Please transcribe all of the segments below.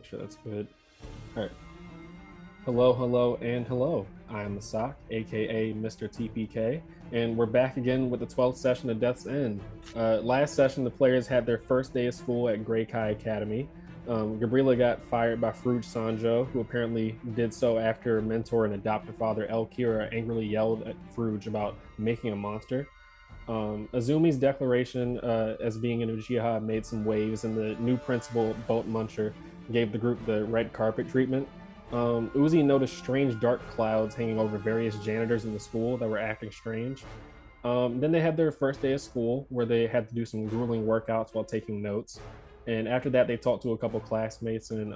Make sure that's good. All right. Hello, hello, and hello. I am the S.O.C K, aka Mr. TPK, and we're back again with the 12th session of Death's End. Last session, the players had their first day of school at Grey Kai Academy. Gabriela got fired by Furuj Sanjo, who apparently did so after her mentor and adoptive father El Kira angrily yelled at Furuj about making a monster. Azumi's declaration as being an Uchiha made some waves, and the new principal, Boat Muncher, gave the group the red carpet treatment. Uzi noticed strange dark clouds hanging over various janitors in the school that were acting strange. Then they had their first day of school, where they had to do some grueling workouts while taking notes. And after that, they talked to a couple classmates, and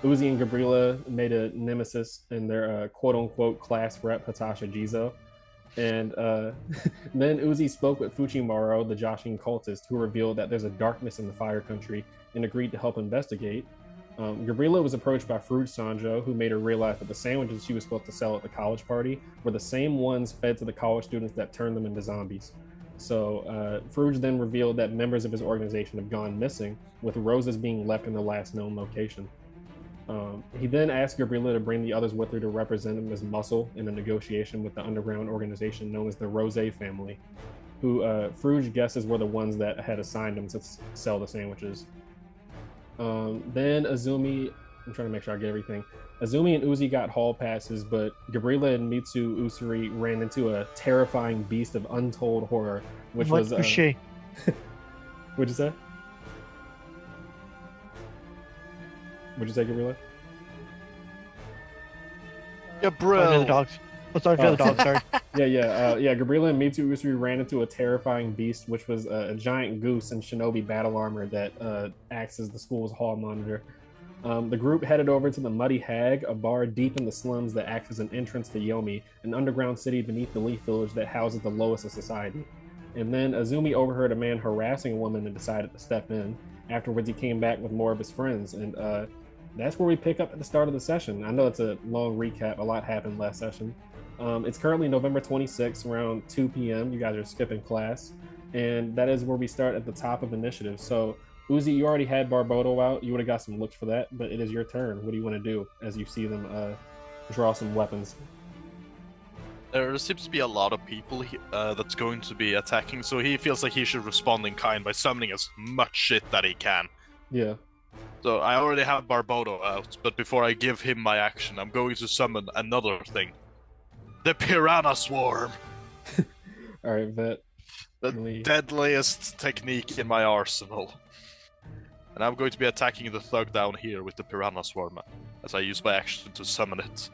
Uzi and Gabriela made a nemesis in their quote-unquote class rep, Hatasha Jizo. And then Uzi spoke with Fuchimaro, the Joshin cultist, who revealed that there's a darkness in the Fire Country and agreed to help investigate. Gabriela was approached by Furuj Sanjo, who made her realize that the sandwiches she was supposed to sell at the college party were the same ones fed to the college students that turned them into zombies. So Furuj then revealed that members of his organization have gone missing, with roses being left in the last known location. He then asked Gabriela to bring the others with her to represent him as muscle in a negotiation with the underground organization known as the Rose family, who Furuj guesses were the ones that had assigned him to sell the sandwiches. Then Azumi, I'm trying to make sure I get everything. Azumi and Uzi got hall passes, but Gabriela and Mitsu Usuri ran into a terrifying beast of untold horror, which what was... was she? What'd you say? What'd you say, Gabriela? Yeah, Sorry for the bro. dogs. Oh, sorry for the dogs, sorry. Yeah. Gabriela and Mitsu Usuri ran into a terrifying beast, which was a giant goose in Shinobi battle armor that acts as the school's hall monitor. The group headed over to the Muddy Hag, a bar deep in the slums that acts as an entrance to Yomi, an underground city beneath the Leaf Village that houses the lowest of society. And then Azumi overheard a man harassing a woman and decided to step in. Afterwards, he came back with more of his friends, and that's where we pick up at the start of the session. I know it's a long recap. A lot happened last session. It's currently November 26th, around 2 p.m. You guys are skipping class, and that is where we start at the top of initiative. So, Uzi, you already had Barbodo out. You would have got some looks for that, but it is your turn. What do you want to do as you see them draw some weapons? There seems to be a lot of people that's going to be attacking, so he feels like he should respond in kind by summoning as much shit that he can. Yeah. So I already have Barbodo out, but before I give him my action, I'm going to summon another thing. The Piranha Swarm! All right, vet. The deadliest technique in my arsenal. And I'm going to be attacking the thug down here with the Piranha Swarm, as I use my action to summon it.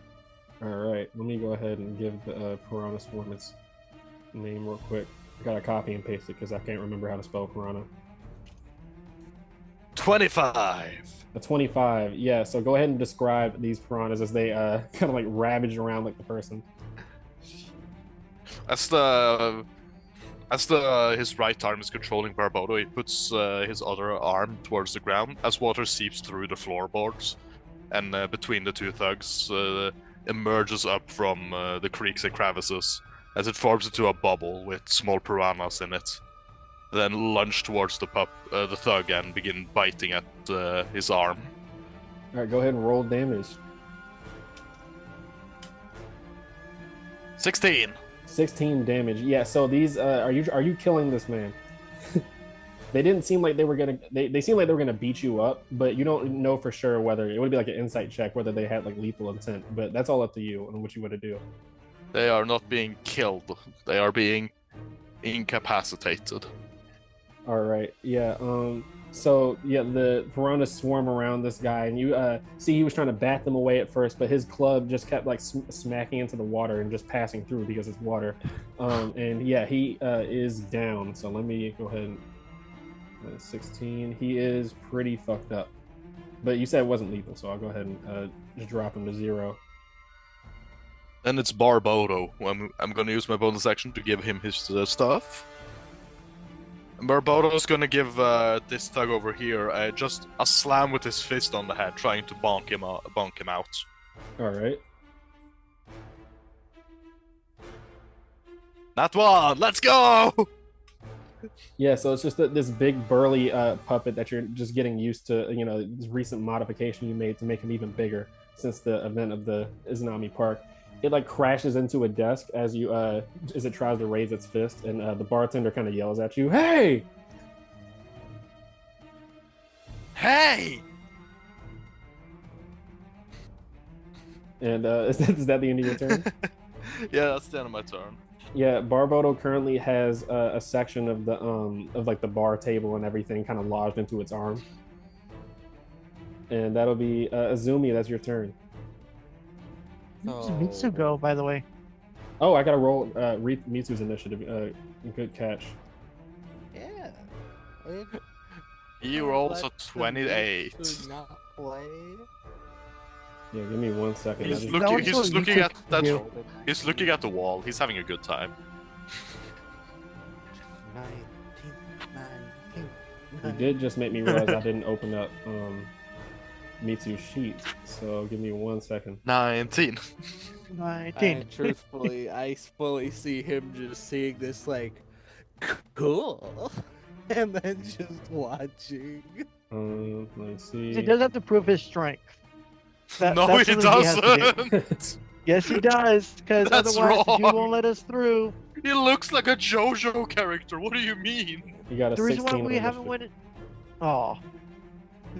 Alright, let me go ahead and give the Piranha Swarm its name real quick. I gotta copy and paste it because I can't remember how to spell Piranha. 25! A 25, yeah, so go ahead and describe these piranhas as they kind of like ravage around like the person. As his right arm is controlling Barbodo, he puts his other arm towards the ground as water seeps through the floorboards, and between the two thugs emerges up from the creaks and crevices as it forms into a bubble with small piranhas in it. Then lunge towards the thug and begin biting at his arm. All right, go ahead and roll damage. 16. 16 damage. Yeah. So these are you killing this man? They didn't seem like they were gonna. They seemed like they were gonna beat you up, but you don't know for sure whether it would be like an insight check whether they had like lethal intent. But that's all up to you on what you want to do. They are not being killed. They are being incapacitated. All right. Yeah. So yeah, the piranhas swarm around this guy, and you see he was trying to bat them away at first, but his club just kept like smacking into the water and just passing through because it's water. And yeah, he is down. So let me go ahead and 16. He is pretty fucked up, but you said it wasn't lethal, so I'll go ahead and just drop him to 0. Then it's Barbodo. I'm going to use my bonus action to give him his stuff. Barbodo's gonna give this thug over here just a slam with his fist on the head, trying to bonk him out. All right. That one, let's go! Yeah, so it's just this big burly puppet that you're just getting used to. This recent modification you made to make him even bigger since the event of the Izanami Park. It like crashes into a desk as it tries to raise its fist, and the bartender kind of yells at you, "Hey!" Hey! And is that the end of your turn? Yeah, that's the end of my turn. Yeah, Barbodo currently has a section of the of like the bar table and everything kind of lodged into its arm, and that'll be Azumi. That's your turn. Where does Mitsu go, by the way? Oh, I gotta roll Mitsu's initiative. Good catch. Yeah. He rolls a 28. Not play. Yeah, give me 1 second. He's I just- looking. He's what just looking Mitsu at can that. do. He's looking at the wall. He's having a good time. 19. You did just make me realize I didn't open up Mitsu's sheet. So give me 1 second. 19. 19. Truthfully, I fully see him just seeing this like, cool, and then just watching. Let's see. He does have to prove his strength. No, that's he something has to do. doesn't. Yes, he does, because That's otherwise you wrong. won't let us through. He looks like a JoJo character. What do you mean? You got a The reason 16 why we on haven't initiative. went in... Oh.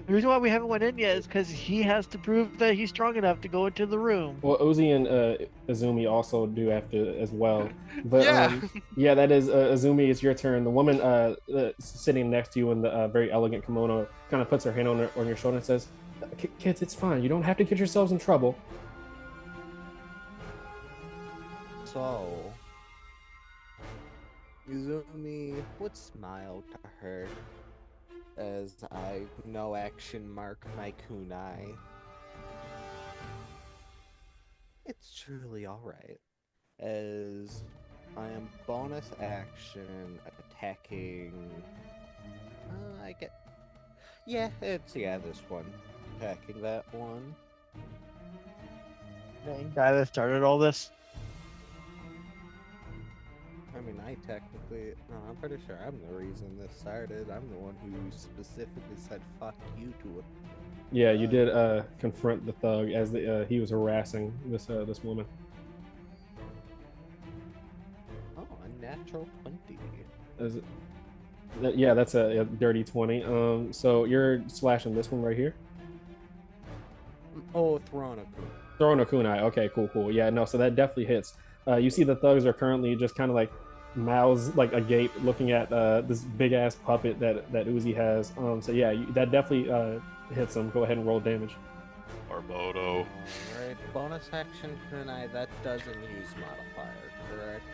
The reason why we haven't went in yet is because he has to prove that he's strong enough to go into the room. Well, Uzi and Azumi also do have to as well. But Yeah. yeah, that is Azumi. It's your turn. The woman sitting next to you in the very elegant kimono kind of puts her hand on your shoulder and says, "Kids, it's fine. You don't have to get yourselves in trouble." So, Izumi would smile to her as I no action mark my kunai. It's truly alright, as I am bonus action attacking. This one. Attacking that one. Main guy that started all this. I mean, I'm pretty sure I'm the reason this started. I'm the one who specifically said fuck you to it. Yeah, you did confront the thug as he was harassing this woman. Oh, a natural 20. Is it? Yeah, that's a dirty 20. So you're slashing this one right here. Oh, Thronaku. Throwing a kunai. Okay, cool. Yeah, no, so that definitely hits. You see the thugs are currently just kind of like mouths like agape looking at this big ass puppet that Uzi has. So yeah, that definitely hits him. Go ahead and roll damage. Barbodo. Alright, bonus action kunai, that doesn't use modifier, correct?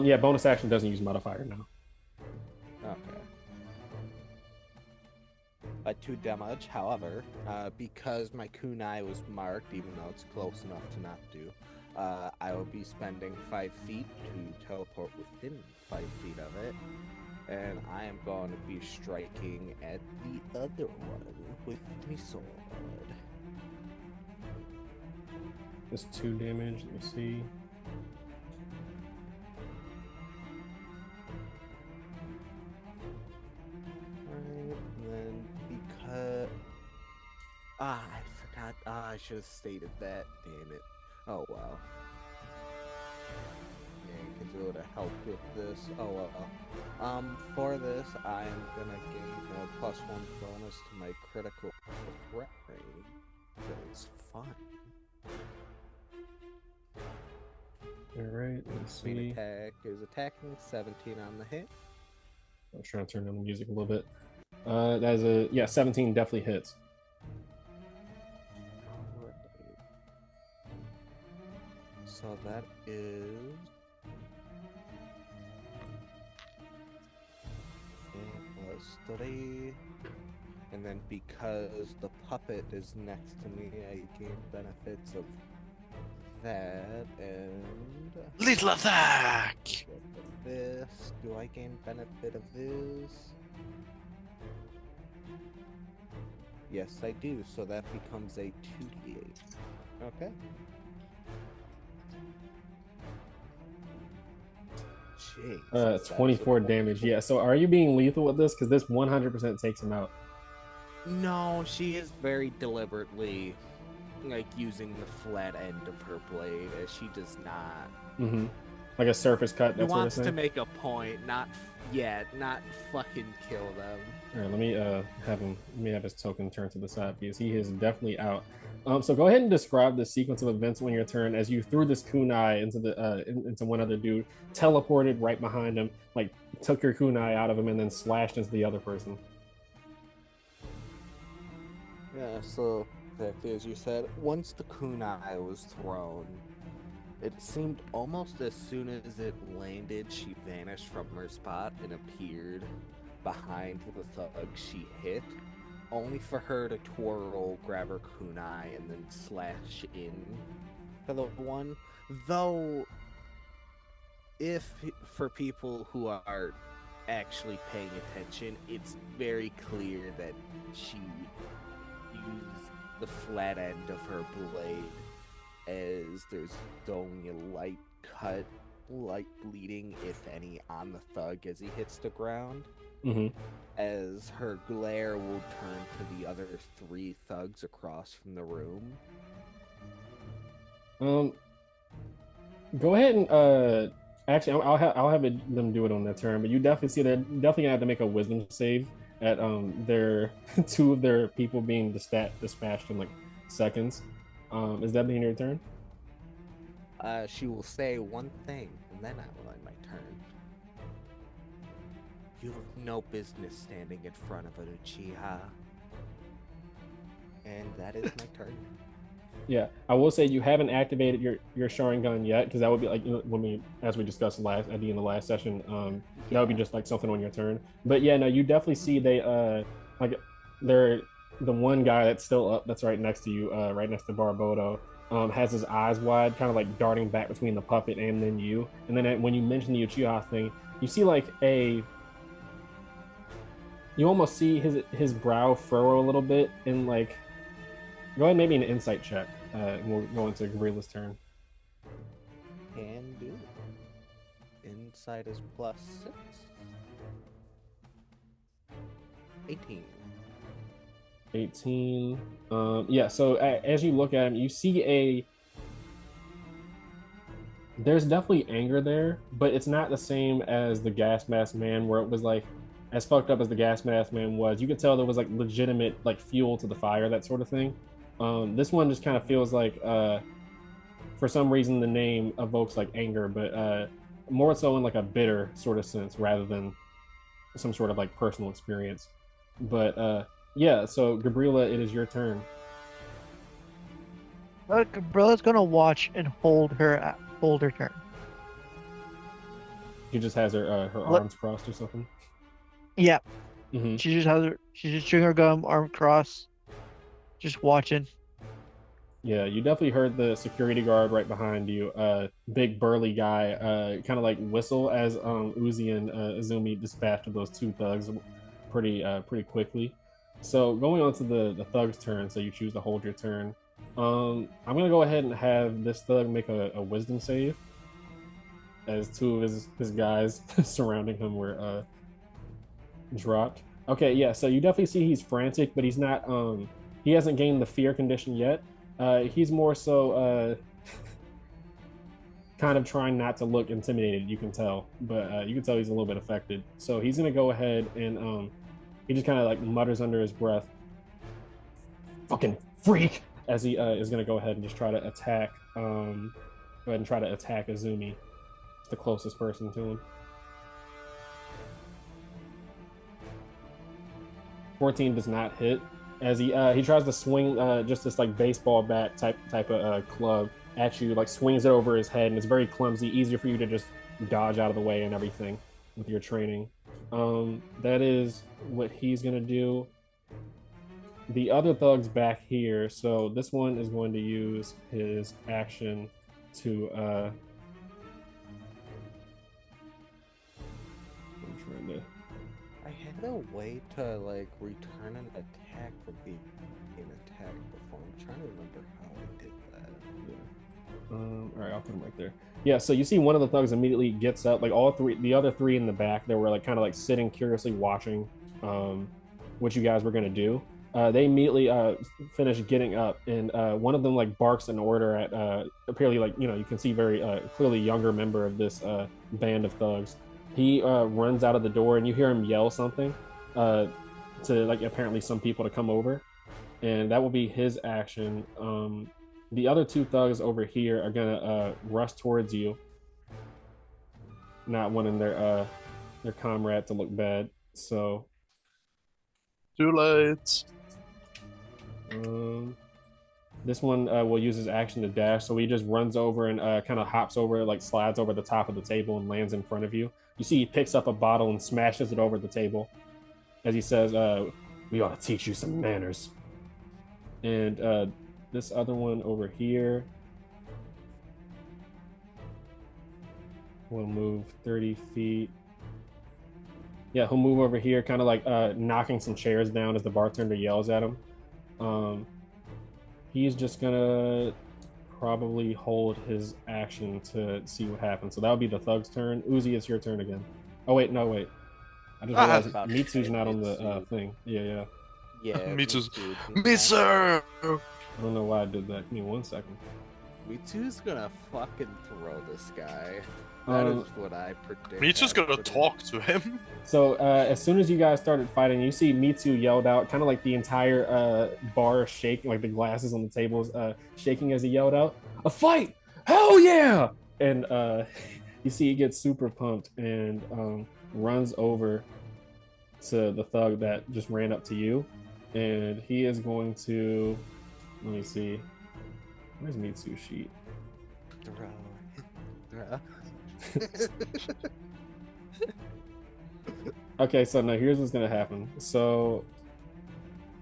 Yeah, bonus action doesn't use modifier now. Okay. 2 damage, however, because my kunai was marked, even though it's close enough to not do, I will be spending 5 feet to teleport within 5 feet of it, and I am going to be striking at the other one with my sword. That's 2 damage. Let me see. Alright, and then because... I forgot. I should have stated that. Damn it. Oh well. Yeah, because it would have helped with this. Oh well. For this, I am gonna gain a +1 bonus to my critical threat rate. So it's fun. Alright, let's Main see. attack is attacking, 17 on the hit. I was trying to turn down the music a little bit. That is 17 definitely hits. Alright. So that is... Plus 3. And then because the puppet is next to me, I gain benefits of that, and... Little attack! This. Do I gain benefit of this? Yes, I do, so that becomes a 2d8. Okay. Jeez. 24 damage. Yeah. So are you being lethal with this? Because this 100% takes him out. No, she is very deliberately like using the flat end of her blade, as she does not. Mm-hmm. Like a surface cut. He That sort of wants to thing. make a point, not fucking kill them. All right. Let me have him. Let me have his token turn to the side because he is definitely out. So go ahead and describe the sequence of events on your turn as you threw this kunai into the into one other dude, teleported right behind him, like took your kunai out of him, and then slashed into the other person. Yeah, so exactly as you said, once the kunai was thrown, it seemed almost as soon as it landed, she vanished from her spot and appeared behind the thug she hit, only for her to twirl, grab her kunai, and then slash in to the one. Though, if for people who are actually paying attention, it's very clear that she used the flat end of her blade, as there's only a light cut, light bleeding, if any, on the thug as he hits the ground. Mm-hmm. As her glare will turn to the other 3 thugs across from the room. Go ahead and actually, I'll have them do it on their turn, but you definitely see they're definitely gonna have to make a wisdom save at their 2 of their people being dispatched in like seconds. Is that being your turn? She will say one thing, and then I will end my turn. You have no business standing in front of an Uchiha. And that is my turn. Yeah, I will say you haven't activated your Sharingan yet, because that would be like, you know, when we, as we discussed at the end of the last session, that would be just like something on your turn. But yeah, no, you definitely see they like they're the one guy that's still up, that's right next to you, right next to Barbodo, has his eyes wide, kind of like darting back between the puppet and then you. And then when you mention the Uchiha thing, you see like you almost see his brow furrow a little bit, and like, go ahead, maybe an insight check. And we'll go into Gabriela's turn. Can do. Insight is +6. 18. 18. Yeah, so as you look at him, you see there's definitely anger there, but it's not the same as the gas mask man, where it was like, as fucked up as the gas mask man was, you could tell there was like legitimate like fuel to the fire, that sort of thing. This one just kind of feels like for some reason the name evokes like anger, but more so in like a bitter sort of sense rather than some sort of like personal experience. But yeah, so Gabriela, it is your turn. Gabriella's gonna watch and hold her turn. She just has her arms crossed or something. Yeah. Mm-hmm. She's just chewing her gum, arm crossed, just watching. Yeah, you definitely heard the security guard right behind you, big burly guy, kind of like whistle as Uzi and Izumi dispatched those 2 thugs pretty quickly. So going on to the thug's turn, so you choose to hold your turn. I'm gonna go ahead and have this thug make a wisdom save, as 2 of his guys surrounding him were dropped. Okay, yeah, so you definitely see he's frantic, but he's not he hasn't gained the fear condition yet. He's more so kind of trying not to look intimidated, you can tell, but you can tell he's a little bit affected. So he's gonna go ahead and he just kind of like mutters under his breath, "Fucking freak," as he is gonna go ahead and just try to attack. Go ahead and try to attack Izumi. It's the closest person to him. 14 does not hit, as he tries to swing just this like baseball bat type of club at you, like swings it over his head, and it's very clumsy, easier for you to just dodge out of the way and everything with your training. That is what he's gonna do. The other thug's back here, so this one is going to use his action to I'm trying to I had a way to like return an attack from being attacked before. I'm trying to remember how I did that. yeah. All right, I'll put him right there. Yeah, so you see one of the thugs immediately gets up, like all three, the other three in the back, they were like kind of like sitting curiously watching what you guys were gonna do. They immediately finish getting up, and one of them like barks an order at apparently like you can see very clearly younger member of this band of thugs. He runs out of the door, and you hear him yell something to like apparently some people to come over, and that will be his action. The other two thugs over here are gonna rush towards you, not wanting their comrade to look bad. So Too late. this one will use his action to dash. So he just runs over and kind of hops over, like slides over the top of the table and lands in front of you. You see he picks up a bottle and smashes it over the table as he says, "We ought to teach you some manners." And this other one over here will move 30 feet. Yeah, he'll move over here, kind of like knocking some chairs down as the bartender yells at him. He's just gonna probably hold his action to see what happens. So that'll be the thug's turn. Uzi, it's your turn again. Oh wait, no wait. I just realized Mitsu's not on the thing. Yeah. Yeah, Mitsu's. Mitsu. Mitsu! I don't know why I did that. Give me 1 second. Mitsu's gonna fucking throw this guy. That is what I predict. Mitsu's gonna talk to him. So as soon as you guys started fighting, you see Mitsu yelled out, kind of like the entire bar shaking, like the glasses on the tables shaking as he yelled out, "A fight! Hell yeah!" And you see he gets super pumped and runs over to the thug that just ran up to you, and he is going to, let me see, where's Mitsu's sheet? Okay, so now here's what's gonna happen. So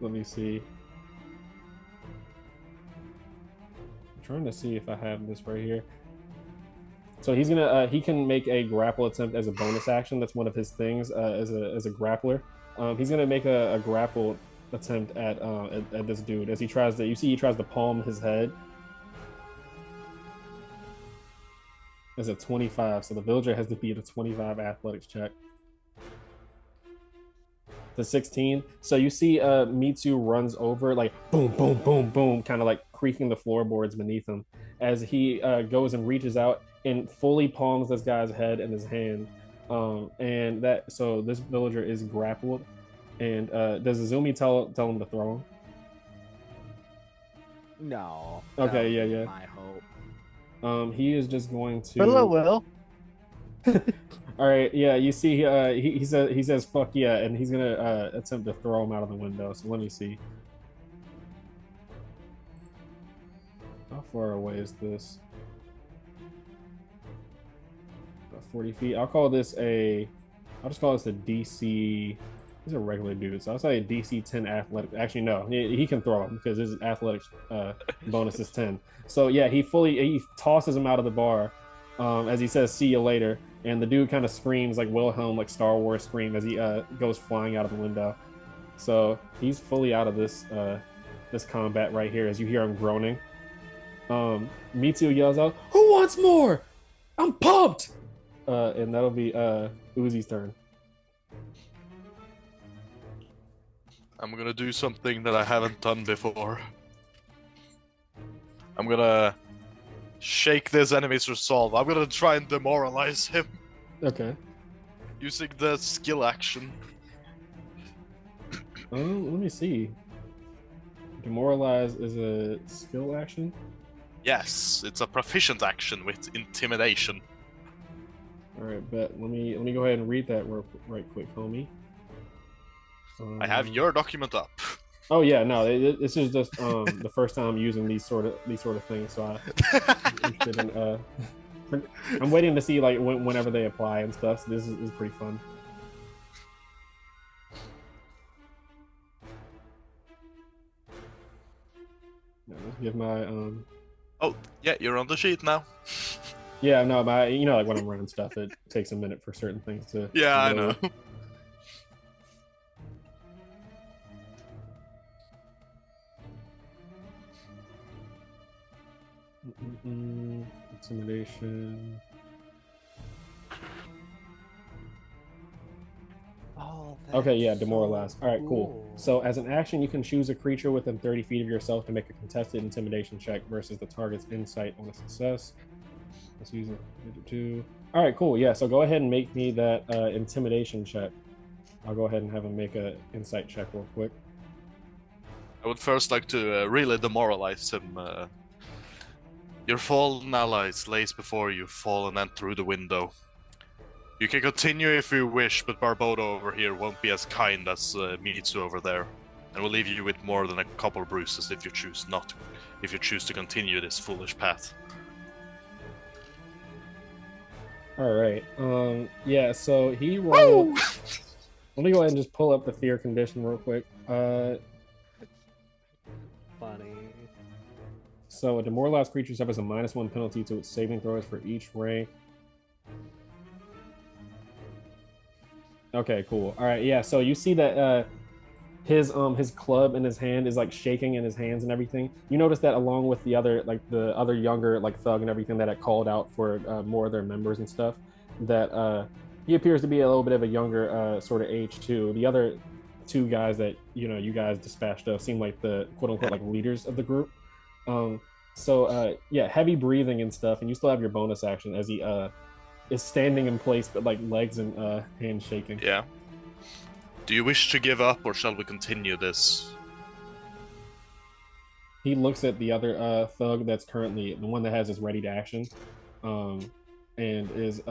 let me see. I'm trying to see if I have this right here. So he's gonna he can make a grapple attempt as a bonus action. That's one of his things as a grappler. He's gonna make a grapple attempt at this dude as he tries to. You see, he tries to palm his head. As a 25, so the villager has to beat a 25 athletics check. The 16. So you see Mitsu runs over, like boom, boom, boom, boom, kind of like creaking the floorboards beneath him as he goes and reaches out and fully palms this guy's head in his hand. And that, so this villager is grappled. And does Izumi tell him to throw him? No. Okay, yeah. My hope. He is just going to. Hello, Will. All right, yeah. You see, he says "fuck yeah," and he's gonna attempt to throw him out of the window. So let me see. How far away is this? About 40 feet. I'll just call this a DC. He's a regular dude, so I'll say a DC 10 athletic. Actually, no, he can throw him because his athletics bonus is 10. So yeah, he tosses him out of the bar as he says, "See you later." And the dude kind of screams like Wilhelm, like Star Wars scream as he goes flying out of the window. So he's fully out of this combat right here as you hear him groaning. Mitsu yells out, "Who wants more? I'm pumped!" And that'll be Uzi's turn. I'm gonna do something that I haven't done before. I'm gonna shake this enemy's resolve. I'm gonna try and demoralize him. Okay. Using the skill action. Let me see. Demoralize is a skill action? Yes, it's a proficient action with intimidation. Alright, bet. Let me go ahead and read that right quick, homie. I have your document up. Oh yeah, no, this is just the first time using these sort of things, so I'm interested in I'm waiting to see like whenever they apply and stuff. So this is pretty fun. Yeah, let's give my Oh yeah, you're on the sheet now. Yeah, no, my like when I'm running stuff, it takes a minute for certain things to. Yeah, I know. Intimidation. Oh, Okay, yeah, that's demoralize. so All right, cool. cool. So as an action, you can choose a creature within 30 feet of yourself to make a contested intimidation check versus the target's insight on a success. Let's use it. 2. All right, cool. Yeah, so go ahead and make me that intimidation check. I'll go ahead and have him make a insight check real quick. I would first like to really demoralize him. Your fallen allies lays before you, fallen and through the window. You can continue if you wish, but Barboda over here won't be as kind as Mitsu over there, and will leave you with more than a couple bruises if you choose not to, if you choose to continue this foolish path. All right. Yeah. So he rolled. Let me go ahead and just pull up the fear condition real quick. Funny. So a demoralized creature suffers a -1 penalty to its saving throws for each rank. Okay, cool. All right, yeah. So you see that his club in his hand is like shaking in his hands and everything. You notice that along with the other younger like thug and everything that had called out for more of their members and stuff. That he appears to be a little bit of a younger sort of age too. The other two guys that you guys dispatched of seem like the quote unquote like leaders of the group. So yeah, heavy breathing and stuff, and you still have your bonus action as he is standing in place, but like legs and hands shaking. Yeah. Do you wish to give up, or shall we continue this? He looks at the other thug that's currently the one that has his ready to action, and is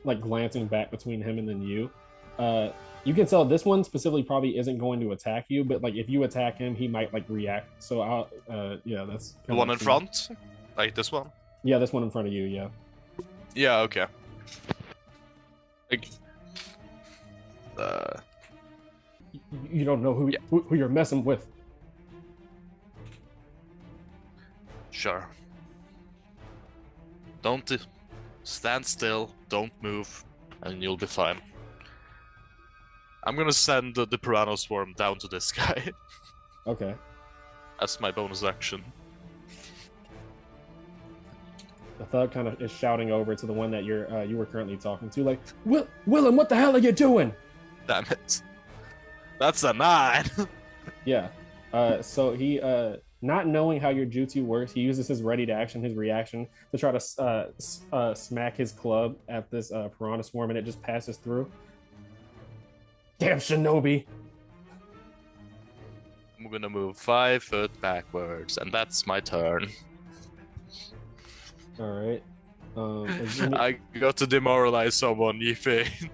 like glancing back between him and then you. You can tell this one specifically probably isn't going to attack you, but like if you attack him, he might like react. So yeah, that's The one in front? Like this one? Yeah, this one in front of you. Yeah. Yeah. Okay. Like, you don't know who you're messing with. Sure. Don't stand still. Don't move, and you'll be fine. I'm gonna send the piranha swarm down to this guy. Okay. As my bonus action. The thug kind of is shouting over to the one that you were currently talking to, like, Willem, what the hell are you doing? Damn it. That's a 9. Yeah. So he, not knowing how your jutsu works, he uses his ready to action, his reaction, to try to smack his club at this piranha swarm, and it just passes through. Damn Shinobi! I'm gonna move 5 foot backwards, and that's my turn. All right. I got to demoralize someone, Yiffy.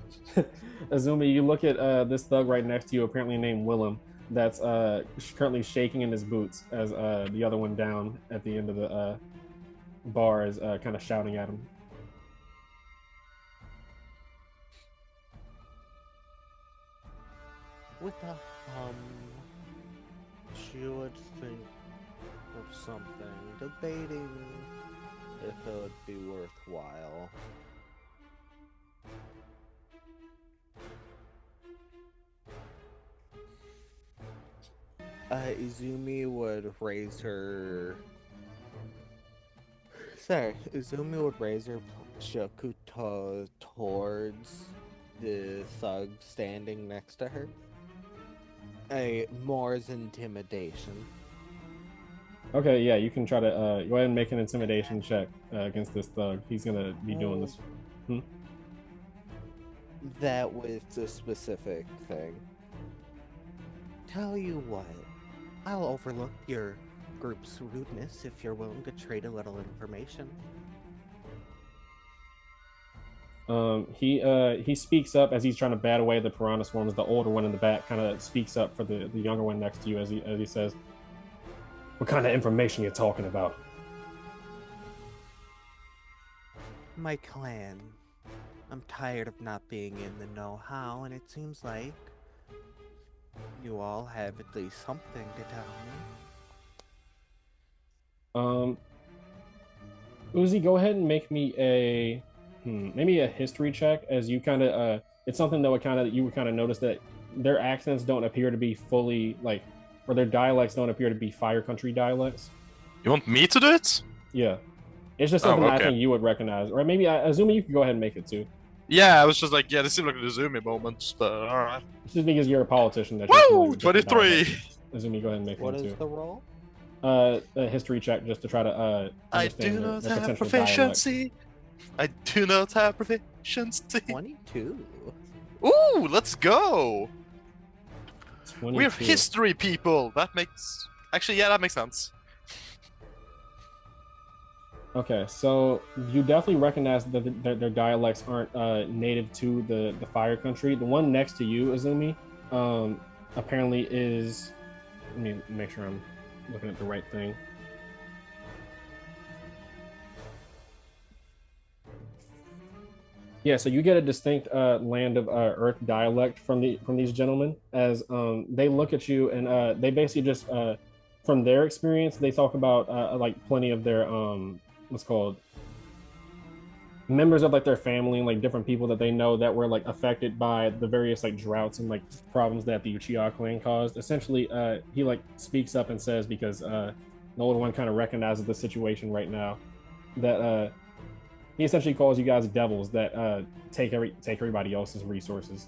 Azumi, you look at this thug right next to you, apparently named Willem, that's currently shaking in his boots as the other one down at the end of the bar is kind of shouting at him. With a she would think of something, debating if it would be worthwhile. Izumi would raise her. Izumi would raise her Shokuto towards the thug standing next to her. More's intimidation. Okay, yeah, you can try to go ahead and make an intimidation check against this thug. He's gonna be doing this. That was the specific thing. Tell you what, I'll overlook your group's rudeness if you're willing to trade a little information. He speaks up as he's trying to bat away the piranha swarms. The older one in the back kind of speaks up for the younger one next to you as he says, "What kind of information you're talking about?" My clan. I'm tired of not being in the know-how, and it seems like you all have at least something to tell me. Uzi, go ahead and make me a maybe a history check, as you kind of it's something that you would kind of notice that their accents don't appear to be fully like, or their dialects don't appear to be Fire Country dialects. You want me to do it? Yeah, it's just something Oh, that I okay. think you would recognize, or maybe Azumi, you can go ahead and make it too. Yeah, I was just like, yeah, this seemed like a Izumi moment, but alright. It's just because you're a politician that you're familiar Woo! with different 23! dialects. Azumi, go ahead and make What one is too. the roll? A history check just to try to I do understand not their have potential dialect. proficiency. I do not have proficiency. 22. Ooh, let's go! 22. We're history people. That makes actually, yeah, that makes sense. Okay, so you definitely recognize that their dialects aren't native to the fire country. The one next to you, Azumi, apparently is. Let me make sure I'm looking at the right thing. Yeah, so you get a distinct land of Earth dialect from these gentlemen as they look at you and they basically just from their experience they talk about like plenty of their what's called members of like their family and like different people that they know that were like affected by the various like droughts and like problems that the Uchiha clan caused. Essentially, he like speaks up and says because the older one kind of recognizes the situation right now that he essentially calls you guys devils that take everybody else's resources.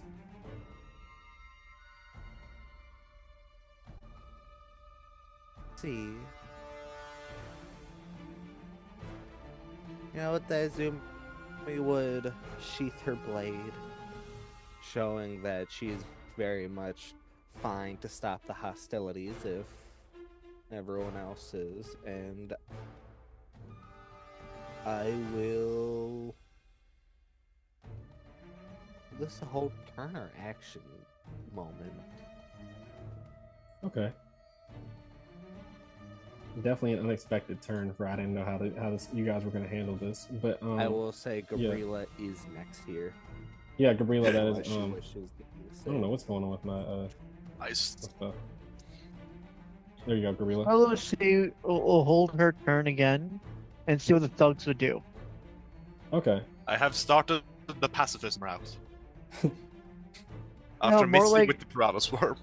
See. You know what, the Izumi would sheath her blade, showing that she is very much fine to stop the hostilities if everyone else is, and I will. This is a whole Turner action moment. Okay. Definitely an unexpected turn for I didn't know how you guys were going to handle this, but I will say Gabriela is next here. Yeah, Gabriela, that Unless is she wishes to I don't know what's going on with my Nice. stuff. There you go, Gabriela. Carlos will hold her turn again and see what the thugs would do. Okay. I have started the pacifism route. No, After more missing like- with the Piranha's worm.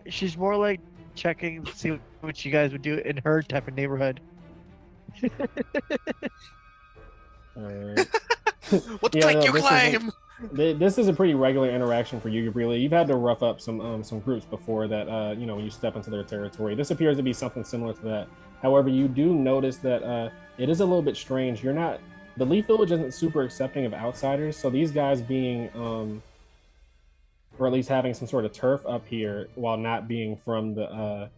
She's more like checking to see what you guys would do in her type of neighborhood. All right. What Yeah, click no, you this claim? This is a pretty regular interaction for you, Gabriela. You've had to rough up some groups before that. You know, when you step into their territory, this appears to be something similar to that. However, you do notice that it is a little bit strange. The Leaf Village isn't super accepting of outsiders, so these guys being or at least having some sort of turf up here while not being from the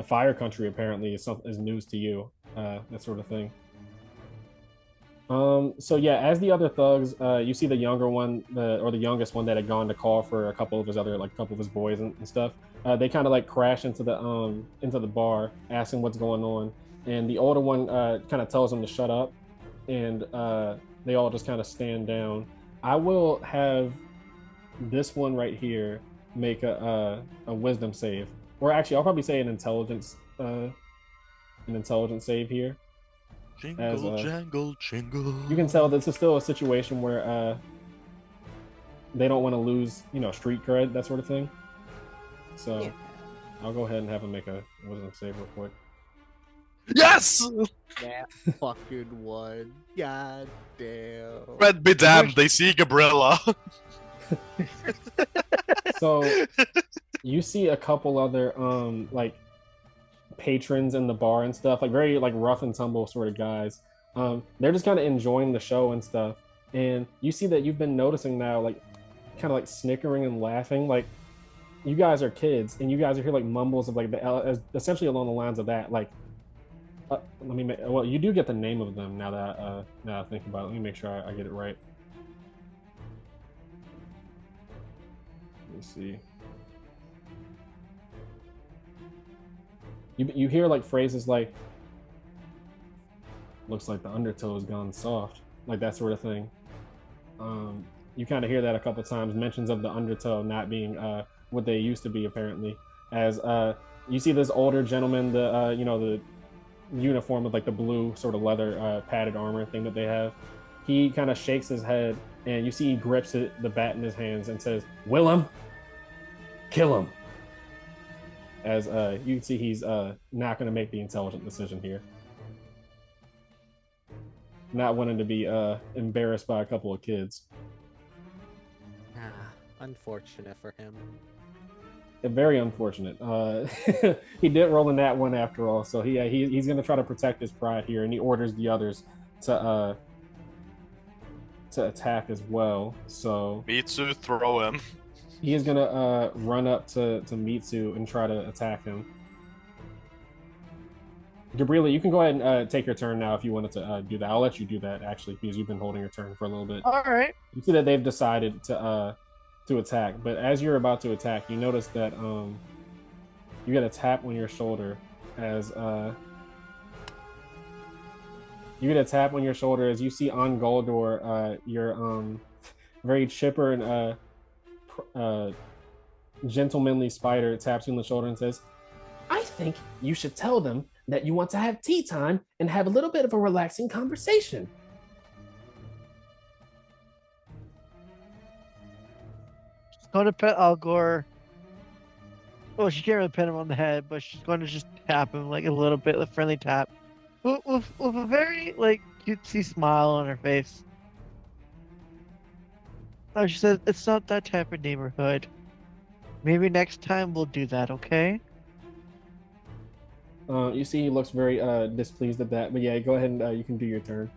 fire country apparently is news to you. That sort of thing. So yeah, as the other thugs, you see the younger one, or the youngest one that had gone to call for a couple of his boys and stuff. They kind of like crash into the bar, asking what's going on, and the older one kind of tells them to shut up, and they all just kind of stand down. I will have this one right here make a wisdom save, or actually, I'll probably say an intelligence save here. Jingle, jangle, jingle. You can tell this is still a situation where they don't want to lose, street cred, that sort of thing. So Yeah. I'll go ahead and have them make a wisdom save real quick. Yes! That fucking one. God damn. Red be damned, they see Gabriela. So you see a couple other like patrons in the bar and stuff, like very like rough and tumble sort of guys. They're just kind of enjoying the show and stuff, and you see that you've been noticing now, like kind of like snickering and laughing, like you guys are kids and you guys are hear like mumbles of like essentially along the lines of that, like well, you do get the name of them now that I think about it. Let me make sure I get it right. Let me see. You hear like phrases like, looks like the undertow has gone soft, like that sort of thing. You kind of hear that a couple times, mentions of the undertow not being what they used to be, apparently. As you see this older gentleman, the uniform with like the blue sort of leather padded armor thing that they have. He kind of shakes his head, and you see he grips the bat in his hands and says, "Willem, kill him." As you can see, he's not going to make the intelligent decision here. not wanting to be embarrassed by a couple of kids. Unfortunate for him. Very unfortunate. He did roll in that one after all, so he's going to try to protect his pride here, and he orders the others to attack as well. So Mitsu, throw him. he is going to run up to Mitsu and try to attack him. Gabriela, you can go ahead and take your turn now if you wanted to do that. I'll let you do that actually because you've been holding your turn for a little bit. All right. You see that they've decided to attack, but as you're about to attack, you notice that you get a tap on your shoulder as you see on Goldor, your very chipper and gentlemanly spider taps you on the shoulder and says, "I think you should tell them that you want to have tea time and have a little bit of a relaxing conversation." She's going to pet Al Gore. Well, she can't really pet him on the head, but she's going to just tap him like a little bit, a friendly tap, with a very like cutesy smile on her face. Oh, she says, "It's not that type of neighborhood. Maybe next time we'll do that, okay?" You see he looks very displeased at that, but yeah, go ahead and you can do your turn.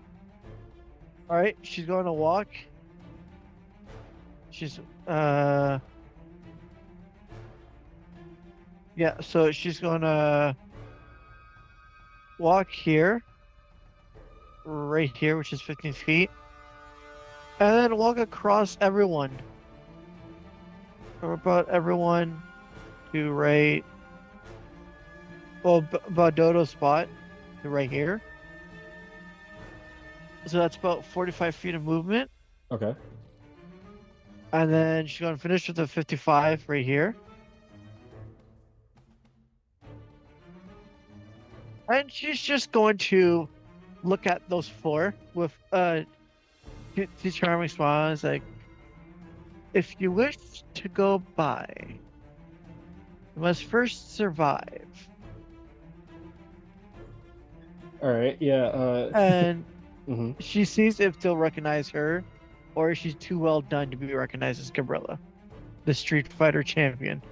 All right, she's going to walk. She's yeah, so she's gonna walk here, right here, which is 15 feet, and then walk across everyone. Or about everyone to right. Well, about Dodo's spot, to right here. So that's about 45 feet of movement. Okay. And then she's going to finish with a 55 right here. And she's just going to look at those four with two charming smiles, like, "If you wish to go by, you must first survive." All right. Yeah. And mm-hmm. she sees if they'll recognize her, or if she's too well done to be recognized as Gabriella, the Street Fighter champion.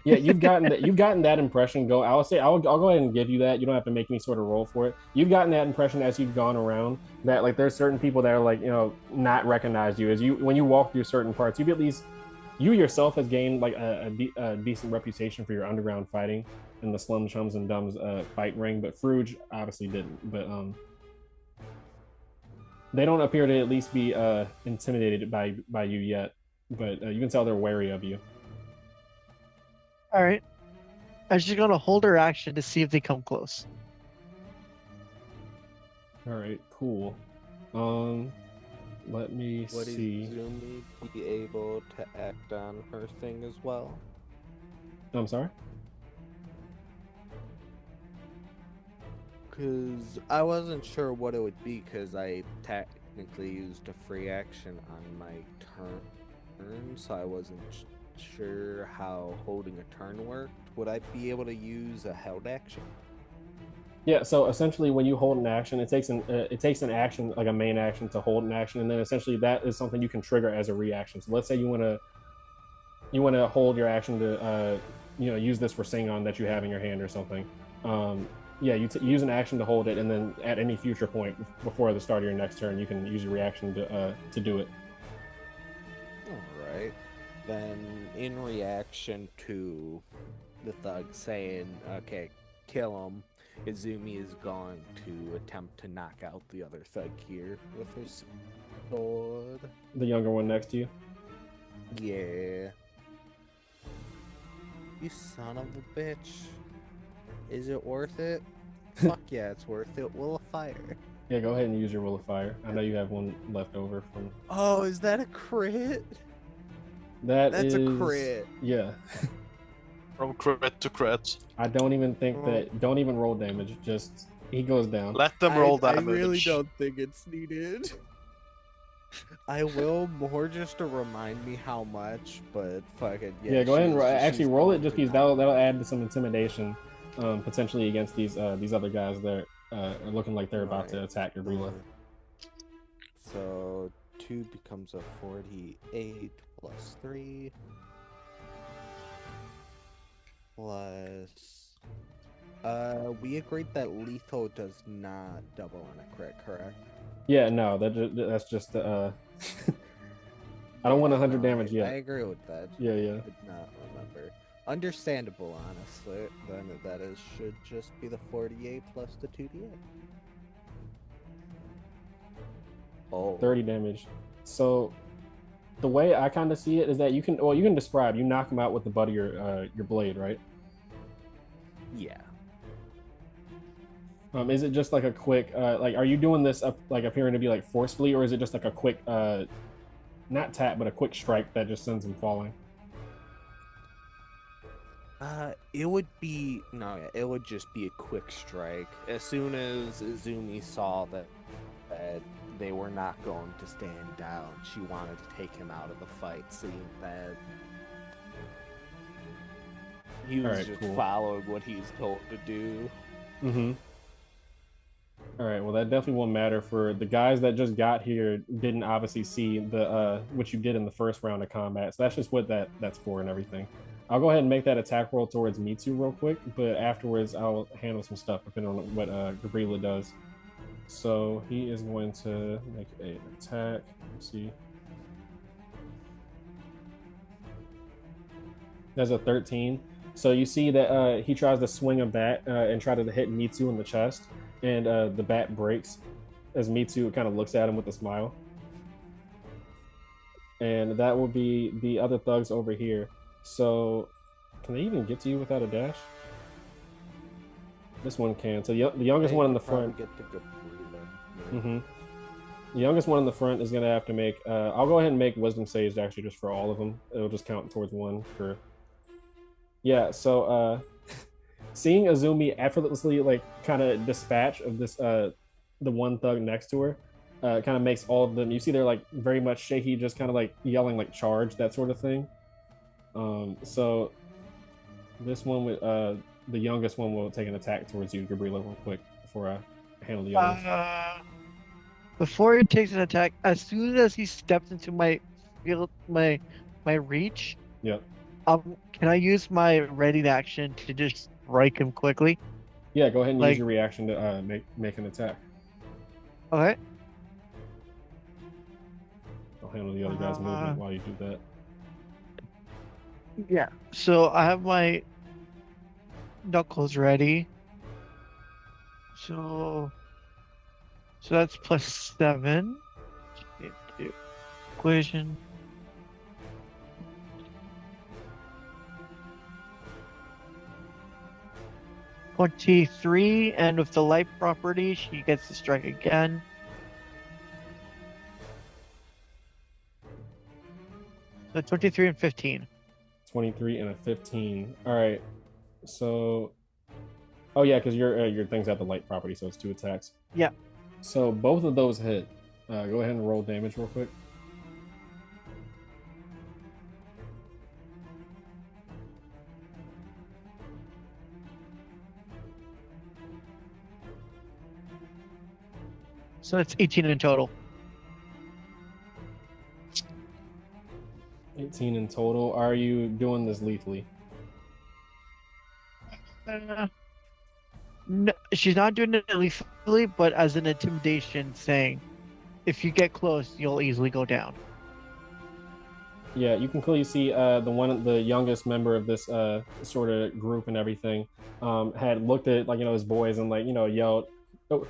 Yeah, you've gotten that impression. I'll go ahead and give you that. You don't have to make any sort of roll for it. You've gotten that impression as you've gone around that like there's certain people that are like, you know, not recognize you when you walk through certain parts. You've at least you yourself has gained like a decent reputation for your underground fighting in the Slum Chums and Dumbs fight ring, but Fruge obviously didn't. But they don't appear to at least be intimidated by you yet. But you can tell they're wary of you. All right. And she's going to hold her action to see if they come close. All right, cool. Let me Would see. Izumi be able to act on her thing as well? I'm sorry? Because I wasn't sure what it would be, because I technically used a free action on my turn, so I wasn't sure how holding a turn worked. Would I be able to use a held action? Yeah, so essentially when you hold an action, it takes an action, like a main action, to hold an action, and then essentially that is something you can trigger as a reaction. So let's say you want to hold your action to use this for Sing On that you have in your hand or something. Yeah, you use an action to hold it, and then at any future point before the start of your next turn, you can use your reaction to do it. All right. Then in reaction to the thug saying, "Okay, kill him," Izumi is going to attempt to knock out the other thug here with her sword. The younger one next to you? Yeah. You son of a bitch. Is it worth it? Fuck yeah, it's worth it. Will of Fire. Yeah, go ahead and use your Will of Fire. I know you have one left over from... Oh, is that a crit? That's a crit. Yeah. From crit to crit. I don't even think that... Don't even roll damage. Just... He goes down. Let them roll damage. I really don't think it's needed. I will, more just to remind me how much, but fuck it. Yeah, go ahead and actually roll it just because that'll add some intimidation, potentially against these other guys that are looking like they're about to attack your Gabriela. So 2 becomes a 48 plus 3 plus. We agreed that lethal does not double on a crit, correct? Yeah, no, that's just I don't want 100 damage I yet. agree with that. Yeah. I did not remember. Understandable, honestly. Then that should just be the 48 plus the 2d8. Oh. 30 damage. So the way I kind of see it is that you can describe, you knock him out with the butt of your blade, right? Yeah. Is it just like a quick like, are you doing this up like appearing to be like forcefully, or is it just like a quick not tap but a quick strike that just sends him falling? It would be it would just be a quick strike. As soon as Izumi saw that they were not going to stand down, she wanted to take him out of the fight, seeing that he was just following what he's told to do. Mm-hmm. All right, well, that definitely won't matter for the guys that just got here. Didn't obviously see the what you did in the first round of combat, so that's just what that's for and everything. I'll go ahead and make that attack roll towards Mitsu real quick, but afterwards I'll handle some stuff depending on what Gabriela does. So he is going to make an attack. Let's see. There's a 13. So you see that he tries to swing a bat and try to hit Mitsu in the chest, and the bat breaks as Mitsu kind of looks at him with a smile. And that will be the other thugs over here. So can they even get to you without a dash? This one can. So the youngest one in the front. Mm-hmm. The youngest one in the front is going to have to make. I'll go ahead and make wisdom saves actually just for all of them. It'll just count towards one for. Yeah. So seeing Izumi effortlessly like kind of dispatch of this the one thug next to her kind of makes all of them. You see they're like very much shaky, just kind of like yelling like charge, that sort of thing. So this one with the youngest one will take an attack towards you, Gabriela, real quick before I handle the others. Before he takes an attack, as soon as he steps into my field, my reach, yep. Can I use my ready action to just strike him quickly? Yeah, go ahead and use your reaction to make an attack. Okay. I'll handle the other guy's movement while you do that. Yeah. So I have my knuckles ready. So that's +7. Equation. +23, and with the light property, she gets to strike again. So 23 and 15. 23 and a 15. All right. So, oh yeah, because your thing's at the light property, so it's 2 attacks. Yeah. So both of those hit. Go ahead and roll damage real quick. So it's 18 in total. 18 in total. Are you doing this lethally? No, she's not doing it lethally, but as an intimidation, saying, if you get close, you'll easily go down. Yeah, you can clearly see the youngest member of this sort of group and everything had looked at his boys and yelled, oh,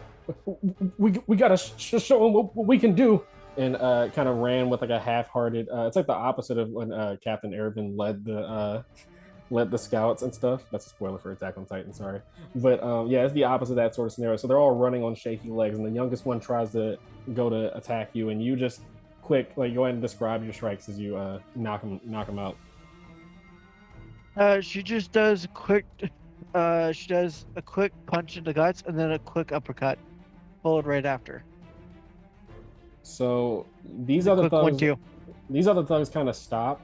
we gotta show them what we can do, and kind of ran with a half-hearted. It's like the opposite of when Captain Ervin led the scouts and stuff. That's a spoiler for Attack on Titan, sorry. But yeah, it's the opposite of that sort of scenario. So they're all running on shaky legs, and the youngest one tries to go to attack you, and you just go ahead and describe your strikes as you knock him out. She just does a quick punch in the guts and then a quick uppercut, followed right after. So these other thugs kind of stop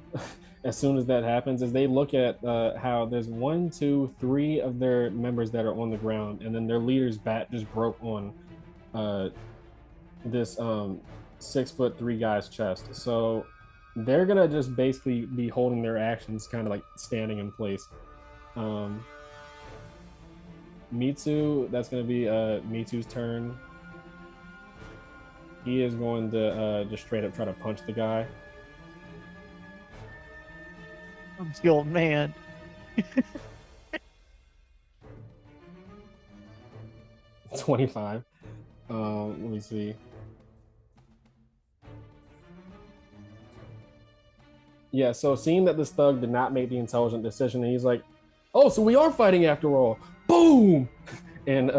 as soon as that happens, as they look at how there's 1, 2, 3 of their members that are on the ground, and then their leader's bat just broke on this 6'3" guy's chest. So they're gonna just basically be holding their actions, kind of like standing in place. Mitsu, that's gonna be Mitsu's turn. He is going to just straight up try to punch the guy. I'm the old man. 25. Let me see. Yeah, so seeing that this thug did not make the intelligent decision, he's like, oh, so we are fighting after all. Boom! And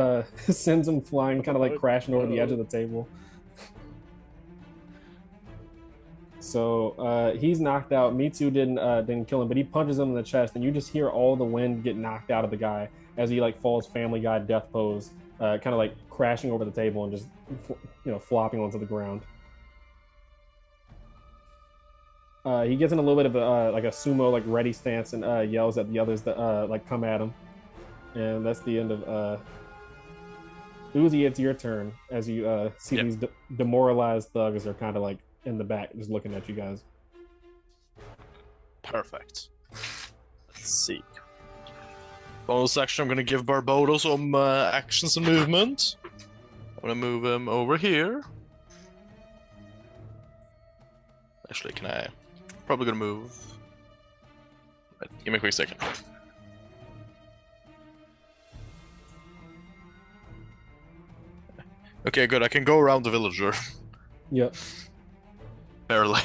sends him flying, kind of like crashing over the edge of the table. So he's knocked out. Mitsu didn't kill him, but he punches him in the chest, and you just hear all the wind get knocked out of the guy as he like falls Family Guy death pose, kind of like crashing over the table and just flopping onto the ground. He gets in a little bit of like a sumo like ready stance and yells at the others that like come at him, and that's the end of Uzi. It's your turn as you see these demoralized thugs are kind of like in the back just looking at you guys. Perfect. Let's see. Bonus action, I'm gonna give Barbodo some actions and movement. I'm gonna move him over here. Actually, can I? Probably gonna move. Right, give me a quick second. Okay, good. I can go around the villager. Yep. Barely.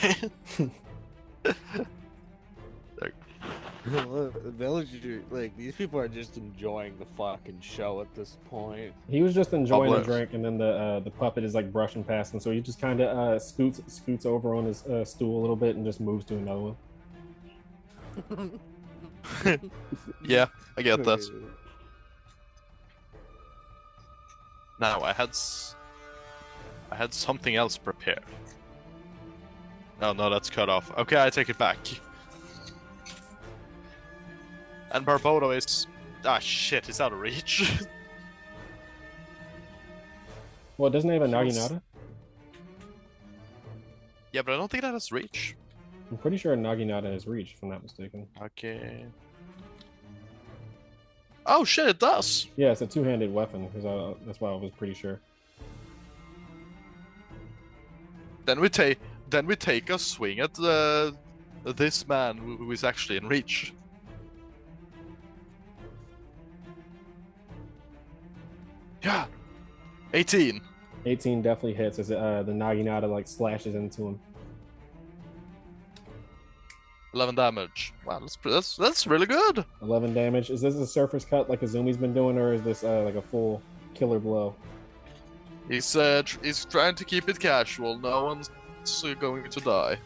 Villager, like these people are just enjoying the fucking show at this point. He was just enjoying a drink, and then the puppet is like brushing past him, so he just kind of scoots over on his stool a little bit and just moves to another one. Yeah, I get that. Now I had something else prepared. Oh no, that's cut off. Okay, I take it back. And Barbodo is... Ah, shit, it's out of reach. Well, doesn't he have a Naginata? Yeah, but I don't think that has reach. I'm pretty sure a Naginata has reach, if I'm not mistaken. Okay. Oh shit, it does! Yeah, it's a two-handed weapon, because that's why I was pretty sure. Then we take a swing at this man who is actually in reach. Yeah, 18. 18 definitely hits as the Naginata like slashes into him. 11 damage. Wow, that's really good. 11 damage. Is this a surface cut like Azumi's been doing, or is this like a full killer blow? He's trying to keep it casual. No one's going to die.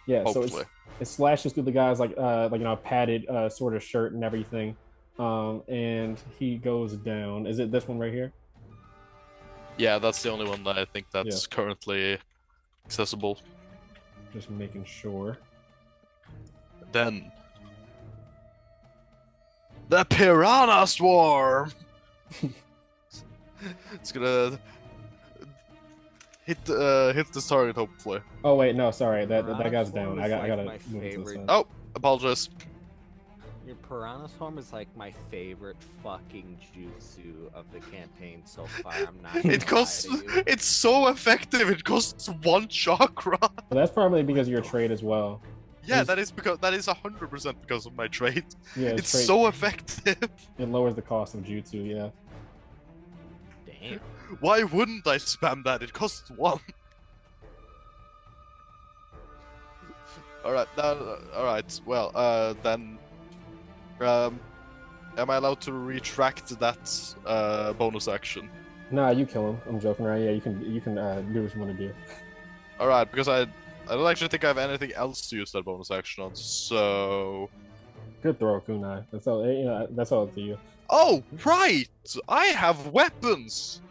Yeah, hopefully. So it slashes through the guy's like padded sort of shirt and everything, and he goes down. Is it this one right here? Yeah, that's the only one that I think that's currently accessible. Just making sure. Then the Piranha Swarm. It's gonna hit this target, hopefully. Oh wait, no, sorry, that guy's down. I gotta my move to the favorite. side. Oh, apologize. Your Piranha Swarm is like my favorite fucking jutsu of the campaign so far. I'm not. It costs. It's so effective. It costs 1 chakra. Well, that's probably because of your trade as well. Yeah, that is 100% because of my trait. Yeah, it's so effective. It lowers the cost of jutsu. Yeah. Damn. Why wouldn't I spam that? It costs 1. Alright, alright, well, then... am I allowed to retract that bonus action? Nah, you kill him. I'm joking around. Yeah, you can do what you want to do. Alright, because I don't actually think I have anything else to use that bonus action on, so... Good throw, Kunai. That's all. That's all up to you. Oh, right! I have weapons!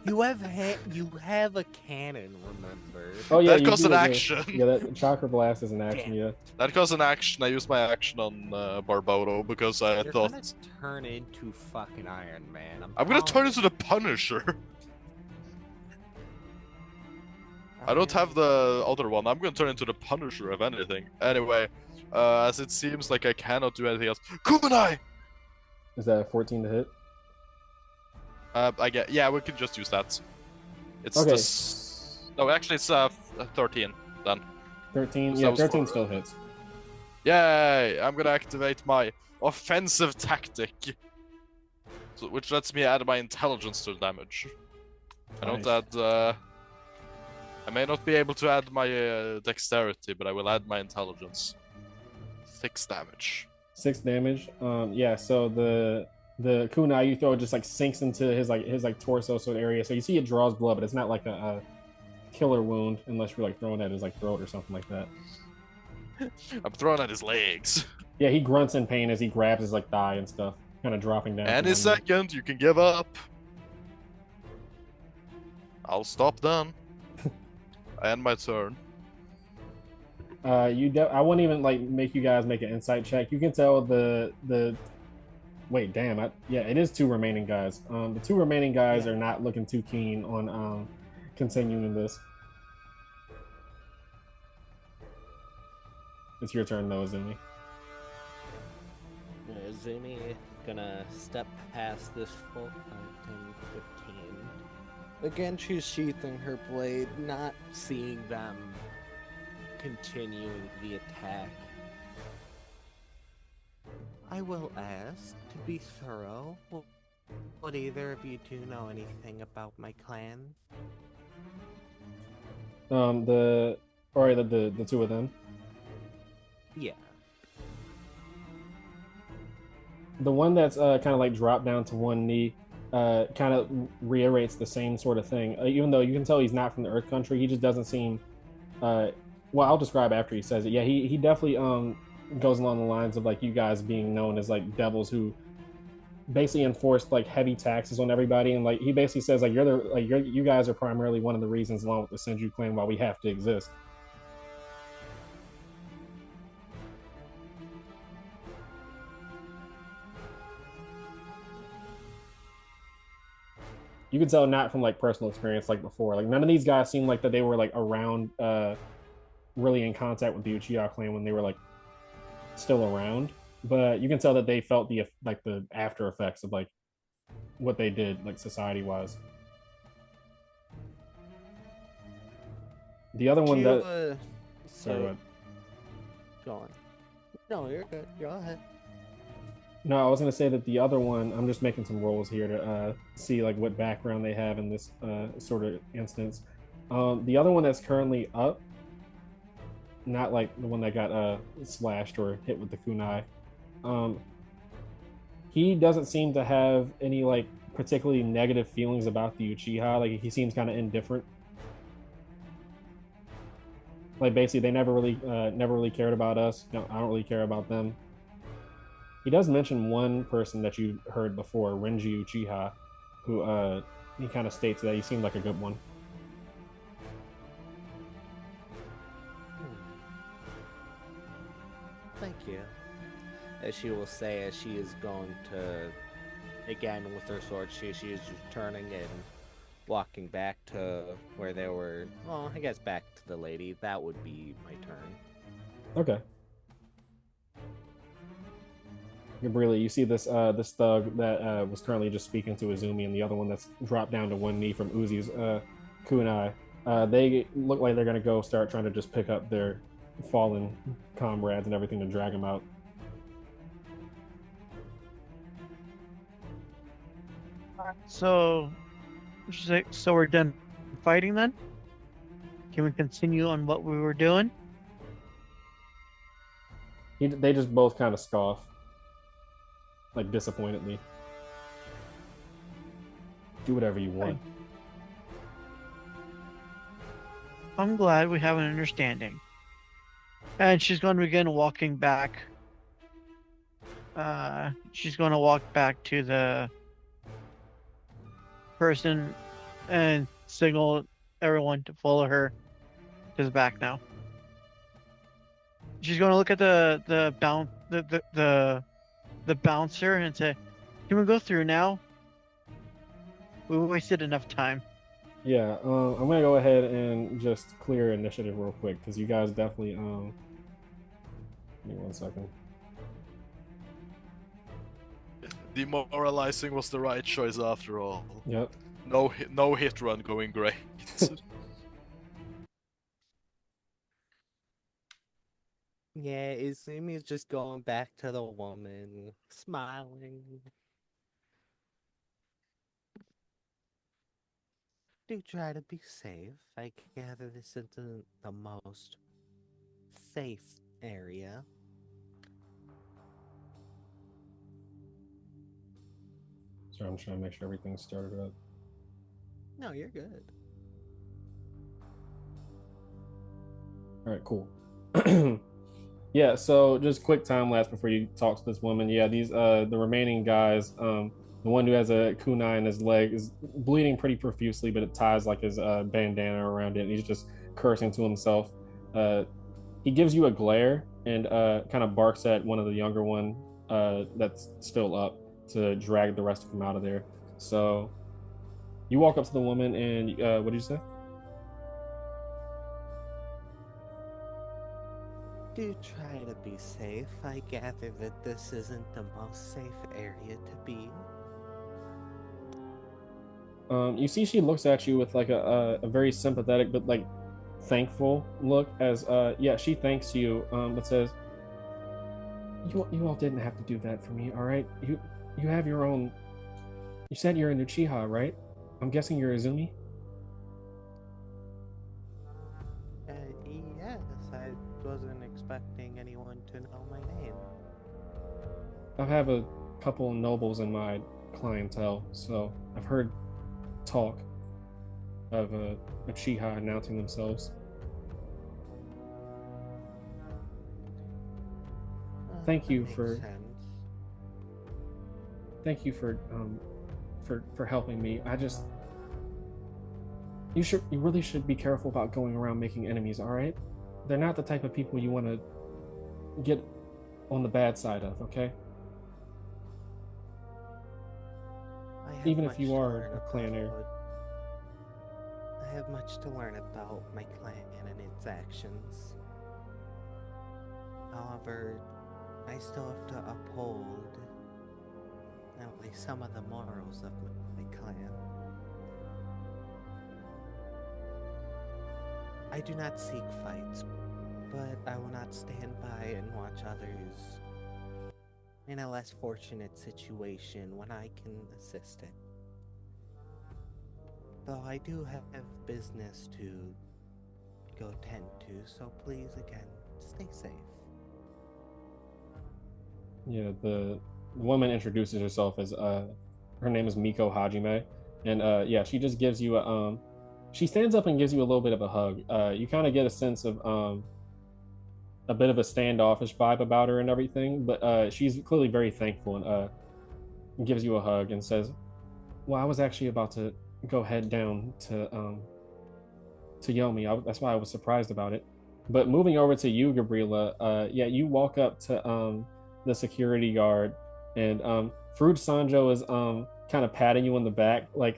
You have a cannon, remember? Oh yeah, that costs an action. Yeah, that chakra blast is an action. Damn. Yeah. That costs an action. I used my action on Barbodo because I You're thought gonna turn into fucking Iron Man. I'm gonna turn into the Punisher. I don't have the other one. I'm gonna turn into the Punisher if anything. Anyway, as it seems like I cannot do anything else. Kumanai! Is that a 14 to hit? Yeah, we can just use that. It's Okay. this. No, actually, it's 13 then. 13. So Yeah, that was 13 for- still hits. Yay! I'm gonna activate my offensive tactic, which lets me add my intelligence to the damage. I don't Nice. add. I may not be able to add my dexterity, but I will add my intelligence. 6 damage. 6 damage. Yeah. So the kunai you throw just like sinks into his torso sort of area. So you see it draws blood, but it's not like a killer wound unless you're like throwing at his like throat or something like that. I'm throwing at his legs. Yeah, he grunts in pain as he grabs his like thigh and stuff, kind of dropping down. Any second, you can give up. I'll stop then. I end my turn. I wouldn't even like make you guys make an insight check. You can tell the wait, damn, yeah, it is 2 remaining guys. The 2 remaining guys are not looking too keen on continuing this. It's your turn though, Izumi. Izumi is gonna step past this full 5, 10, 15. Again, she's sheathing her blade, not seeing them continuing the attack. I will ask, to be thorough, would either of you two know anything about my clan? The 2 of them. Yeah. The one that's kind of like dropped down to one knee, kind of reiterates the same sort of thing. Even though you can tell he's not from the Earth Country, he just doesn't seem. Well, I'll describe after he says it. Yeah, he definitely goes along the lines of like you guys being known as like devils who basically enforced like heavy taxes on everybody, and like he basically says like you guys are primarily one of the reasons, along with the Senju clan, why we have to exist. You can tell not from like personal experience like before. Like none of these guys seem like that they were like around, really in contact with the Uchiha clan when they were like still around. But you can tell that they felt the after effects of like what they did like society wise. The other one that sorry, go ahead. Go on. No, you're good. Go ahead. No, I was gonna say that the other one. I'm just making some rolls here to see like what background they have in this sort of instance. The other one that's currently up, not like the one that got slashed or hit with the kunai. He doesn't seem to have any like particularly negative feelings about the Uchiha. Like he seems kind of indifferent. Like basically, they never really cared about us. No, I don't really care about them. He does mention one person that you heard before, Renji Uchiha, who he kind of states that he seemed like a good one. Thank you. As she will say, as she is going to, again with her sword, she is just turning and walking back to where they were. Well, I guess back to the lady. That would be my turn. Okay. Gabriela, you see this this thug that was currently just speaking to Izumi, and the other one that's dropped down to one knee from Uzi's kunai. They look like they're gonna go start trying to just pick up their fallen comrades and everything to drag them out. So we're done fighting then? Can we continue on what we were doing? They just both kind of scoff. Like disappointedly. Do whatever you want. I'm glad we have an understanding. And she's going to begin walking back. She's going to walk back to the person and signal everyone to follow her to the back now. She's going to look at the bouncer and say, "Can we go through now? We wasted enough time." Yeah, I'm gonna go ahead and just clear initiative real quick because you guys definitely give me 1 second. Demoralizing was the right choice after all. Yep. No hit run going great. Yeah, Izumi is just going back to the woman, smiling. Do try to be safe. I gather this isn't the most safe area. So I'm trying to make sure everything's started up. No, you're good. All right, cool. Yeah, so just quick time lapse before you talk to this woman. Yeah, these the remaining guys, the one who has a kunai in his leg is bleeding pretty profusely, but it ties like his bandana around it, and he's just cursing to himself. He gives you a glare and kind of barks at one of the younger one that's still up to drag the rest of them out of there. So you walk up to the woman and what did you say? Do try to be safe. I gather that this isn't the most safe area to be. You see, she looks at you with like a very sympathetic but like thankful look. As yeah, she thanks you, but says, "You all didn't have to do that for me. All right, you have your own. You said you're a Uchiha, right? I'm guessing you're Izumi." Yes, I wasn't expecting anyone to know my name. I have a couple nobles in my clientele, so I've heard talk of a Uchiha announcing themselves. Thank That you makes for sense. thank you for helping me. I just you really should be careful about going around making enemies, all right? They're not the type of people you want to get on the bad side of, okay? Even if you are a clan heir. I have much to learn about my clan and its actions. However, I still have to uphold at least some of the morals of my clan. I do not seek fights, but I will not stand by and watch others in a less fortunate situation when I can assist it. Though I do have business to go tend to, so please again, stay safe. Yeah, the woman introduces herself as her name is Miko Hajime, and yeah, she just gives you a she stands up and gives you a little bit of a hug. You kind of get a sense of a bit of a standoffish vibe about her and everything, but she's clearly very thankful and gives you a hug and says, "Well, I was actually about to go head down to Yomi. That's why I was surprised about it." But moving over to you, Gabriela, yeah, you walk up to the security guard, and Fruit Sanjo is kind of patting you on the back, like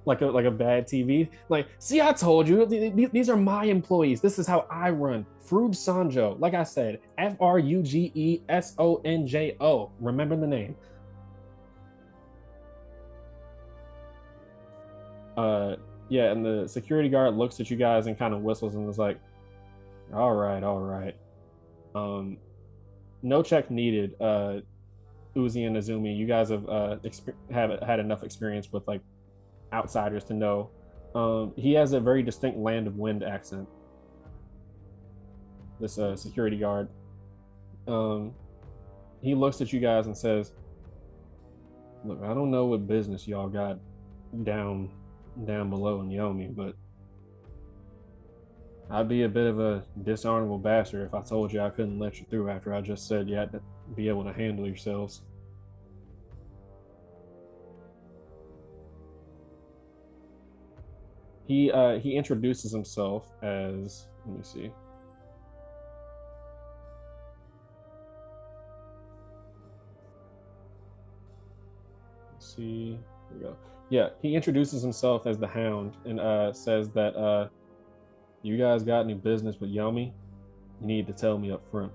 like a bad TV. Like, see, I told you, these are my employees. This is how I run. Fruit Sanjo, like I said, FRUGESONJO. Remember the name. Uh, yeah, and the security guard looks at you guys and kind of whistles and is like, all right, all right. No check needed. Uzi and Azumi, you guys have had enough experience with like outsiders to know. He has a very distinct Land of Wind accent. This security guard. Um, he looks at you guys and says, "Look, I don't know what business y'all got down down below in Yomi, but I'd be a bit of a dishonorable bastard if I told you I couldn't let you through after I just said you had to be able to handle yourselves." He introduces himself as, let me see. Let's see. There we go. Yeah, he introduces himself as the Hound and says that you guys got any business with Yomi? You need to tell me up front.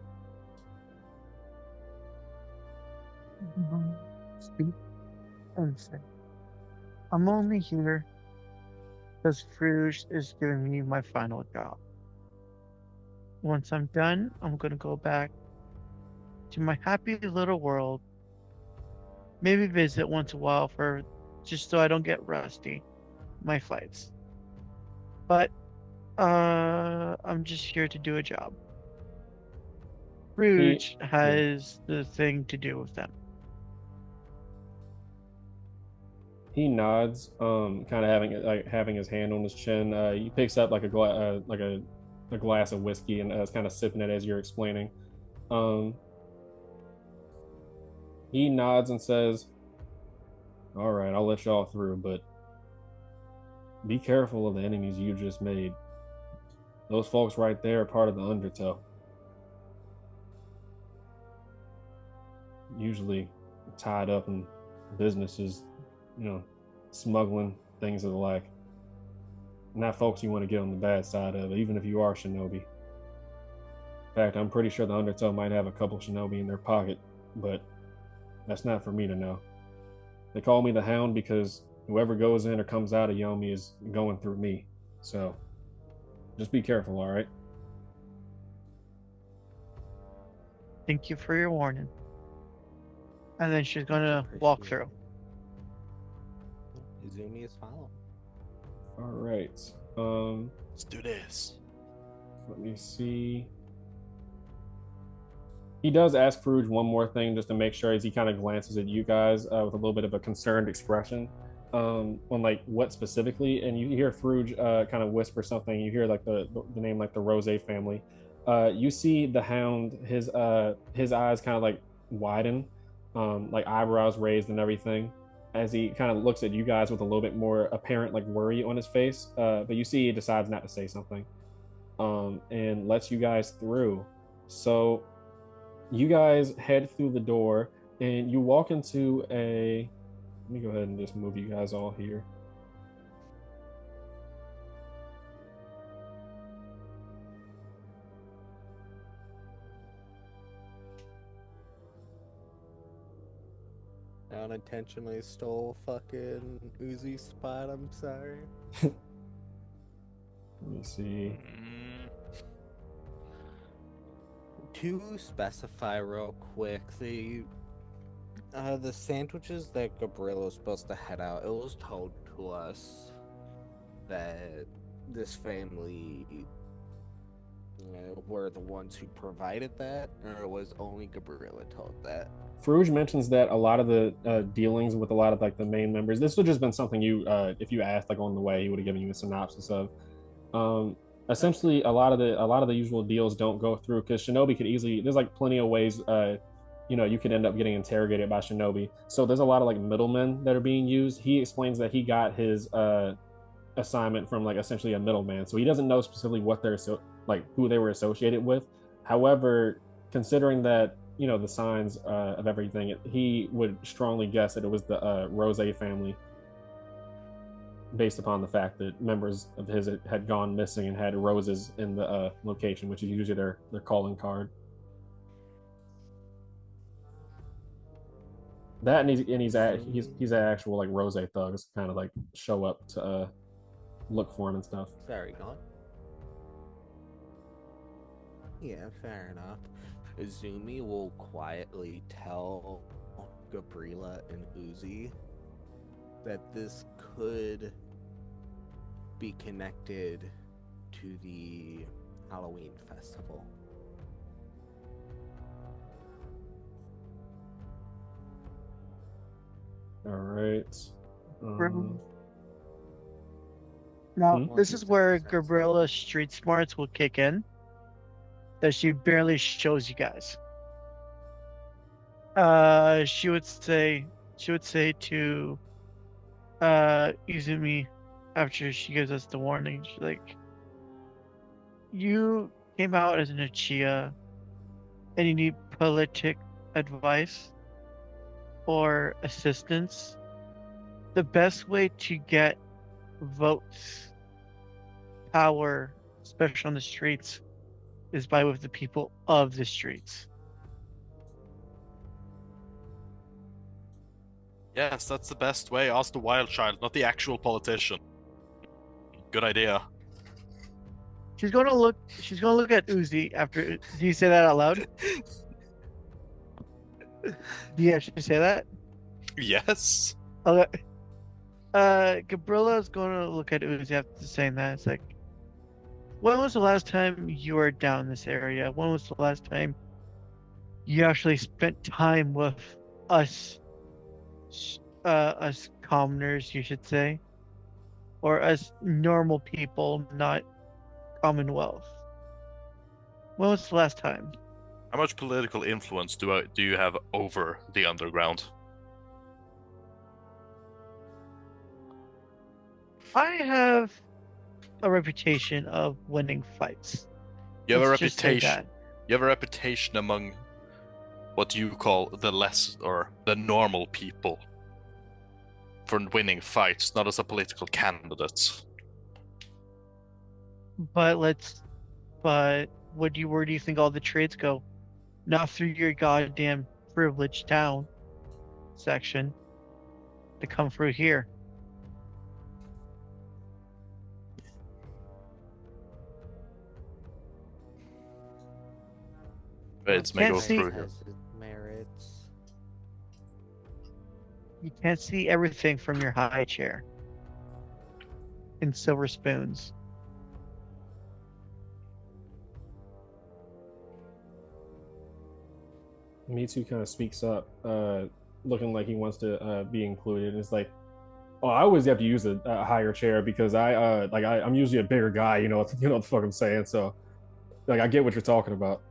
I'm only here because Fruge is giving me my final job. Once I'm done, I'm gonna go back to my happy little world. Maybe visit once a while for just so I don't get rusty my flights. But I'm just here to do a job. Rouge Yeah. has the thing to do with them. He nods, kind of having his hand on his chin. He picks up like a glass of whiskey and is kind of sipping it as you're explaining. Um, he nods and says, "All right, I'll let y'all through, but be careful of the enemies you just made. Those folks right there are part of the Undertow. Usually tied up in businesses, smuggling things of the like. Not folks you want to get on the bad side of, even if you are Shinobi. In fact, I'm pretty sure the Undertow might have a couple Shinobi in their pocket, but that's not for me to know. They call me the Hound because whoever goes in or comes out of Yomi is going through me. So just be careful, all right?" Thank you for your warning. And then she's gonna walk through. Izumi is following. All right. Let's do this. Let me see. He does ask Fruge one more thing just to make sure as he kind of glances at you guys with a little bit of a concerned expression on like what specifically, and you hear Fruge kind of whisper something. You hear like the name like the Rose family. You see the Hound, his eyes kind of like widen, like eyebrows raised and everything, as he kind of looks at you guys with a little bit more apparent like worry on his face. But you see he decides not to say something, and lets you guys through. So you guys head through the door and you walk into a. Let me go ahead and just move you guys all here. I unintentionally stole fucking Uzi's spot. I'm sorry. Let me see. To specify real quick, the sandwiches that Gabriella was supposed to head out, it was told to us that this family were the ones who provided that, or was only Gabriella told that? Farouj mentions that a lot of the dealings with a lot of like the main members. This would just been something you, if you asked like on the way, he would have given you a synopsis of. Essentially, a lot of the usual deals don't go through because Shinobi could easily. There's like plenty of ways. You could end up getting interrogated by Shinobi. So there's a lot of like middlemen that are being used. He explains that he got his assignment from like essentially a middleman, so he doesn't know specifically what they're like who they were associated with. However, considering that the signs of everything, he would strongly guess that it was the Rose family, based upon the fact that members of his had gone missing and had roses in the location, which is usually their calling card. That and he's actual like Rose thugs kind of like show up to look for him and stuff. Sorry, gone. Yeah, fair enough. Izumi will quietly tell Gabriela and Uzi that this could be connected to the Halloween festival. All right. Now, this is where Gabriella's street smarts will kick in. That she barely shows you guys. She would say to Izumi after she gives us the warning, she's like, "You came out as an Uchiha and you need politic advice or assistance the best way to get votes, power, especially on the streets, is by with the people of the streets. Yes, that's the best way. Ask the wild child, not the actual politician. Good idea. She's gonna look at Uzi after. Do you say that out loud? Do you actually say that? Yes. Okay. Gabrilla's gonna look at Uzi after saying that. It's like, when was the last time you were down this area? When was the last time you actually spent time with us, us commoners, you should say, or us normal people, not Commonwealth? When was the last time? How much political influence do you have over the underground? I have a reputation of winning fights. You have a Let's just say reputation. that. You have a reputation among what you call the less or the normal people for winning fights, not as a political candidate. But where do you think all the trades go? Not through your goddamn privileged town section. They come through here. It's may Can't go see- through here. Has its merits. You can't see everything from your high chair. In silver spoons. Mitsu kind of speaks up, looking like he wants to be included. It's like, oh, I always have to use a higher chair because I'm usually a bigger guy. You know what the fuck I'm saying. So, like, I get what you're talking about.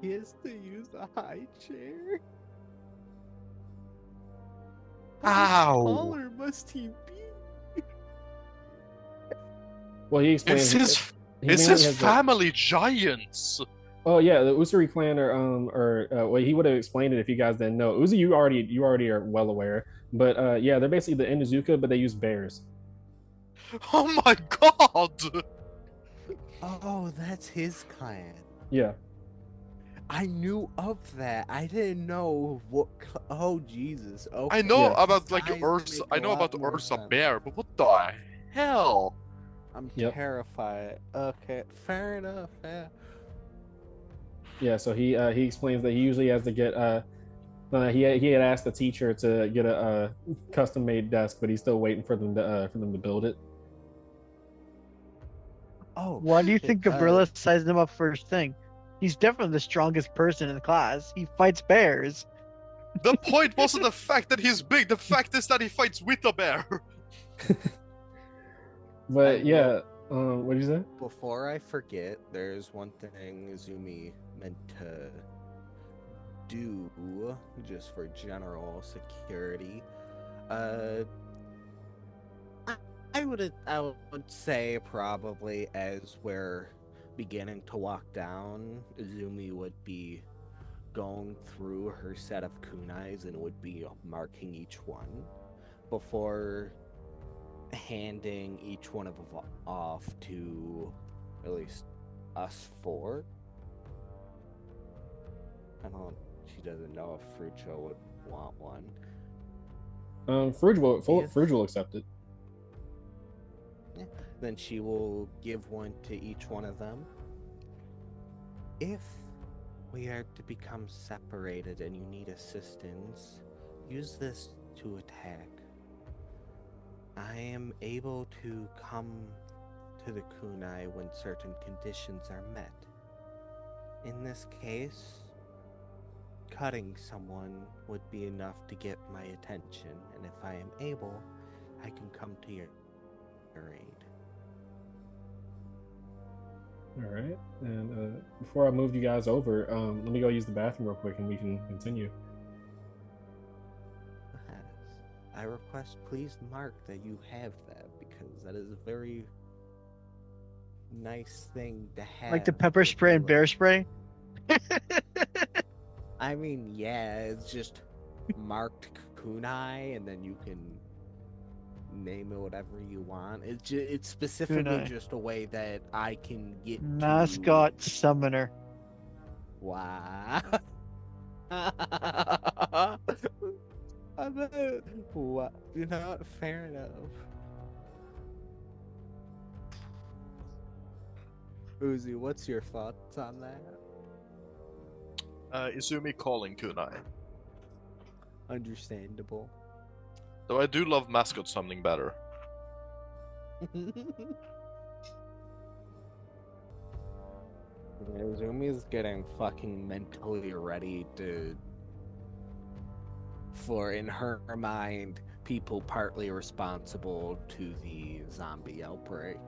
He has to use a high chair. How Ow! taller must he be? Well, he explains. It's he his mainly has the- family giants. Oh yeah, the Usuri clan well, he would have explained it if you guys didn't know. Uzi, you already are well aware, but yeah, they're basically the Inuzuka, but they use bears. Oh my god! Oh, that's his clan. Yeah, I knew of that. I didn't know what. Oh Jesus! Okay. I know Yeah. about like Size Ursa. make I a know lot about the more Ursa sense. bear, but what the hell? I'm Yep. terrified. Okay, fair enough. Yeah. yeah. So he explains that he usually has to get he had asked the teacher to get a custom made desk, but he's still waiting for them to build it. Oh. Why do you shit, think Gabriella sized him up first thing? He's definitely the strongest person in the class. He fights bears. The point wasn't the fact that he's big. The fact is that he fights with a bear. But I yeah, what did you say? Before I forget, there's one thing Izumi meant to do just for general security. I would say probably as we're beginning to walk down, Izumi would be going through her set of kunais and would be marking each one before handing each one of them off to at least us four. She doesn't know if Frucho would want one. Fruge will Yes. Fruge will accept it. Then she will give one to each one of them. If we are to become separated and you need assistance, use this to attack. I am able to come to the kunai when certain conditions are met. In this case, cutting someone would be enough to get my attention, and if I am able, I can come to your aid. All right, and before I move you guys over, let me go use the bathroom real quick, and we can continue. I request please mark that you have that, because that is a very nice thing to have. Like the pepper spray and bear spray? I mean, yeah, it's just marked kunai, and then you can name it whatever you want. It's specifically Kunai. just a way that I can get Mascot summoner. to. Wow. What? You know, fair enough. Uzi, what's your thoughts on that? Izumi calling kunai. Understandable. Though I do love mascot summoning better. Uzumi's getting fucking mentally ready for, in her mind, people partly responsible to the zombie outbreak.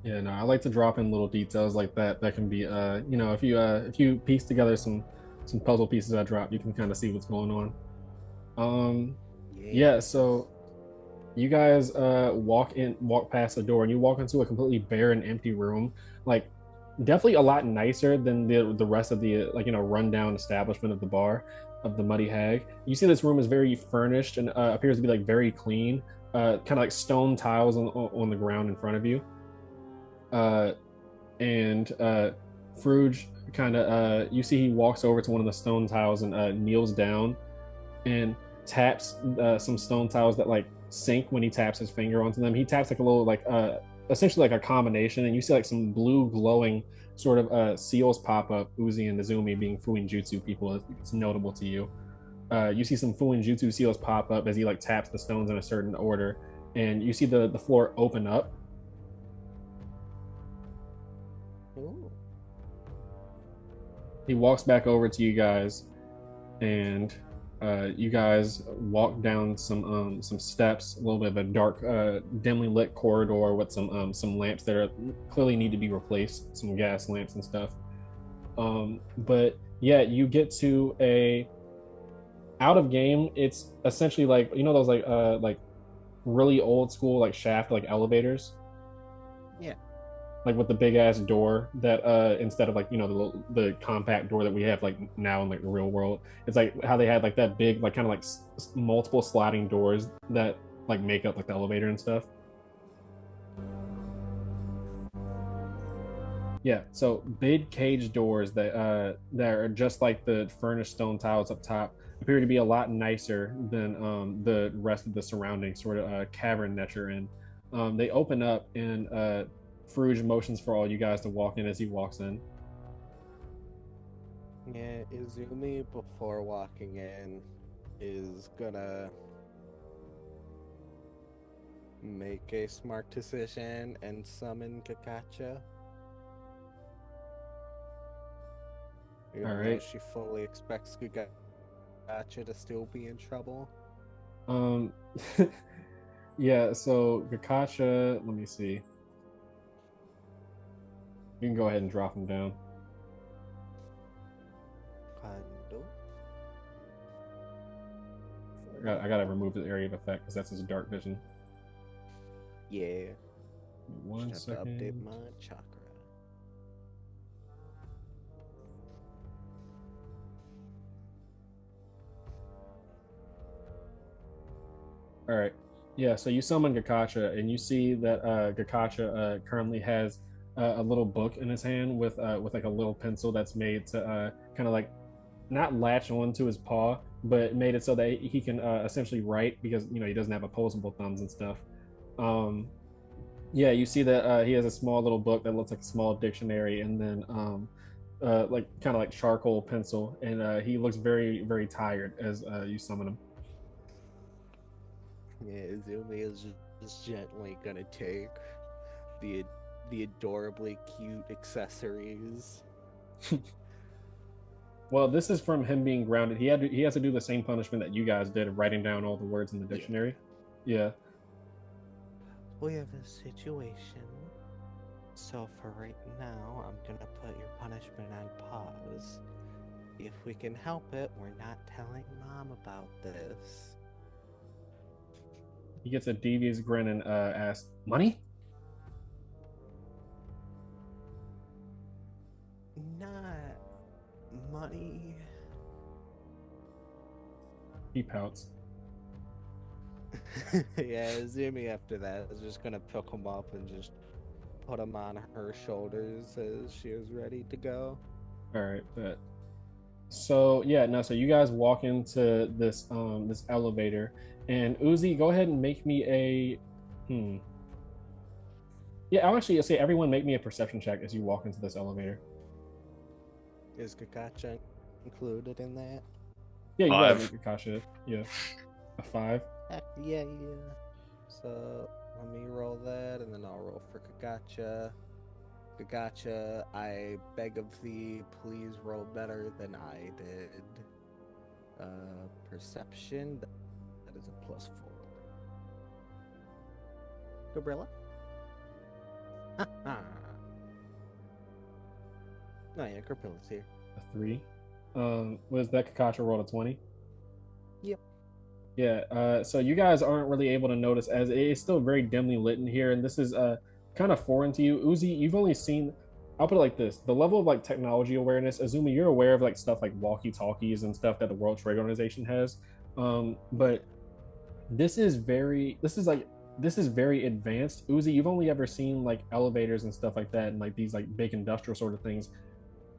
Yeah, no, I like to drop in little details like that. That can be, if you piece together some puzzle pieces I drop, you can kind of see what's going on. Yeah. So you guys walk past the door, and you walk into a completely bare and empty room. Like, definitely a lot nicer than the rest of the rundown establishment of the bar of the Muddy Hag. You see this room is very furnished and appears to be like very clean. Kind of like stone tiles on the ground in front of you. And Fruge kind of you see he walks over to one of the stone tiles and kneels down and taps some stone tiles that like sink when he taps his finger onto them. He taps like a little like essentially like a combination, and you see like some blue glowing sort of seals pop up. Uzi and Izumi being Fuinjutsu people, it's notable to you. You see some Fuinjutsu seals pop up as he like taps the stones in a certain order, and you see the floor open up. Ooh. He walks back over to you guys, and you guys walk down some steps, a little bit of a dark, dimly lit corridor with some lamps that are clearly need to be replaced, some gas lamps and stuff. But yeah, you get to a out of game. It's essentially like those like really old school like shaft like elevators. Yeah. Like with the big ass door that instead of like the compact door that we have like now in like the real world, it's like how they had like that big like kind of like multiple sliding doors that like make up like the elevator and stuff. Yeah, so big cage doors that are just like the furnished stone tiles up top appear to be a lot nicer than the rest of the surrounding sort of cavern that you're in. They open up and Fruge motions for all you guys to walk in as he walks in. Yeah, Izumi, before walking in, is gonna make a smart decision and summon Kakacha. Even though she fully expects Kakacha to still be in trouble. Yeah, so Kakacha, let me see. You can go ahead and drop him down. I gotta remove the area of effect because that's his dark vision. Yeah. One Just have second. to update my chakra. All right. Yeah, so you summon Gakacha, and you see that Gakacha currently has a little book in his hand with like a little pencil that's made to kind of like not latch onto his paw, but made it so that he can essentially write because he doesn't have opposable thumbs and stuff. Yeah, you see that he has a small little book that looks like a small dictionary, and then like kind of like charcoal pencil, and he looks very very tired as you summon him. Yeah, Izumi is just gently gonna take the adorably cute accessories. Well, this is from him being grounded. He has to do the same punishment that you guys did of writing down all the words in the dictionary. Yeah. We have a situation. So for right now, I'm gonna put your punishment on pause. If we can help it, we're not telling Mom about this. He gets a devious grin and asks, "Money?" Not money. He pouts. Yeah, Zumi after that is just gonna pick him up and just put him on her shoulders as she is ready to go. All right, bet. So yeah, no. So you guys walk into this this elevator, and Uzi, go ahead and make me a. Yeah, I'll actually say everyone make me a perception check as you walk into this elevator. Is Kakacha included in that? Yeah, you gotta 5. make Akasha. Yeah, a 5. Heck yeah. So let me roll that, and then I'll roll for Kakacha. Kakacha, I beg of thee, please roll better than I did. Perception, that is a +4. Gabriella? No, yeah, Gabriella's here. A 3. Was that Kakacha rolled a 20? Yep. Yeah. So you guys aren't really able to notice as it's still very dimly lit in here, and this is kind of foreign to you, Uzi. You've only seen. I'll put it like this: the level of like technology awareness, Azumi, you're aware of like stuff like walkie-talkies and stuff that the World Trade Organization has, but this is very advanced. Uzi, you've only ever seen like elevators and stuff like that, and like these like big industrial sort of things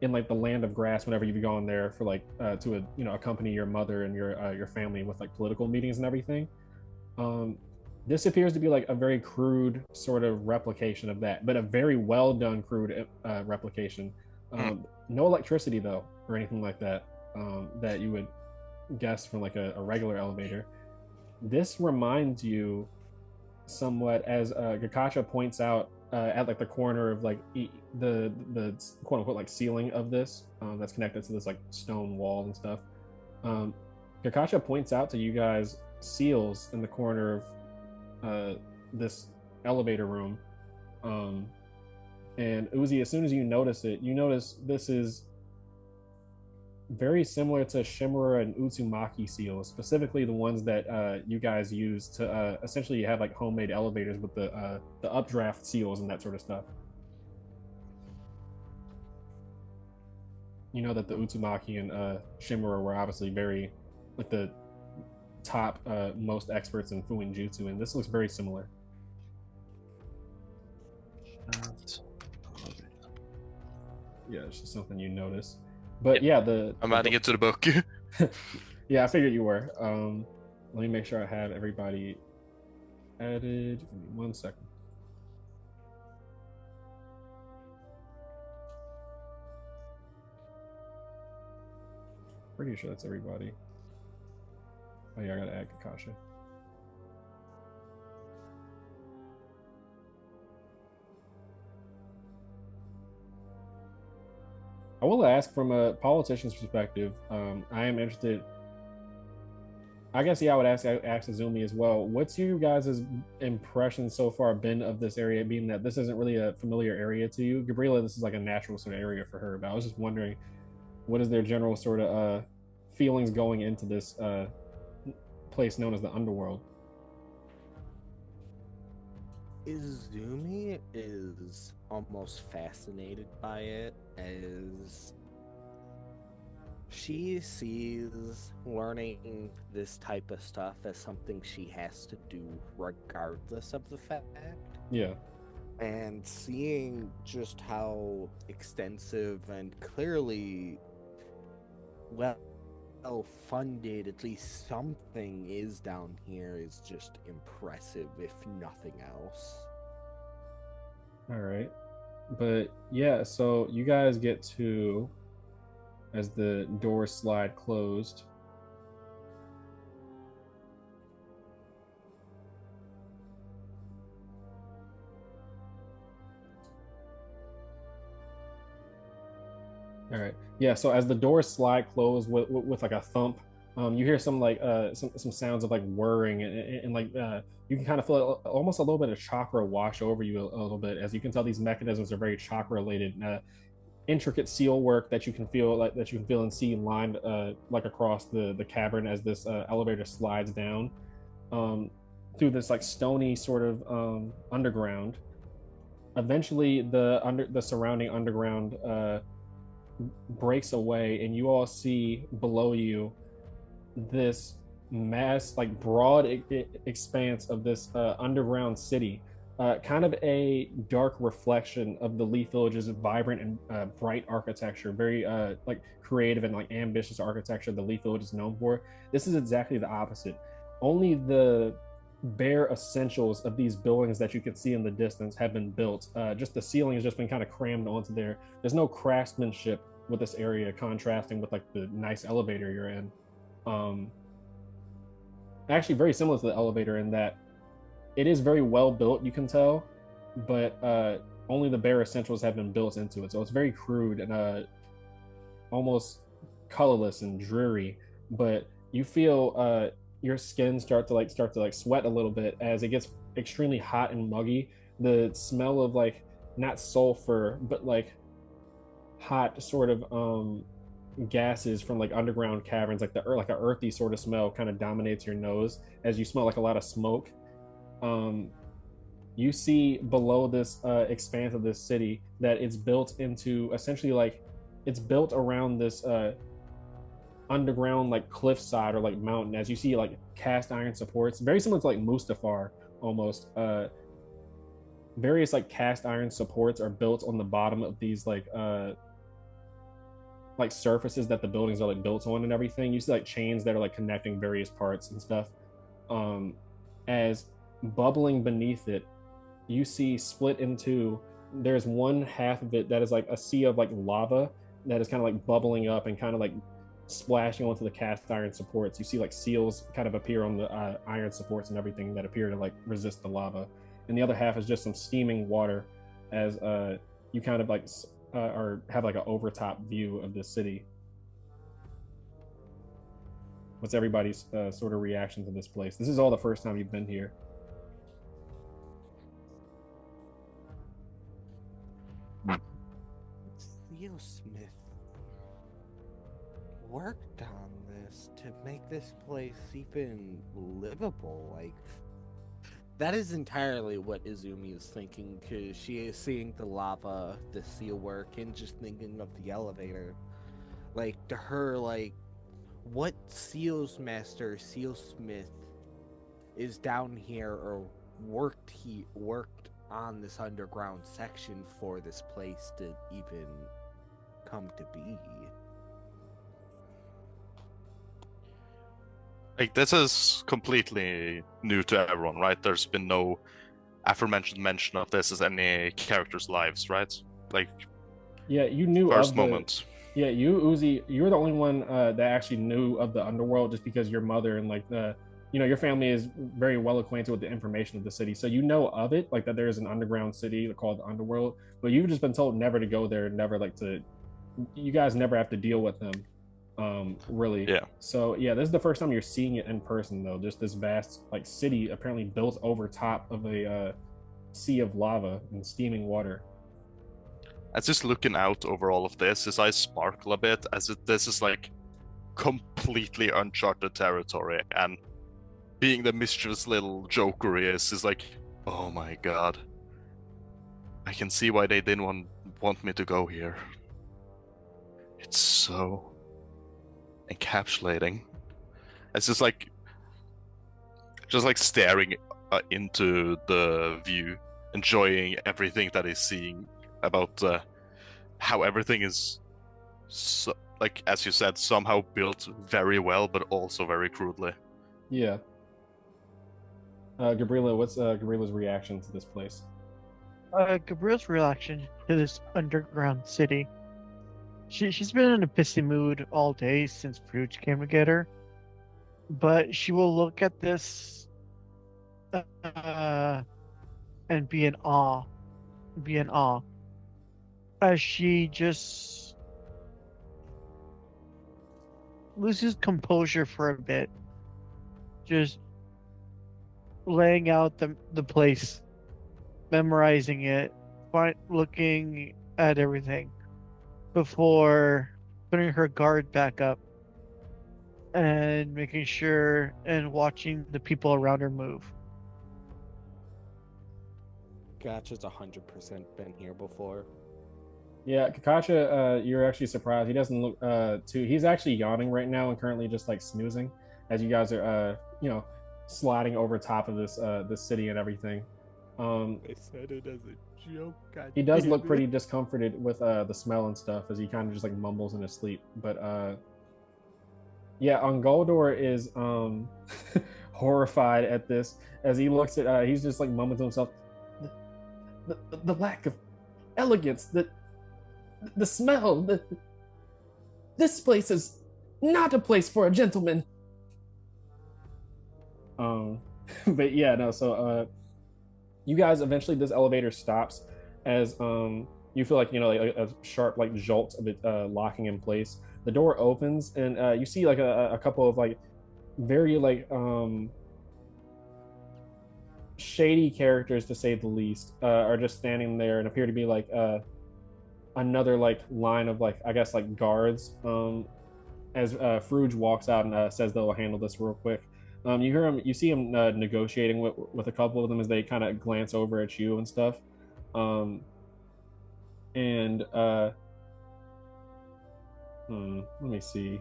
in like the land of grass whenever you've gone there for like to accompany your mother and your family with like political meetings and everything. This appears to be like a very crude sort of replication of that, but a very well done crude replication. No electricity though or anything like that that you would guess from like a regular elevator. This reminds you somewhat, as Gakacha points out, at like the corner of like the quote unquote like ceiling of this that's connected to this like stone wall and stuff. Gakacha points out to you guys seals in the corner of this elevator room, and Uzi, as soon as you notice it, you notice this is very similar to Shimura and Uzumaki seals, specifically the ones that you guys use to essentially have like homemade elevators with the updraft seals and that sort of stuff. You know that the Uzumaki and Shimura were obviously very like the top most experts in Fuin Jutsu, and this looks very similar. Yeah, it's just something you notice. But yeah, I'm adding it to the book. Yeah, I figured you were. Let me make sure I have everybody added. Give me 1 second. Pretty sure that's everybody. Oh yeah, I gotta add Kakashi. I will ask from a politician's perspective. I am interested. I guess yeah, I would ask Azumi as well. What's your guys' impression so far been of this area, being that this isn't really a familiar area to you? Gabriela, this is like a natural sort of area for her. But I was just wondering, what is their general sort of feelings going into this place known as the Underworld? Izumi is almost fascinated by it, as she sees learning this type of stuff as something she has to do regardless of the fact. Yeah. And seeing just how extensive and clearly well funded at least something is down here is just impressive, if nothing else. All right. But yeah, so you guys get to, as the doors slide closed, all right. Yeah. So as the doors slide closed with like a thump, you hear some like some sounds of like whirring and like you can kind of feel almost a little bit of chakra wash over you a little bit. As you can tell, these mechanisms are very chakra related. Intricate seal work that you can feel and see lined like across the cavern as this elevator slides down through this like stony sort of underground. Eventually, the surrounding underground breaks away, and you all see below you this mass, like broad expanse of this underground city, kind of a dark reflection of the Leaf Village's vibrant and bright architecture, very like creative and like ambitious architecture the Leaf Village is known for. This is exactly the opposite. Only the bare essentials of these buildings that you can see in the distance have been built. Just the ceiling has just been kind of crammed onto there. There's no craftsmanship with this area, contrasting with like the nice elevator you're in. Um, Actually, very similar to the elevator in that it is very well built, you can tell, but only the bare essentials have been built into it. So it's very crude and almost colorless and dreary. But you feel your skin start to sweat a little bit as it gets extremely hot and muggy. The smell of like not sulfur, but like hot sort of gases from like underground caverns, like like a earthy sort of smell, kind of dominates your nose as you smell like a lot of smoke. Um, you see below this expanse of this city that it's built into essentially like it's built around this underground like cliffside or like mountain. As you see like cast iron supports, very similar to like Mustafar almost. Various like cast iron supports are built on the bottom of these like surfaces that the buildings are like built on and everything. You see like chains that are like connecting various parts and stuff. As bubbling beneath it, you see split into, there's one half of it that is like a sea of like lava that is kind of like bubbling up and kind of like splashing onto the cast iron supports. You see like seals kind of appear on the iron supports and everything that appear to like resist the lava. And the other half is just some steaming water as you kind of like or have like an overtop view of the city. What's everybody's sort of reaction to this place? This is all the first time you've been here. Theo Smith worked on this to make this place even livable. Like, that is entirely what Izumi is thinking, because she is seeing the lava, the seal work, and just thinking of the elevator. Like, to her, like, what Seals Master, Seal Smith, is down here or worked on this underground section for this place to even come to be. Like, this is completely new to everyone, right? There's been no aforementioned mention of this as any characters' lives, right? Like, yeah, you knew first of the moment. Yeah, you Uzi, you're the only one that actually knew of the underworld, just because your mother and like your family is very well acquainted with the information of the city, so you know of it, like that there is an underground city called the Underworld. But you've just been told never to go there, never like to. You guys never have to deal with them, really. Yeah. So yeah, this is the first time you're seeing it in person, though. Just this vast like city, apparently built over top of a sea of lava and steaming water. As just looking out over all of this, his eyes sparkle a bit as this is like completely uncharted territory, and being the mischievous little joker he is like, oh my god, I can see why they didn't want me to go here. It's so encapsulating. It's just like staring into the view, enjoying everything that he's seeing about how everything is, so, like as you said, somehow built very well, but also very crudely. Yeah. Gabriela, what's Gabriela's reaction to this place? Gabriel's reaction to this underground city. She's been in a pissy mood all day since Fruits came to get her, but she will look at this and be in awe, as she just loses composure for a bit, just laying out the place, memorizing it, looking at everything before putting her guard back up and making sure and watching the people around her move. Gotcha's 100% been here before. Yeah, Kakacha, you're actually surprised. He doesn't look too. He's actually yawning right now and currently just like snoozing as you guys are, sliding over top of this city and everything. I said it as a joke. God He does damn look it. pretty discomforted with the smell and stuff as he kind of just like mumbles in his sleep. But yeah, Ungoldor is horrified at this as he looks at. He's just like mumbling to himself, the lack of elegance, the smell. This place is not a place for a gentleman. Um, but yeah, no. So you guys eventually this elevator stops as you feel like like a sharp like jolt of it locking in place. The door opens and you see like a couple of like very like shady characters to say the least are just standing there and appear to be like another like line of like I guess like guards as Fruge walks out and says they'll handle this real quick. You see him negotiating with a couple of them as they kind of glance over at you and stuff. Um, and let me see.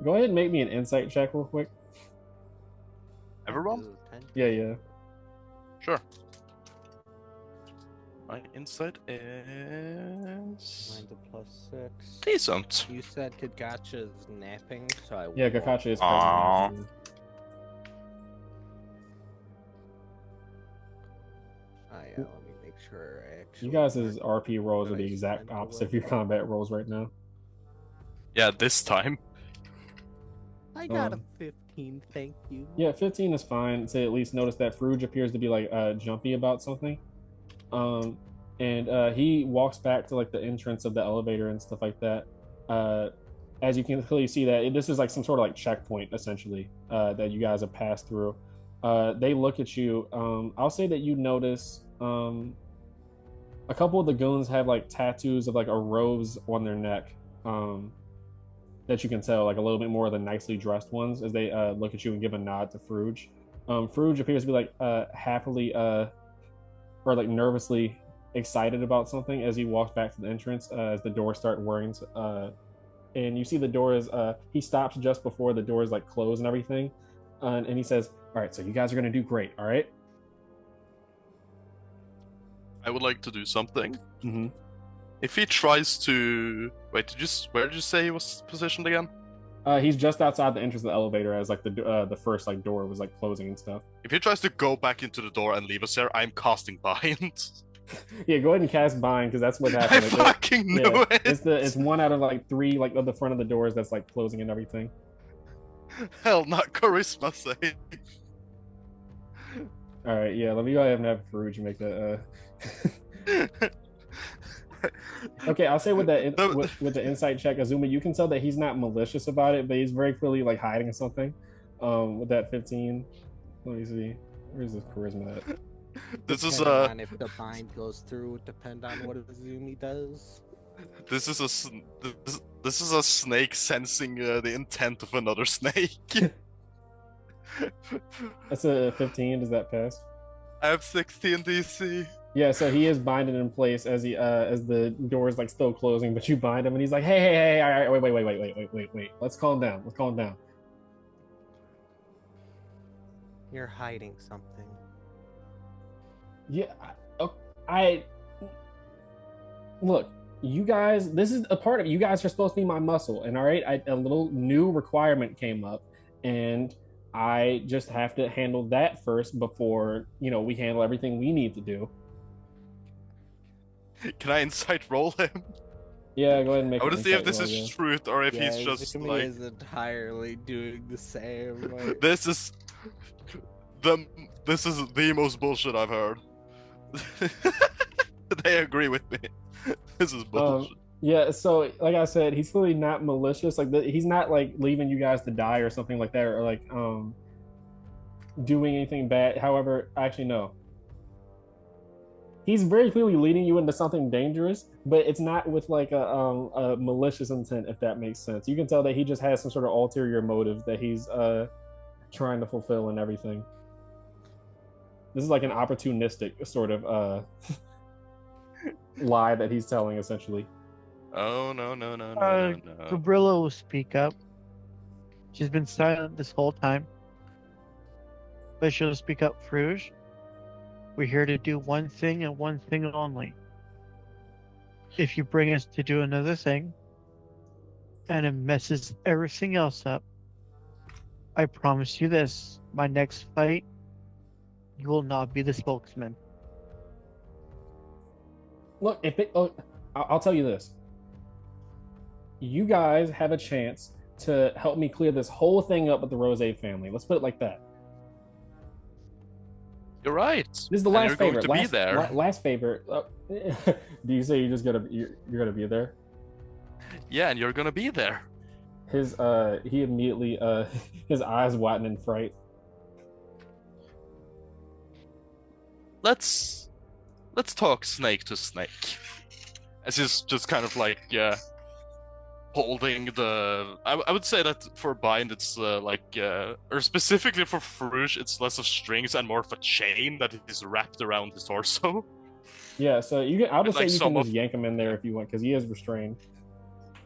Go ahead and make me an insight check real quick. Everyone? Yeah, yeah. Sure. My insight is Mine's a +6. decent. You said Kagacha's napping, so I Yeah, will- Kakacha is Aww. present. let me make sure I actually. You guys' RP rolls are the Nice. exact opposite of your combat rolls right now. Yeah, this time. I got Um, a 15, thank you. Yeah, 15 is fine to at least notice that Fruge appears to be like jumpy about something. And he walks back to like the entrance of the elevator and stuff like that. As you can clearly see that this is like some sort of like checkpoint essentially that you guys have passed through. They look at you. I'll say that you notice a couple of the goons have like tattoos of like a rose on their neck. That you can tell like a little bit more of the nicely dressed ones as they look at you and give a nod to Fruge. Fruge appears to be like happily or like nervously excited about something as he walks back to the entrance as the doors start whirring. And you see the doors. He stops just before the doors like close and everything, and he says, "All right, so you guys are gonna do great. All right." I would like to do something. Mm-hmm. If he tries to wait, where did you say he was positioned again? He's just outside the entrance of the elevator as like the first like door was like closing and stuff. If he tries to go back into the door and leave us there, I'm casting bind. Yeah, go ahead and cast bind because that's what I happened. fucking knew it. It's one out of like three like of the front of the doors that's like closing and everything. Hell, not charisma save. All right, yeah. Let me go ahead and have Farouj make that. Okay, I'll say with that with the insight check, Azuma, you can tell that he's not malicious about it, but he's very clearly like hiding something. With that 15, let me see, where's this charisma at? This is Depending on if the bind goes through, it depend on what Azumi does. this is a snake sensing the intent of another snake. That's a 15. Does that pass? I have 16 DC. Yeah, so he is binded in place as he as the door is like still closing, but you bind him, and he's like, hey, all right, wait, let's calm down, You're hiding something. Yeah, I look, you guys. This is a part of you guys are supposed to be my muscle, and all right, a little new requirement came up, and I just have to handle that first before we handle everything we need to do. Can I insight roll him? Yeah, go ahead and make. I want to see if this roll, is yeah. truth or if he's just Azumi like. is entirely doing the same. Like... This is the most bullshit I've heard. They agree with me. This is bullshit. Yeah, so like I said, he's clearly not malicious. Like he's not like leaving you guys to die or something like that, or like doing anything bad. However, actually no. He's very clearly leading you into something dangerous, but it's not with like a malicious intent, if that makes sense. You can tell that he just has some sort of ulterior motive that he's trying to fulfill and everything. This is like an opportunistic sort of lie that he's telling, essentially. Oh, no, no, no, no, no, no. Gabrilla will speak up. She's been silent this whole time. But she'll speak up, Fruge. We're here to do one thing and one thing only. If you bring us to do another thing, and it messes everything else up, I promise you this, my next fight, you will not be the spokesman. Look, I'll tell you this. You guys have a chance to help me clear this whole thing up with the Rose family. Let's put it like that. You're right. This is the last favor. Going to be there. Last favor. Do you say you're gonna be there? Yeah, and you're gonna be there. He immediately his eyes widen in fright. Let's talk snake to snake. As he's just kind of like holding the. I would say that for Bind it's or specifically for Fruge, it's less of strings and more of a chain that is wrapped around his torso. Yeah, so you can. I'll just say like you can just yank him in there if you want, because he is restrained.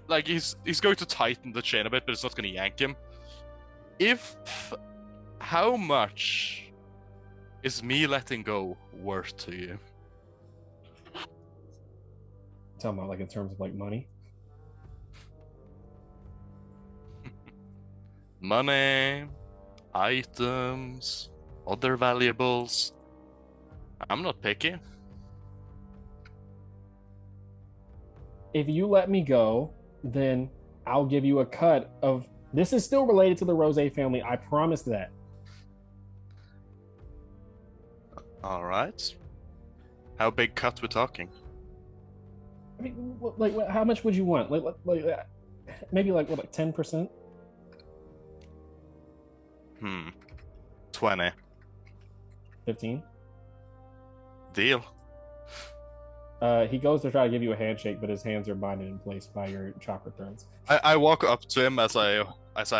Like he's going to tighten the chain a bit, but it's not going to yank him. How much is me letting go worth to you? Talking about like in terms of like money. Money, items, other valuables. I'm not picky. If you let me go, then I'll give you a cut of. This is still related to the Rose family. I promise that. All right. How big cut we're talking? I mean, like, how much would you want? Like maybe like 10%? 20. 15? Deal. He goes to try to give you a handshake, but his hands are binded in place by your chakra threads. I walk up to him as I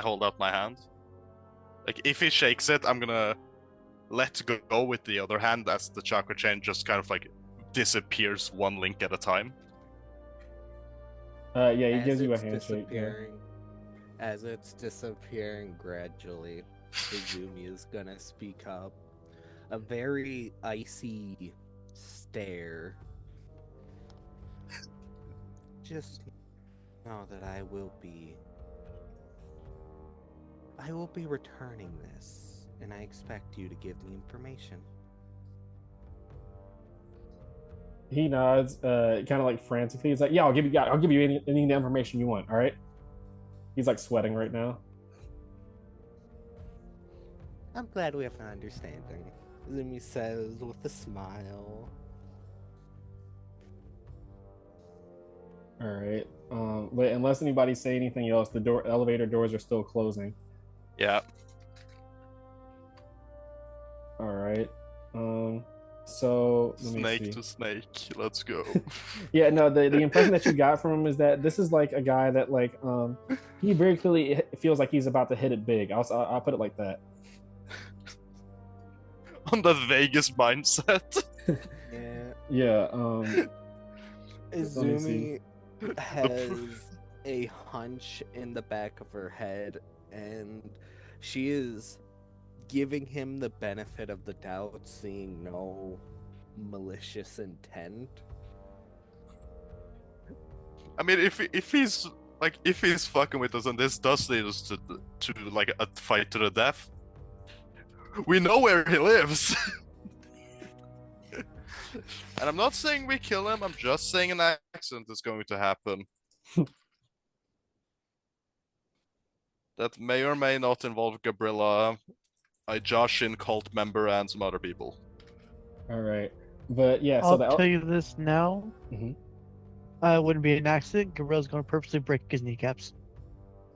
hold out my hand. Like if he shakes it, I'm gonna let go with the other hand as the chakra chain just kind of like disappears one link at a time. Yeah, he gives you a handshake. As it's disappearing gradually, Izumi is gonna speak up. A very icy stare. Just know that I will be returning this, and I expect you to give me information. He nods, kind of like frantically. He's like, "Yeah, I'll give you any information you want. All right." He's like sweating right now. I'm glad we have an understanding, Izumi says with a smile. All right. But unless anybody say anything else, the elevator doors are still closing. Yeah. All right. So let me snake see. to snake. Let's go. Yeah. No. The impression that you got from him is that this is like a guy that like he very clearly feels like he's about to hit it big. I'll put it like that. On the Vegas mindset. Yeah. Izumi has a hunch in the back of her head, and she is giving him the benefit of the doubt, seeing no malicious intent. I mean, if he's fucking with us and this does lead us to like a fight to the death, we know where he lives. And I'm not saying we kill him, I'm just saying an accident is going to happen. That may or may not involve Gabrilla, a Joshin cult member, and some other people. All right. But yeah, I'll tell you this now. Mm-hmm. It wouldn't be an accident. Gabrilla's going to purposely break his kneecaps.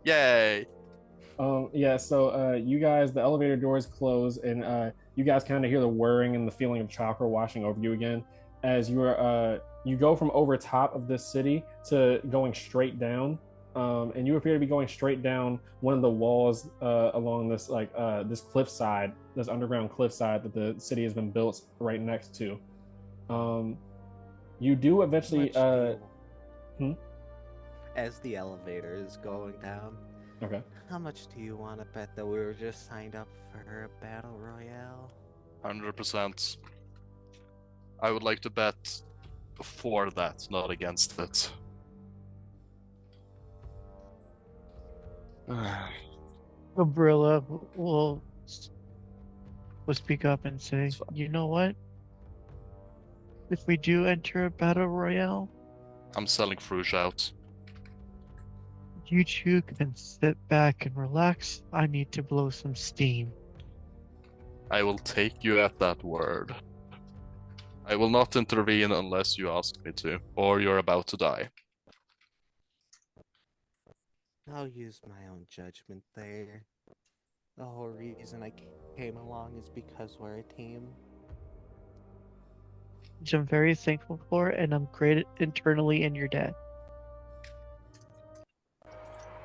Yay! Yeah, so you guys, the elevator doors close, and you guys kind of hear the whirring and the feeling of chakra washing over you again as you go from over top of this city to going straight down, and you appear to be going straight down one of the walls along this this cliffside, this underground cliffside that the city has been built right next to. You do eventually. As the elevator is going down, Okay. how much do you want to bet that we were just signed up for a battle royale? 100%. I would like to bet for that, not against it. Umbrella will speak up and say, you know what? If we do enter a battle royale, I'm selling Fruge out. you two can sit back and relax. I need to blow some steam. I will take you at that word. I will not intervene unless you ask me to, or you're about to die. I'll use my own judgment there. The whole reason I came along is because we're a team. Which I'm very thankful for, and I'm great internally in your dad.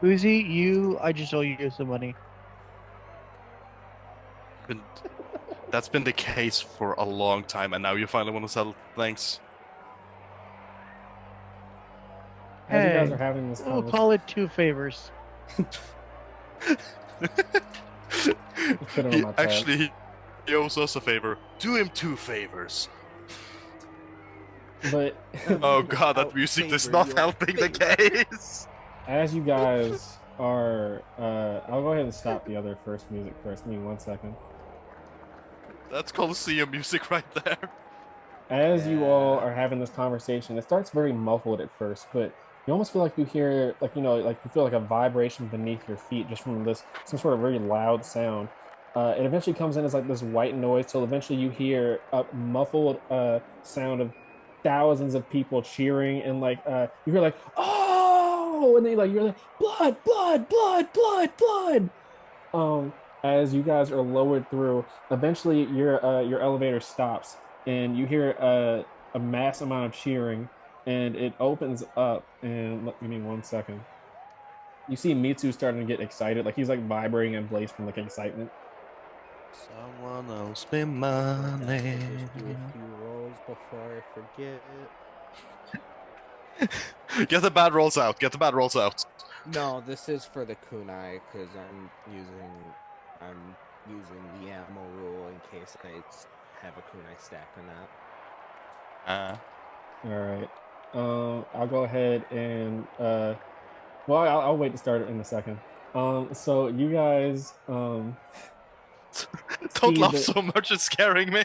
Uzi, I just owe you some money. That's been the case for a long time, and now you finally want to settle things. As you guys Hey, are having this we'll conversation, call it 2 favors. put it on my tab. Actually, he owes us a favor. Do him 2 favors. But Oh god, that music is not helping the case. as you guys are, I'll go ahead and stop the other first music first. Give me 1 second. That's Coliseum music right there. As you all are having this conversation, it starts very muffled at first, but you almost feel like you hear, like, you know, like you feel like a vibration beneath your feet just from this, some sort of very loud sound. It eventually comes in as like this white noise till eventually you hear a muffled sound of thousands of people cheering, and like you hear like, oh, and then you're like, blood, blood, blood, blood, blood. As you guys are lowered through, eventually your elevator stops, and you hear a mass amount of cheering, and it opens up. And give me 1 second. You see Mitsu starting to get excited, like he's like vibrating in place from like excitement. Someone else be my Just name. do a few rolls before I forget. Get the bad rolls out. Get the bad rolls out. No, this is for the kunai because I'm using the ammo rule in case I have a kunai stack or not. All right. I'll go ahead and well, I'll wait to start it in a second. So you guys Don't laugh so much, it's scaring me.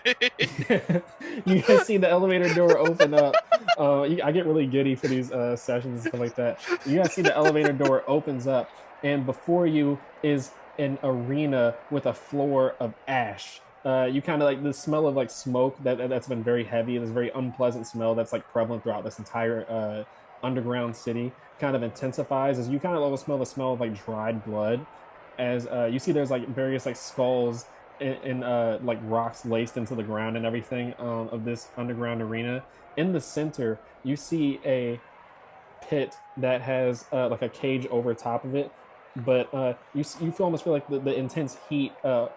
you guys see the elevator door open up. I get really giddy for these sessions and stuff like that. You guys see the elevator door opens up, and before you is an arena with a floor of ash. You kind of like the smell of like smoke that's been very heavy. This very unpleasant smell that's like prevalent throughout this entire underground city kind of intensifies as you kind of smell the smell of like dried blood. As you see, there's like various like skulls and like rocks laced into the ground and everything of this underground arena. In the center, you see a pit that has like a cage over top of it, but you almost feel like the intense heat,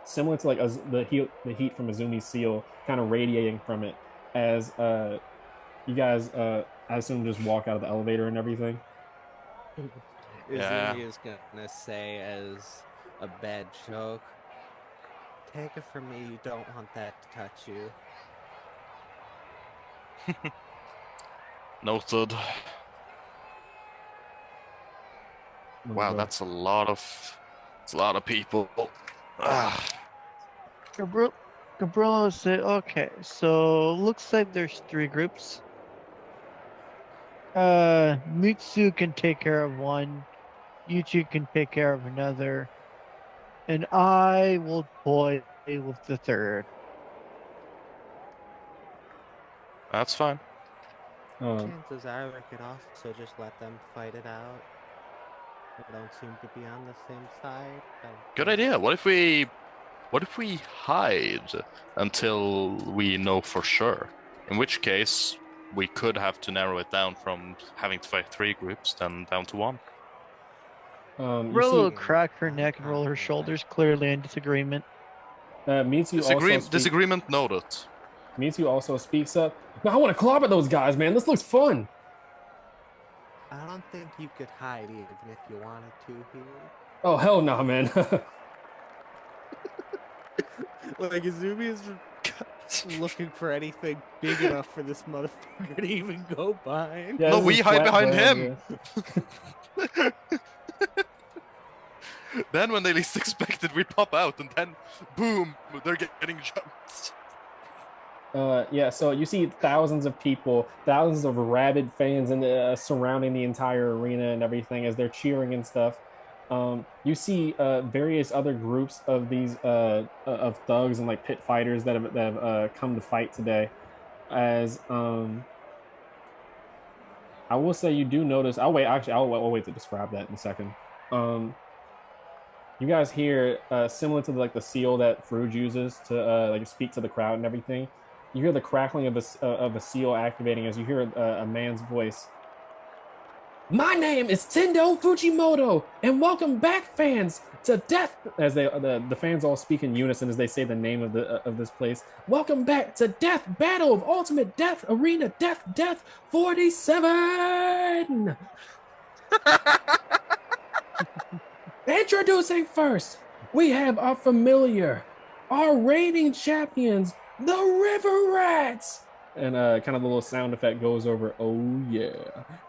similar to like the heat from Azumi's seal, kind of radiating from it. As you guys, I assume, just walk out of the elevator and everything. Yeah. Izumi is gonna say as a bad joke, take it from me, you don't want that to touch you. Noted. Wow, that's a lot of people. Gabriella said, okay, so looks like there's 3 groups. Mitsu can take care of one, you two can take care of another, and I will toy with the third. That's fine. Chances are we could also just let them fight it out. They don't seem to be on the same side. Good idea. What if we hide until we know for sure? In which case, we could have to narrow it down from having to fight 3 groups then down to 1. Rilla will crack her neck and roll her shoulders, clearly in disagreement. Mitsu Disagreement noted. Mitsu also speaks up. No, I want to clobber those guys, man. This looks fun. I don't think you could hide even if you wanted to here. Oh, hell no, man. Like, Izumi is looking for anything big enough for this motherfucker to even go behind. Yeah, No, this we is hide flat behind ground, him. Then when they least expect it, we pop out, and then boom, they're getting jumped. Yeah, so you see thousands of people, thousands of rabid fans surrounding the entire arena and everything as they're cheering and stuff. You see various other groups of these of thugs and like pit fighters that have come to fight today. As I will say, you do notice. I'll wait. Actually, I'll wait to describe that in a second. Um, you guys hear similar to like the seal that Fruge uses to like speak to the crowd and everything. You hear the crackling of a seal activating as you hear a man's voice. My name is Tendo Fujimoto, and welcome back, fans, to Death. As the fans all speak in unison as they say the name of this place. Welcome back to Death Battle of Ultimate Death Arena Death 47. Introducing first, we have our familiar, our reigning champions, the River Rats. And kind of the little sound effect goes over, oh yeah.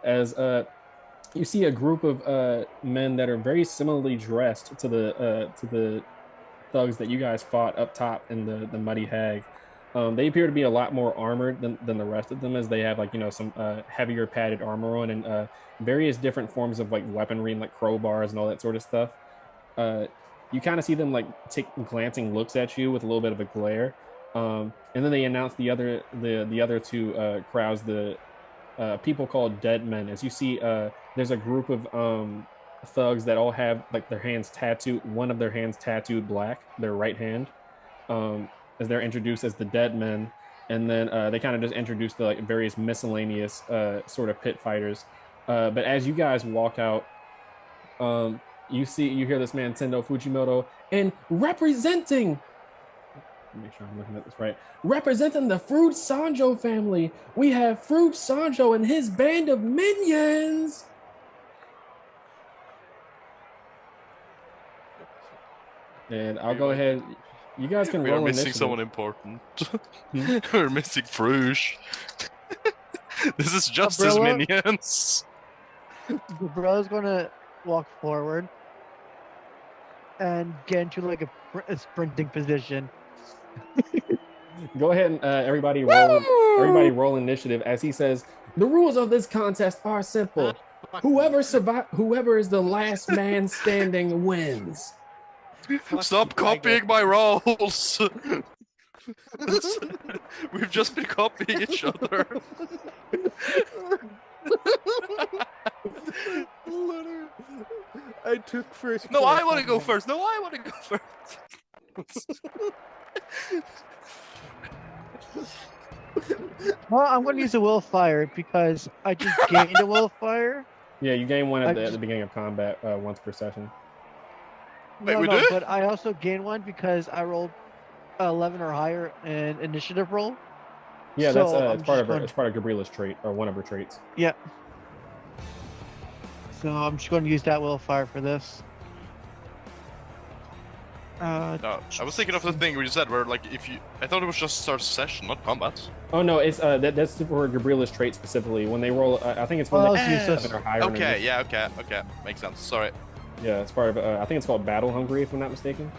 As you see a group of men that are very similarly dressed to the thugs that you guys fought up top in the Muddy Hag. They appear to be a lot more armored than the rest of them, as they have like some heavier padded armor on and various different forms of like weaponry and like crowbars and all that sort of stuff. You kind of see them like take glancing looks at you with a little bit of a glare, and then they announce the other two crowds, the people called Dead Men. As you see, there's a group of thugs that all have like their hands tattooed, one of their hands tattooed black, their right hand, as they're introduced as the Dead Men. And then they kind of just introduce the like various miscellaneous sort of pit fighters. But as you guys walk out, you hear this man Tendo Fujimoto, and representing, make sure I'm looking at this right, representing the Fruit Sanjo family, we have Fruit Sanjo and his band of minions. And I'll go ahead. You guys can roll initiative. We're missing someone important. We're missing Fruge. This is just his minions. Gabrilla's gonna walk forward and get into like a sprinting position. Go ahead and everybody roll initiative as he says, the rules of this contest are simple. Whoever is the last man standing wins. Stop copying my rolls. We've just been copying each other. I took first. No, I want to go first. No, I want to go first. Well, I'm going to use a will fire because I just gained a will fire. Yeah, you gain one at the beginning of combat once per session. Wait, we did? But I also gained one because I rolled 11 or higher in initiative roll. Yeah, so it's part of Gabriella's trait, or one of her traits. Yeah. So I'm just going to use that will fire for this. No, I was thinking of the thing where you said where like I thought it was just start a session, not combat. Oh no, it's that's for Gabriella's trait specifically. When they roll, I think it's when they 7 or higher. Okay, yeah, okay, makes sense. Sorry. Yeah, it's part of. I think it's called Battle Hungry, if I'm not mistaken.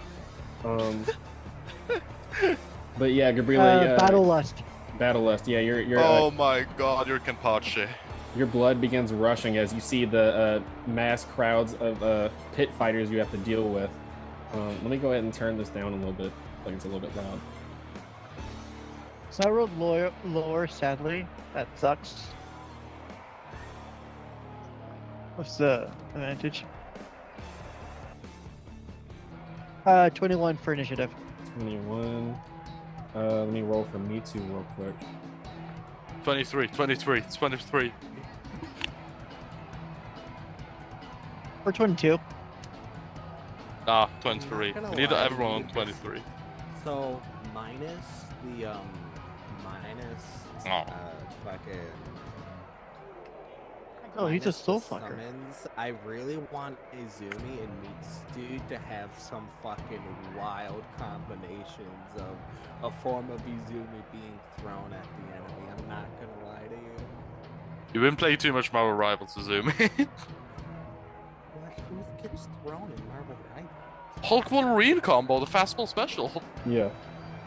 But yeah, Gabriella. Battle Lust. Battle Lust. Yeah, you're. Oh my God, you're Kenpachi. Your blood begins rushing as you see the mass crowds of pit fighters you have to deal with. Let me go ahead and turn this down a little bit. Like it's a little bit loud. So I rolled lower, sadly. That sucks. What's the advantage? 21 for initiative. 21. Let me roll for me too real quick. 23. Or 22. 23. We need everyone on 23. So minus the fucking. Oh, he's a minus the soul fucker. summons, I really want Izumi and Mitsudu to have some fucking wild combinations of a form of Izumi being thrown at the enemy. I'm not gonna lie to you. You've been playing too much Marvel Rivals, Izumi. What? Who gets thrown in Marvel Rivals? Hulk Wolverine combo, the fastball special. Yeah.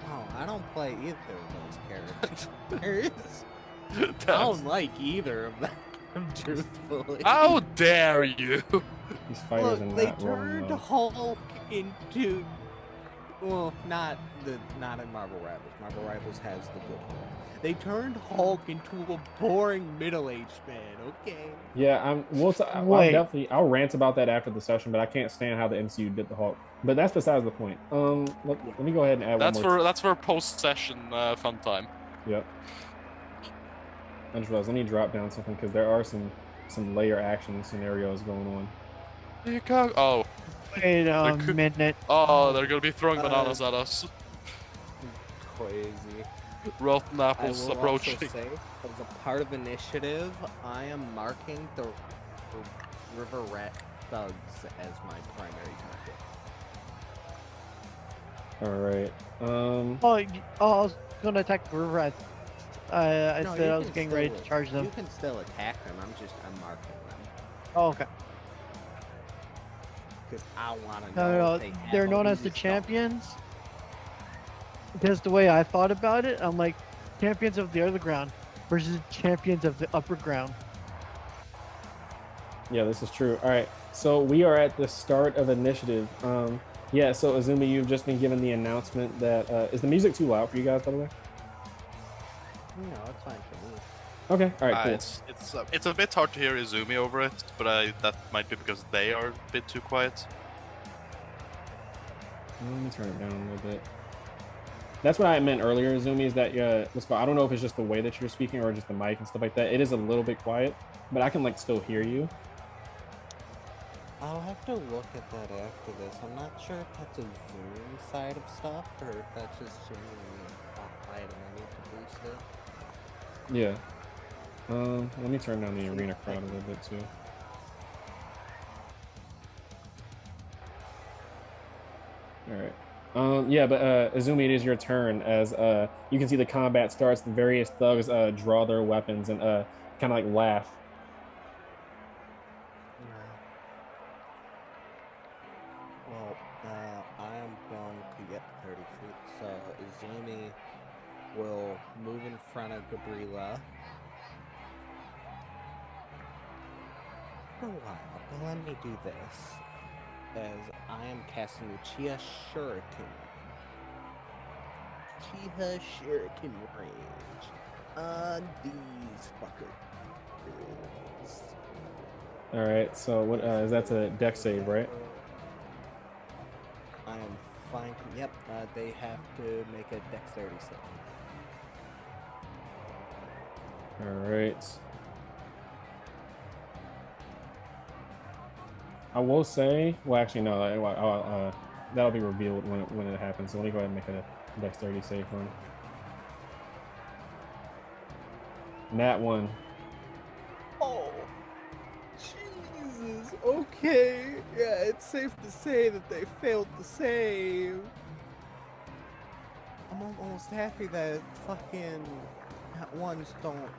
Oh, I don't play either of those characters. I Damn. don't like either of them, truthfully. How dare you? These fighters are Look, they not rolling turned well. Hulk into. Well, not in Marvel Rivals. Marvel Rivals has the good Hulk. They turned Hulk into a boring middle-aged man. Okay. Yeah, I'll rant about that after the session, but I can't stand how the MCU did the Hulk. But that's besides the point. Let me go ahead and add That's one more. that's for post-session fun time. Yep. I just realized, let me drop down something because there are some layer action scenarios going on. Oh. Wait a minute. Oh, they're gonna be throwing bananas at us. Crazy. Rotten apples I will approaching. also say, as a part of initiative, I am marking the River Rat thugs as my primary target. All right. I was gonna attack the river rat. I No, said you I was can getting ready to still- charge them. You can still attack them. I'm marking them Oh, okay. because I want to No, know. no, if they have they're a known as the weakest dog. champions. Because the way I thought about it, I'm like, champions of the underground versus champions of the upper ground. Yeah, this is true. All right. So we are at the start of initiative. Yeah, so Azumi, you've just been given the announcement that is the music too loud for you guys, by the way? No, it's fine for me. Okay. All right, cool. It's a bit hard to hear Izumi over it, but that might be because they are a bit too quiet. Let me turn it down a little bit. That's what I meant earlier, Azumi, is that I don't know if it's just the way that you're speaking or just the mic and stuff like that. It is a little bit quiet, but I can like still hear you. I'll have to look at that after this. I'm not sure if that's a Zoom side of stuff or if that's just genuinely quiet and I need to boost it. Yeah. Let me turn down the arena crowd a little bit too. All right. Yeah, but Azumi, it is your turn as you can see the combat starts. The various thugs draw their weapons and kind of like laugh. Well, I am going to get 30 feet, so Izumi will move in front of Gabriela for a while, but let me do this, as I am casting Uchiha Shuriken. Uchiha Shuriken range on these fuckers. All right. So what is that a dex save, right? I am fine. Yep, they have to make a dexterity save. All right. I will say, well, actually, no. That'll be revealed when it happens. So let me go ahead and make a dexterity save run. Nat 1. Oh, Jesus. Okay. Yeah, it's safe to say that they failed to save. I'm almost happy that fucking ones don't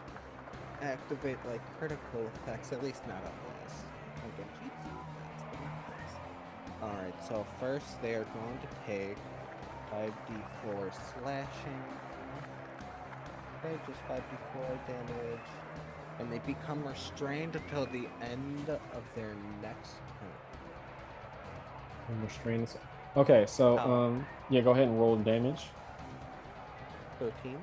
activate like critical effects, at least not on this. Okay, alright, so first they are going to take 5d4 slashing. Okay, just 5d4 damage. And they become restrained until the end of their next turn. And restraints. Okay, so yeah, go ahead and roll damage. 13.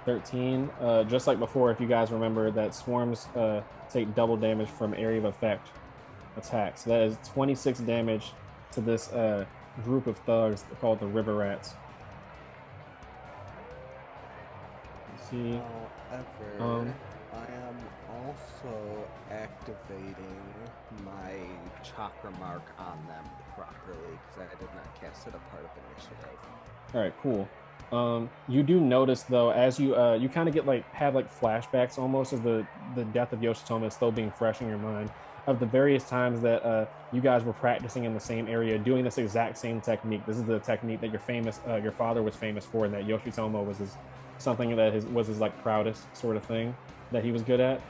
13. Just like before, if you guys remember that swarms take double damage from area of effect attack. So that is 26 damage to this group of thugs called the River Rats. Let's see. However, I am also activating my chakra mark on them properly because I did not cast it a part of initiative. All right, cool. You do notice though, as you kind of get have flashbacks almost as the death of Yoshitomo is still being fresh in your mind of the various times that you guys were practicing in the same area, doing this exact same technique. This is the technique that your father was famous for, and that Yoshitomo was something that was his proudest sort of thing that he was good at.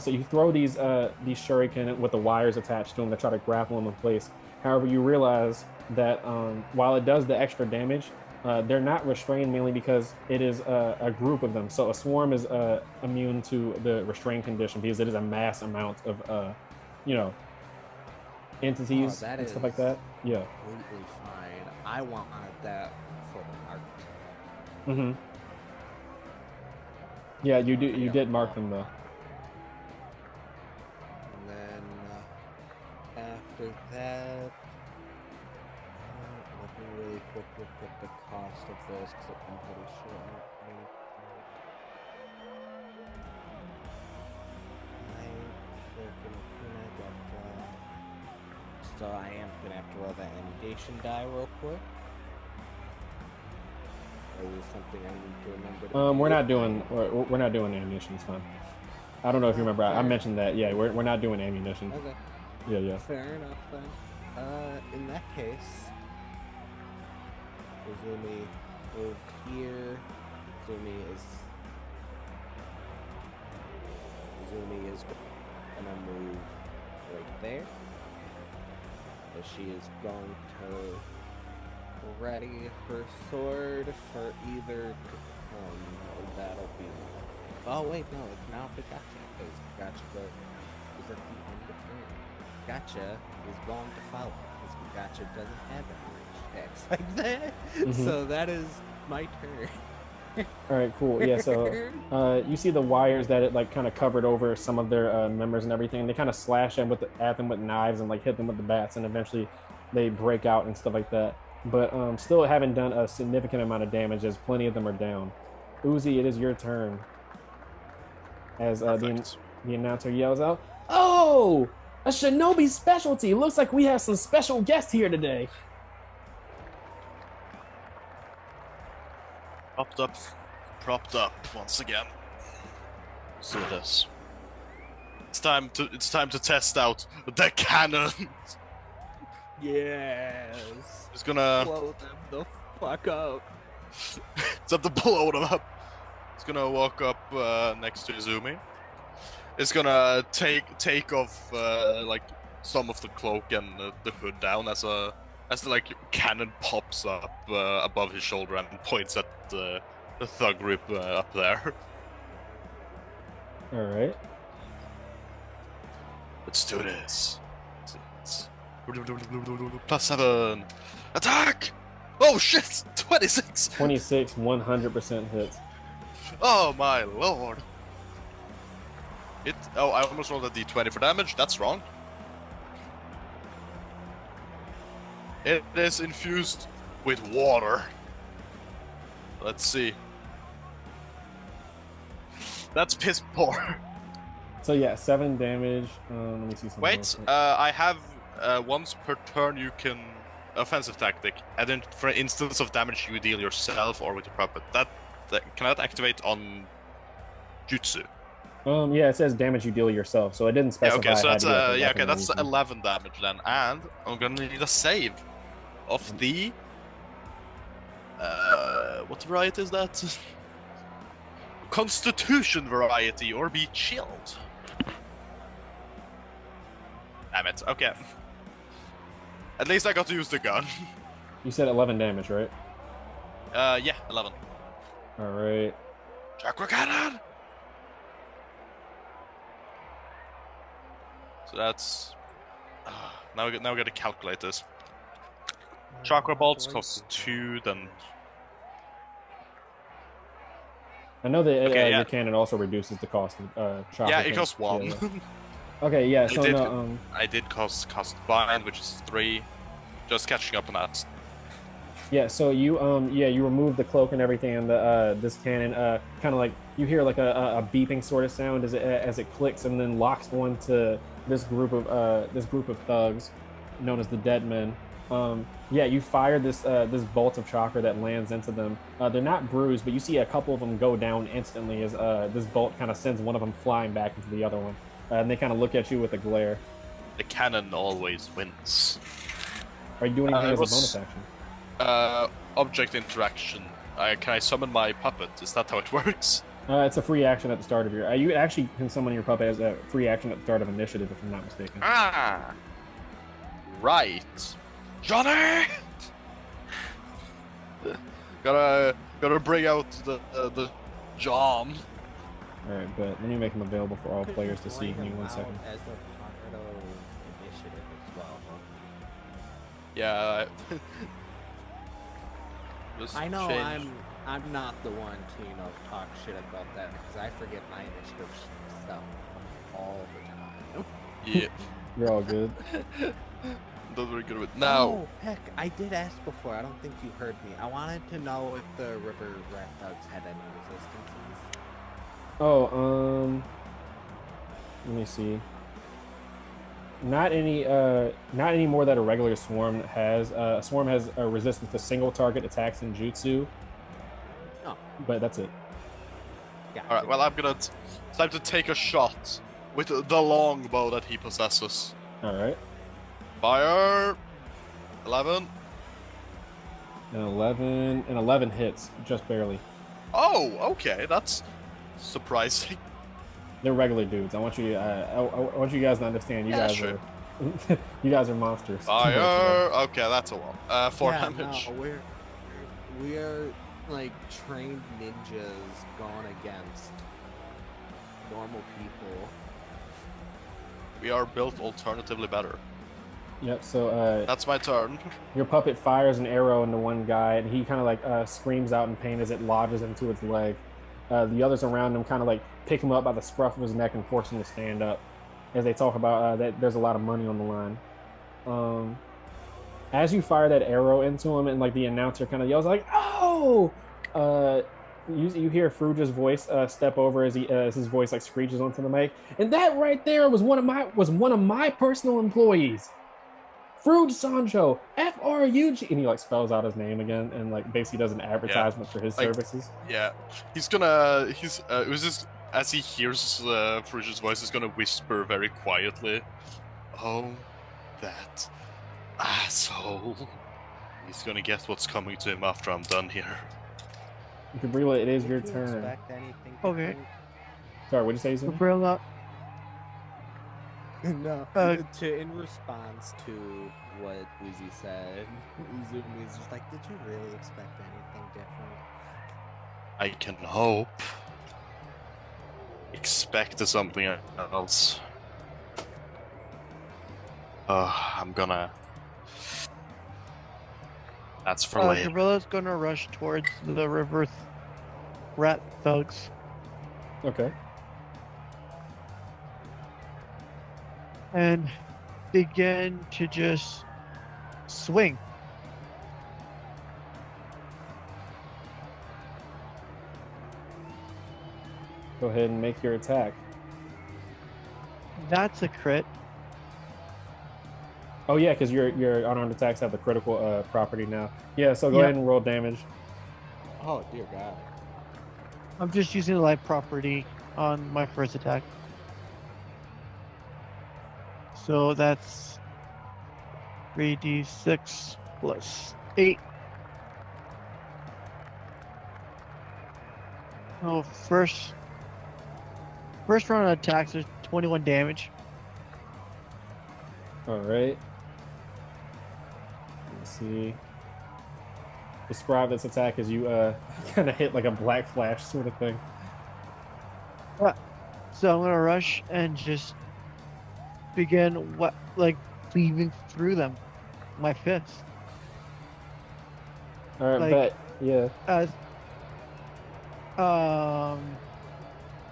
So you throw these shuriken with the wires attached to them to try to grapple them in place. However, you realize that while it does the extra damage, they're not restrained mainly because it is a group of them. So a swarm is immune to the restraint condition because it is a mass amount of, entities and stuff like that. Yeah. Completely fine. I wanted that for the art. Mm-hmm. Yeah, you did mark them though. And then after that, let me really quick look at the cost of this because I'm pretty sure I need. So I am gonna have to roll that ammunition die real quick. Or is this something I need to remember? We're not doing ammunition. It's fine. I don't know if you remember. I mentioned that. Yeah, we're not doing ammunition. Okay. Yeah. Fair enough then. In that case, Uzumi moved here. Uzumi is gonna move right there. So she is going to ready her sword for either. Oh no, that'll be. Oh wait, no, it's now for Gotcha. Because Gotcha is at the end of turn. Gotcha is going to follow because Gotcha doesn't have any attacks like that. Mm-hmm. So that is my turn. All right, cool. Yeah, so you see the wires that it kind of covered over some of their members and everything. They kind of slash them at them with knives and hit them with the bats, and eventually they break out and stuff like that. But still haven't done a significant amount of damage as plenty of them are down. Uzi, it is your turn. As the announcer yells out, "Oh, a Shinobi specialty! Looks like we have some special guests here today." Propped up once again. Let's do this. It's time to test out the cannon. Yes. It's gonna blow them the fuck up. It's time to blow them up. It's gonna walk up next to Izumi. It's gonna take off some of the cloak and the hood down as the cannon pops up above his shoulder and points at the thug group up there. All right. Let's do this. +7. Attack! Oh shit! 26! 26, 100% hits. Oh my lord. I almost rolled a d20 for damage. That's wrong. It is infused with water. Let's see. That's piss poor. So yeah, 7 damage. Let me see something. Wait, I have once per turn you can offensive tactic, and then for an instance of damage you deal yourself or with your puppet. That can that activate on jutsu? Yeah, it says damage you deal yourself, so it didn't specify. Yeah, okay, so that's that's 11 damage then, and I'm gonna need a save of the what variety is that? Constitution variety, or be chilled. Damn it. Okay. At least I got to use the gun. You said 11 damage, right? Yeah, 11. All right. Chakra cannon. So that's now we got to calculate this. Chakra bolts cost 2, then. I know that Okay, your cannon also reduces the cost of chakra. Yeah, it costs 1. Yeah. Okay, yeah. So I did cost bind, which is 3. Just catching up on that. Yeah, so you you remove the cloak and everything, and this cannon kind of you hear a beeping sort of sound as it clicks and then locks onto this group of thugs known as the Dead Men, Yeah, you fire this bolt of chakra that lands into them. They're not bruised, but you see a couple of them go down instantly as this bolt kind of sends one of them flying back into the other one, and they kind of look at you with a glare. The cannon always wins. Are you doing anything as a bonus action? Object interaction. Can I summon my puppet? Is that how it works? It's a free action at the start of your. You actually can summon your puppet as a free action at the start of initiative, if I'm not mistaken. Ah, right, Johnny. gotta bring out the John. All right, but let me make them available for all players to see. Give me 1 second. As a part of initiative as well. Yeah. I know I'm not the one to talk shit about that because I forget my initiative stuff all the time. Yeah. You're all good. Those were good with now. Oh, heck, I did ask before. I don't think you heard me. I wanted to know if the river rat thugs had any resistances. Oh, let me see. Not any more that a regular swarm has. A swarm has a resistance to single target attacks and jutsu. Oh, but that's it. gotcha. All right. Well, it's time to take a shot with the longbow that he possesses. All right. Fire. 11. And 11 hits, just barely. Oh, okay. That's surprising. They're regular dudes. I want you guys to understand. You guys sure. are, you guys are monsters. Fire. Okay, that's a lot. 4 damage. No, we're like trained ninjas going against normal people. We are built alternatively better. Yep. So That's my turn. your puppet fires an arrow into one guy, and he kind of like screams out in pain as it lodges into its leg. The others around him kind of like pick him up by the scruff of his neck and force him to stand up as they talk about that there's a lot of money on the line. As you fire that arrow into him, and like the announcer kind of yells like, "Oh!" You hear Fruge's voice step over as his voice like screeches onto the mic, and that right there was one of my personal employees. Fruge Sancho, F-R-U-G, and he like spells out his name again and like basically does an advertisement for his services. Yeah, it was just as he hears Fruge's voice, he's gonna whisper very quietly, "Oh, that asshole. He's gonna get what's coming to him after I'm done here." Gabriela, it is your Did you turn. expect anything Okay. different? Sorry, what did you say? Gabriela, No. Uh, In response to what Uzi said, Uzumi is just like, did you really expect anything different? I can hope. Expect something else. I'm gonna. That's for later. Gabriela's gonna rush towards the river rat thugs. Okay. And begin to just swing. Go ahead and make your attack. That's a crit. Oh yeah, because your unarmed attacks have the critical property now. Yeah, so go Yeah. ahead and roll damage. Oh, dear God. I'm just using the life property on my first attack. So that's 3d6 plus 8. So first round of attacks is 21 damage. All right. Let's see. Describe this attack as you kind of hit like a black flash sort of thing. So I'm gonna rush and just begin cleaving through them. My fist. All right, Like- but yeah.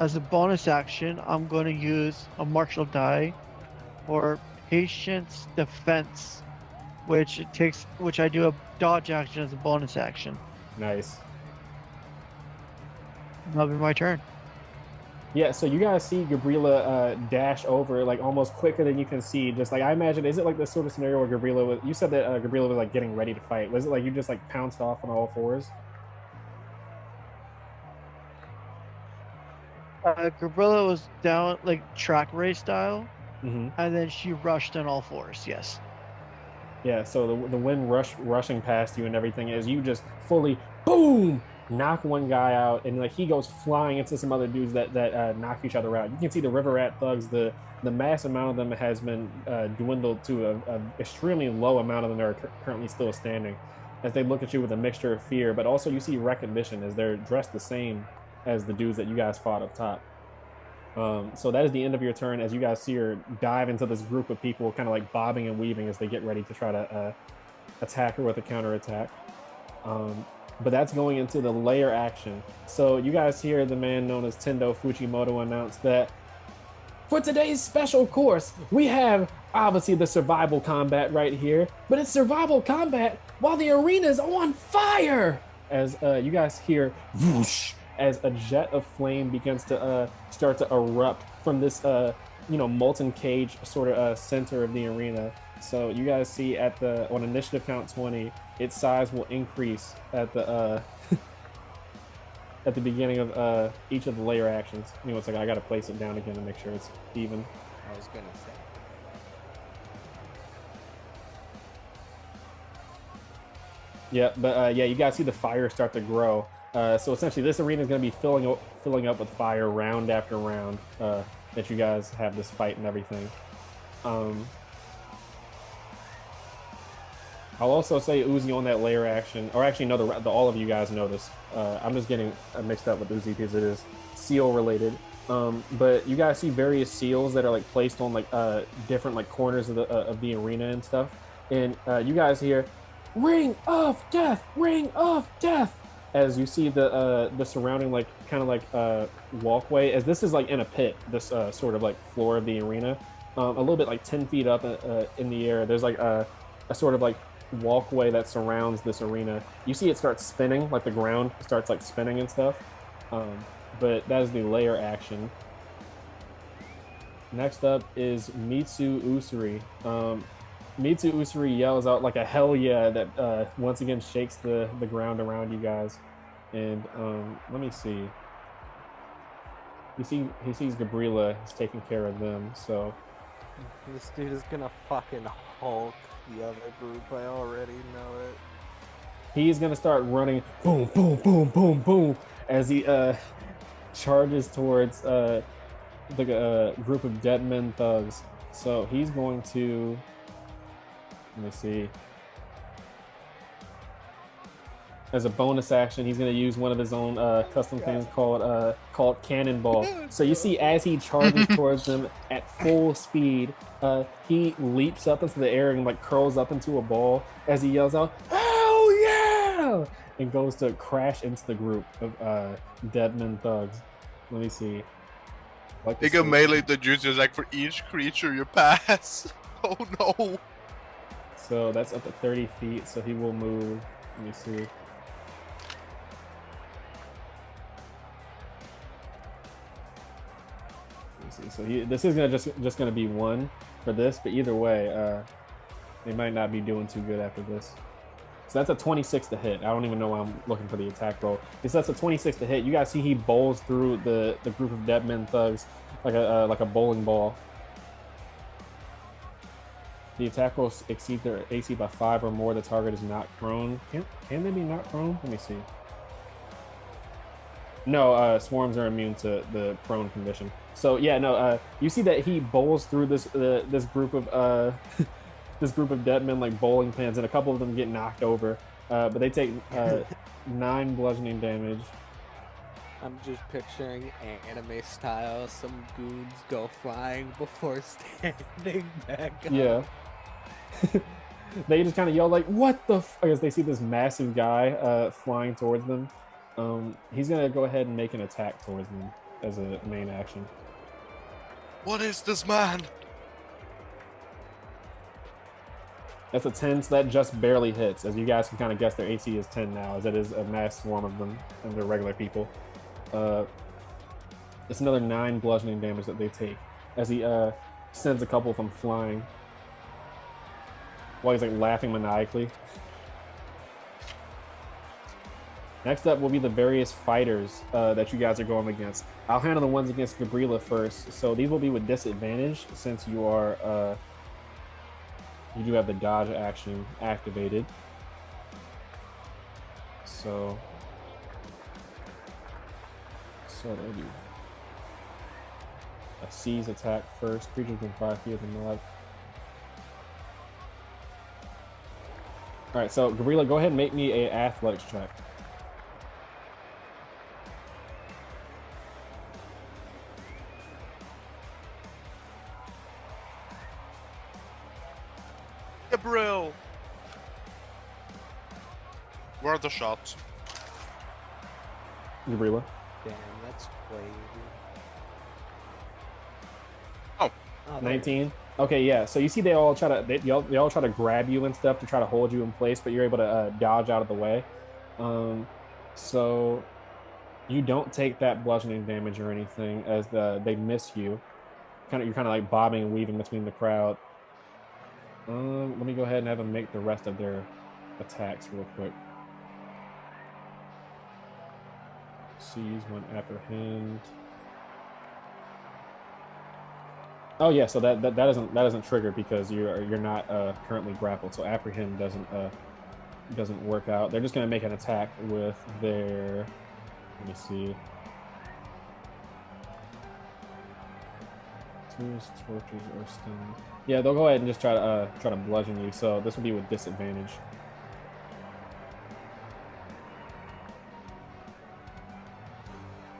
As a bonus action, I'm going to use a martial die for patience defense, which I do a dodge action as a bonus action. Nice. That'll be my turn. Yeah, so you guys see Gabriela dash over like almost quicker than you can see. Just like I imagine, is it like this sort of scenario where Gabriela was? You said that Gabriela was like getting ready to fight. Was it like you just like pounced off on all fours? Gabriella was down like track race style, Mm-hmm. and then she rushed on all fours. Yes. Yeah, so the wind rushing past you and everything as you just fully boom knock one guy out and like he goes flying into some other dudes that knock each other out. You can see the river rat thugs. The mass amount of them has been dwindled to a extremely low amount of them that are currently still standing as they look at you with a mixture of fear, but also you see recognition as they're dressed the same as the dudes that you guys fought up top. So that is the end of your turn as you guys see her dive into this group of people kind of like bobbing and weaving as they get ready to try to attack her with a counterattack. But that's going into the layer action. So you guys hear the man known as Tendo Fujimoto announce that for today's special course, we have obviously the survival combat right here, but it's survival combat while the arena is on fire! As you guys hear whoosh, as a jet of flame begins to start to erupt from this, molten cage sort of center of the arena. So you guys see on initiative count 20, its size will increase at the at the beginning of each of the layer actions. It's like I gotta place it down again to make sure it's even. I was gonna say. Yeah, but you guys see the fire start to grow. So essentially, this arena is going to be filling up with fire round after round that you guys have this fight and everything. I'll also say Uzi on that layer action, or actually no, all of you guys know this. I'm just getting mixed up with Uzi because it is seal related. But you guys see various seals that are like placed on like different like corners of the arena and stuff, and you guys hear "Ring of Death, Ring of Death" as you see the surrounding like kind of like walkway, as this is like in a pit, this sort of like floor of the arena, a little bit like 10 feet up in the air. There's like a sort of like walkway that surrounds this arena. You see it starts spinning, like the ground starts like spinning and stuff. But that is the layer action. Next up is Mitsu Usuri. Mitsu Usuri yells out like a hell yeah that once again shakes the ground around you guys. And let me see. He sees Gabriela is taking care of them, so This dude is gonna fucking Hulk the other group. I already know it. he's gonna start running boom, boom, boom, boom, boom as he charges towards the group of dead men thugs. So he's going to, let me see. As a bonus action, he's going to use one of his own custom things called Cannonball. So you see, as he charges towards them at full speed, he leaps up into the air and like curls up into a ball as he yells out, "Hell yeah!" and goes to crash into the group of dead men thugs. Let me see. Like they can melee the juices like for each creature you pass. Oh no! So that's up to 30 feet. So he will move. Let me see. So this is just gonna be one for this, but either way, they might not be doing too good after this. So that's a 26 to hit. I don't even know why I'm looking for the attack roll. Because that's a 26 to hit. You guys see he bowls through the group of dead men thugs like a bowling ball. The attack roll exceeds their AC by 5 or more. The target is not prone. Can they be not prone? Let me see. No, swarms are immune to the prone condition. So yeah, no. You see that he bowls through this group of this group of dead men like bowling pins, and a couple of them get knocked over, but they take 9 bludgeoning damage. I'm just picturing anime style. Some goons go flying before standing back up. Yeah. They just kind of yell like, "What the f-" as they see this massive guy flying towards them. He's gonna go ahead and make an attack towards them as a main action. What is this man? That's a 10, so that just barely hits. As you guys can kind of guess, their AC is 10 now, as it is a mass swarm of them and they're regular people. It's another 9 bludgeoning damage that they take as he sends a couple of them flying while he's like laughing maniacally. Next up will be the various fighters that you guys are going against. I'll handle the ones against Gabriela first. So these will be with disadvantage since you are you do have the dodge action activated. So that'll be a seize attack first. Creature within 5 feet of the mob. All right, so Gabriela, go ahead and make me a athletics check. Gabriel! Where are the shots? Gabriela. Damn, that's crazy. Oh. 19. Okay, yeah. So you see, they all try to they all try to grab you and stuff to try to hold you in place, but you're able to dodge out of the way. So you don't take that bludgeoning damage or anything as they miss you. You're kind of like bobbing and weaving between the crowd. Let me go ahead and have them make the rest of their attacks real quick. Seize, one apprehend. Oh yeah, so that doesn't trigger because you're not currently grappled. So apprehend doesn't work out. They're just gonna make an attack with their. Let me see. Tortures or stun. Yeah, they'll go ahead and just try to bludgeon you. So this will be with disadvantage.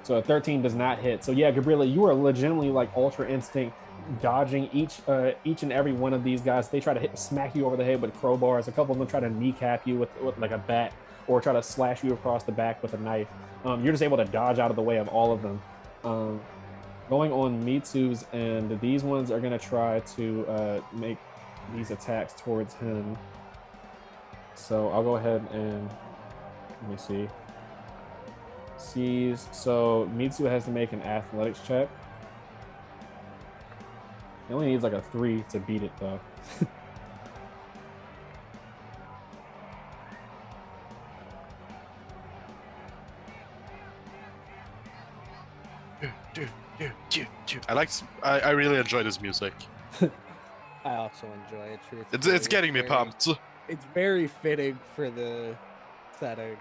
So a 13 does not hit. So yeah, Gabriela, you are legitimately like ultra instinct dodging each and every one of these guys. They try to smack you over the head with crowbars. A couple of them try to kneecap you with like a bat, or try to slash you across the back with a knife. You're just able to dodge out of the way of all of them. Going on Mitsu's end, these ones are going to try to make these attacks towards him. So I'll go ahead and let me see. Seize. So Mitsu has to make an athletics check. He only needs like a 3 to beat it though. I really enjoy this music. I also enjoy it. It's getting me pumped. It's very fitting for the setting.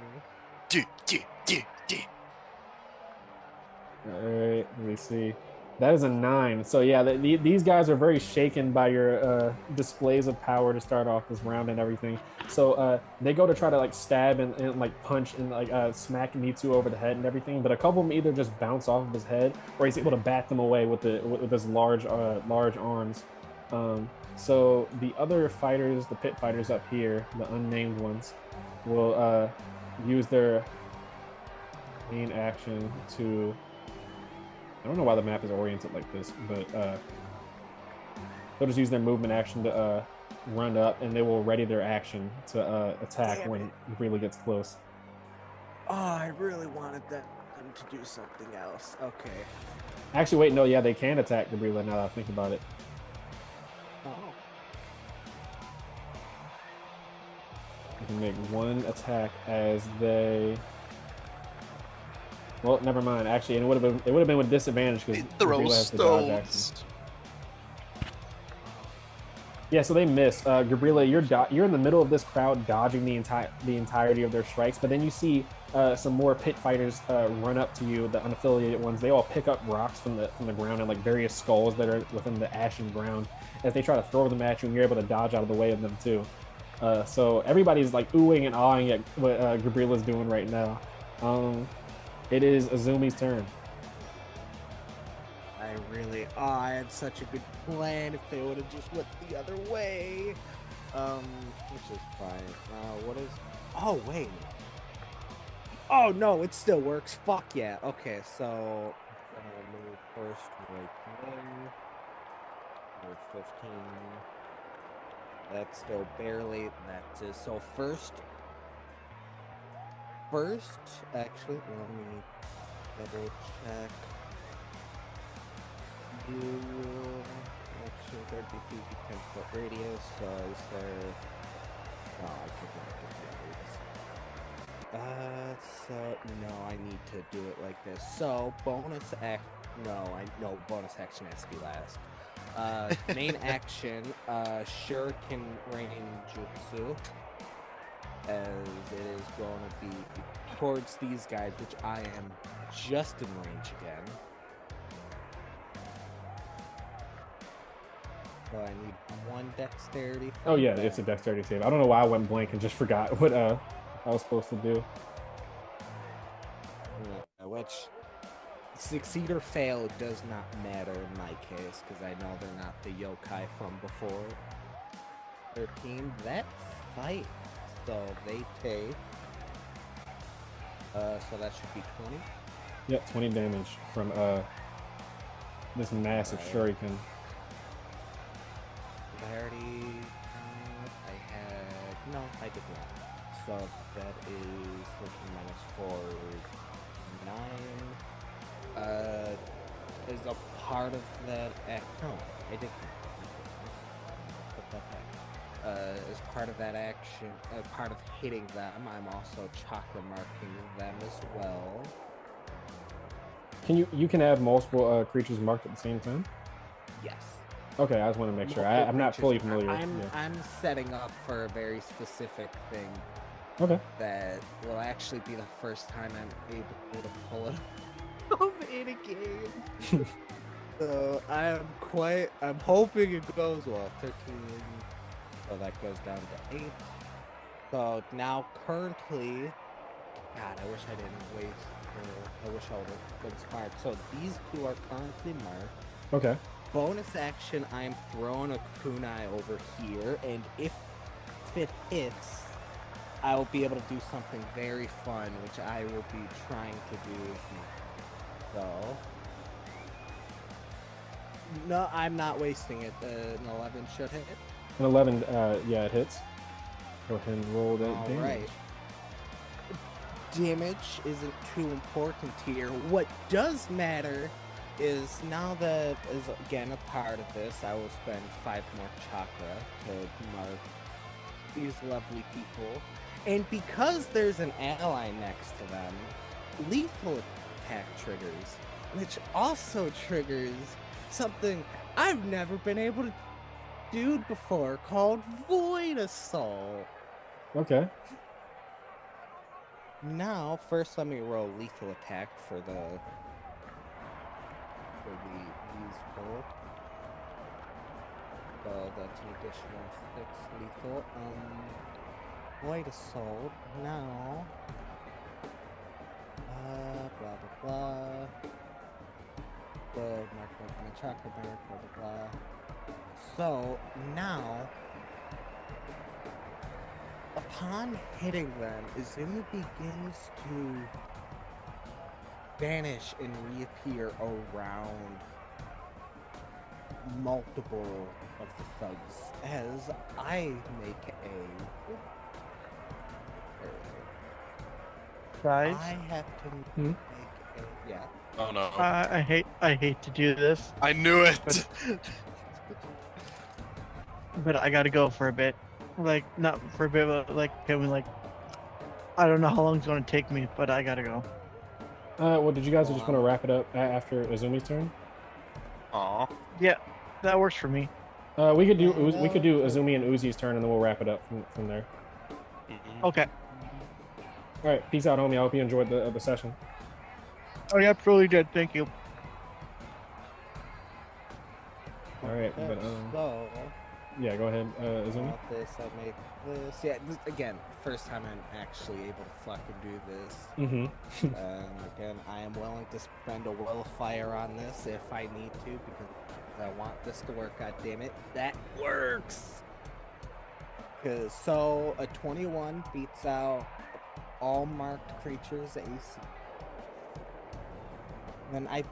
Alright, let me see. That is a 9. So yeah, these guys are very shaken by your displays of power to start off this round and everything. So they go to try to like stab and like punch and like smack Mitsu over the head and everything, but a couple of them either just bounce off of his head or he's able to bat them away with his large arms. So the other fighters, the pit fighters up here, the unnamed ones, will use their main action to. I don't know why the map is oriented like this, but they'll just use their movement action to run up, and they will ready their action to attack when it really gets close. Oh, I really wanted them to do something else. Okay. Actually, wait, no, yeah, they can attack Gabriela now that I think about it. Oh. You can make one attack as they. Well, never mind. Actually, and it would have been with disadvantage because Gabriela has the dodge action. Yeah, so they miss. Gabriela, you're in the middle of this crowd, dodging the entirety of their strikes. But then you see some more pit fighters run up to you, the unaffiliated ones. They all pick up rocks from the ground and like various skulls that are within the ashen ground as they try to throw them at you, and you're able to dodge out of the way of them too. So everybody's like oohing and awing at what Gabriela's doing right now. It is Azumi's turn. I had such a good plan if they would have just went the other way. Which is fine. What is... Oh, wait. Oh, no, it still works. Fuck yeah. Okay, so... move first right there. Move 15. That's still barely... That is... So first, actually, let me double check. Action 30 feet, 10-foot radius. So is there? Oh, I could not get that radius. So no, I need to do it like this. So bonus act. No, bonus action has to be last. Main action, Shuriken Rain Jutsu, as it is going to be towards these guys, which I am just in range again. So I need one dexterity. Oh yeah, it's a dexterity save. I don't know why I went blank and just forgot what I was supposed to do. Yeah, which succeed or fail does not matter in my case, because I know they're not the yokai from before. 13, that fight. So they take. So that should be 20. Yep, 20 damage from this massive shuriken. I already. No, I did not. So that is 13 minus 4, 9. Is a part of that act. No, I did. Put that back. As part of that action, part of hitting them, I'm also chakra marking them as well. You can have multiple creatures marked at the same time? Yes. Okay, I just want to make sure. I'm not fully familiar. I'm setting up for a very specific thing. Okay. That will actually be the first time I'm able to pull it off in a game. So I'm hoping it goes well. 13. So that goes down to 8. So now currently, God, I wish I didn't waste. I wish I would have been smart. So these two are currently marked. Okay. Bonus action, I'm throwing a kunai over here, and if it hits, I will be able to do something very fun, which I will be trying to do. So, no, I'm not wasting it. An 11 should hit. An 11, yeah, it hits. Go ahead and roll that damage. Right. Damage isn't too important here. What does matter is now that is again a part of this, I will spend 5 more chakra to mark these lovely people. And because there's an ally next to them, lethal attack triggers, which also triggers something I've never been able to do before called Void Assault. Okay. Now, first let me roll lethal attack for these both. So that's an additional 6 lethal. Void Assault. Now, blah blah blah. Mark my chakra bear, blah blah blah. So now, upon hitting them, Izumi begins to vanish and reappear around multiple of the thugs as I make Guys, I have to make a Oh no. I hate to do this, I knew it! but I gotta go for a bit. Like, not for a bit, but like, can we, like, I don't know how long it's gonna take me, but I gotta go. Well, did you guys just want to wrap it up after Izumi's turn? Aw. Yeah, that works for me. We could do Izumi and Uzi's turn, and then we'll wrap it up from there. Okay. All right, peace out, homie. I hope you enjoyed the session. Oh, yeah, absolutely did. Thank you. All right, but so yeah, go ahead, Izumi. this, I make this. Yeah, again, first time I'm actually able to fucking do this. Mm-hmm. Again, I am willing to spend a will of fire on this if I need to, because I want this to work. God damn it, that works. Cause so a 21 beats out all marked creatures AC. Then I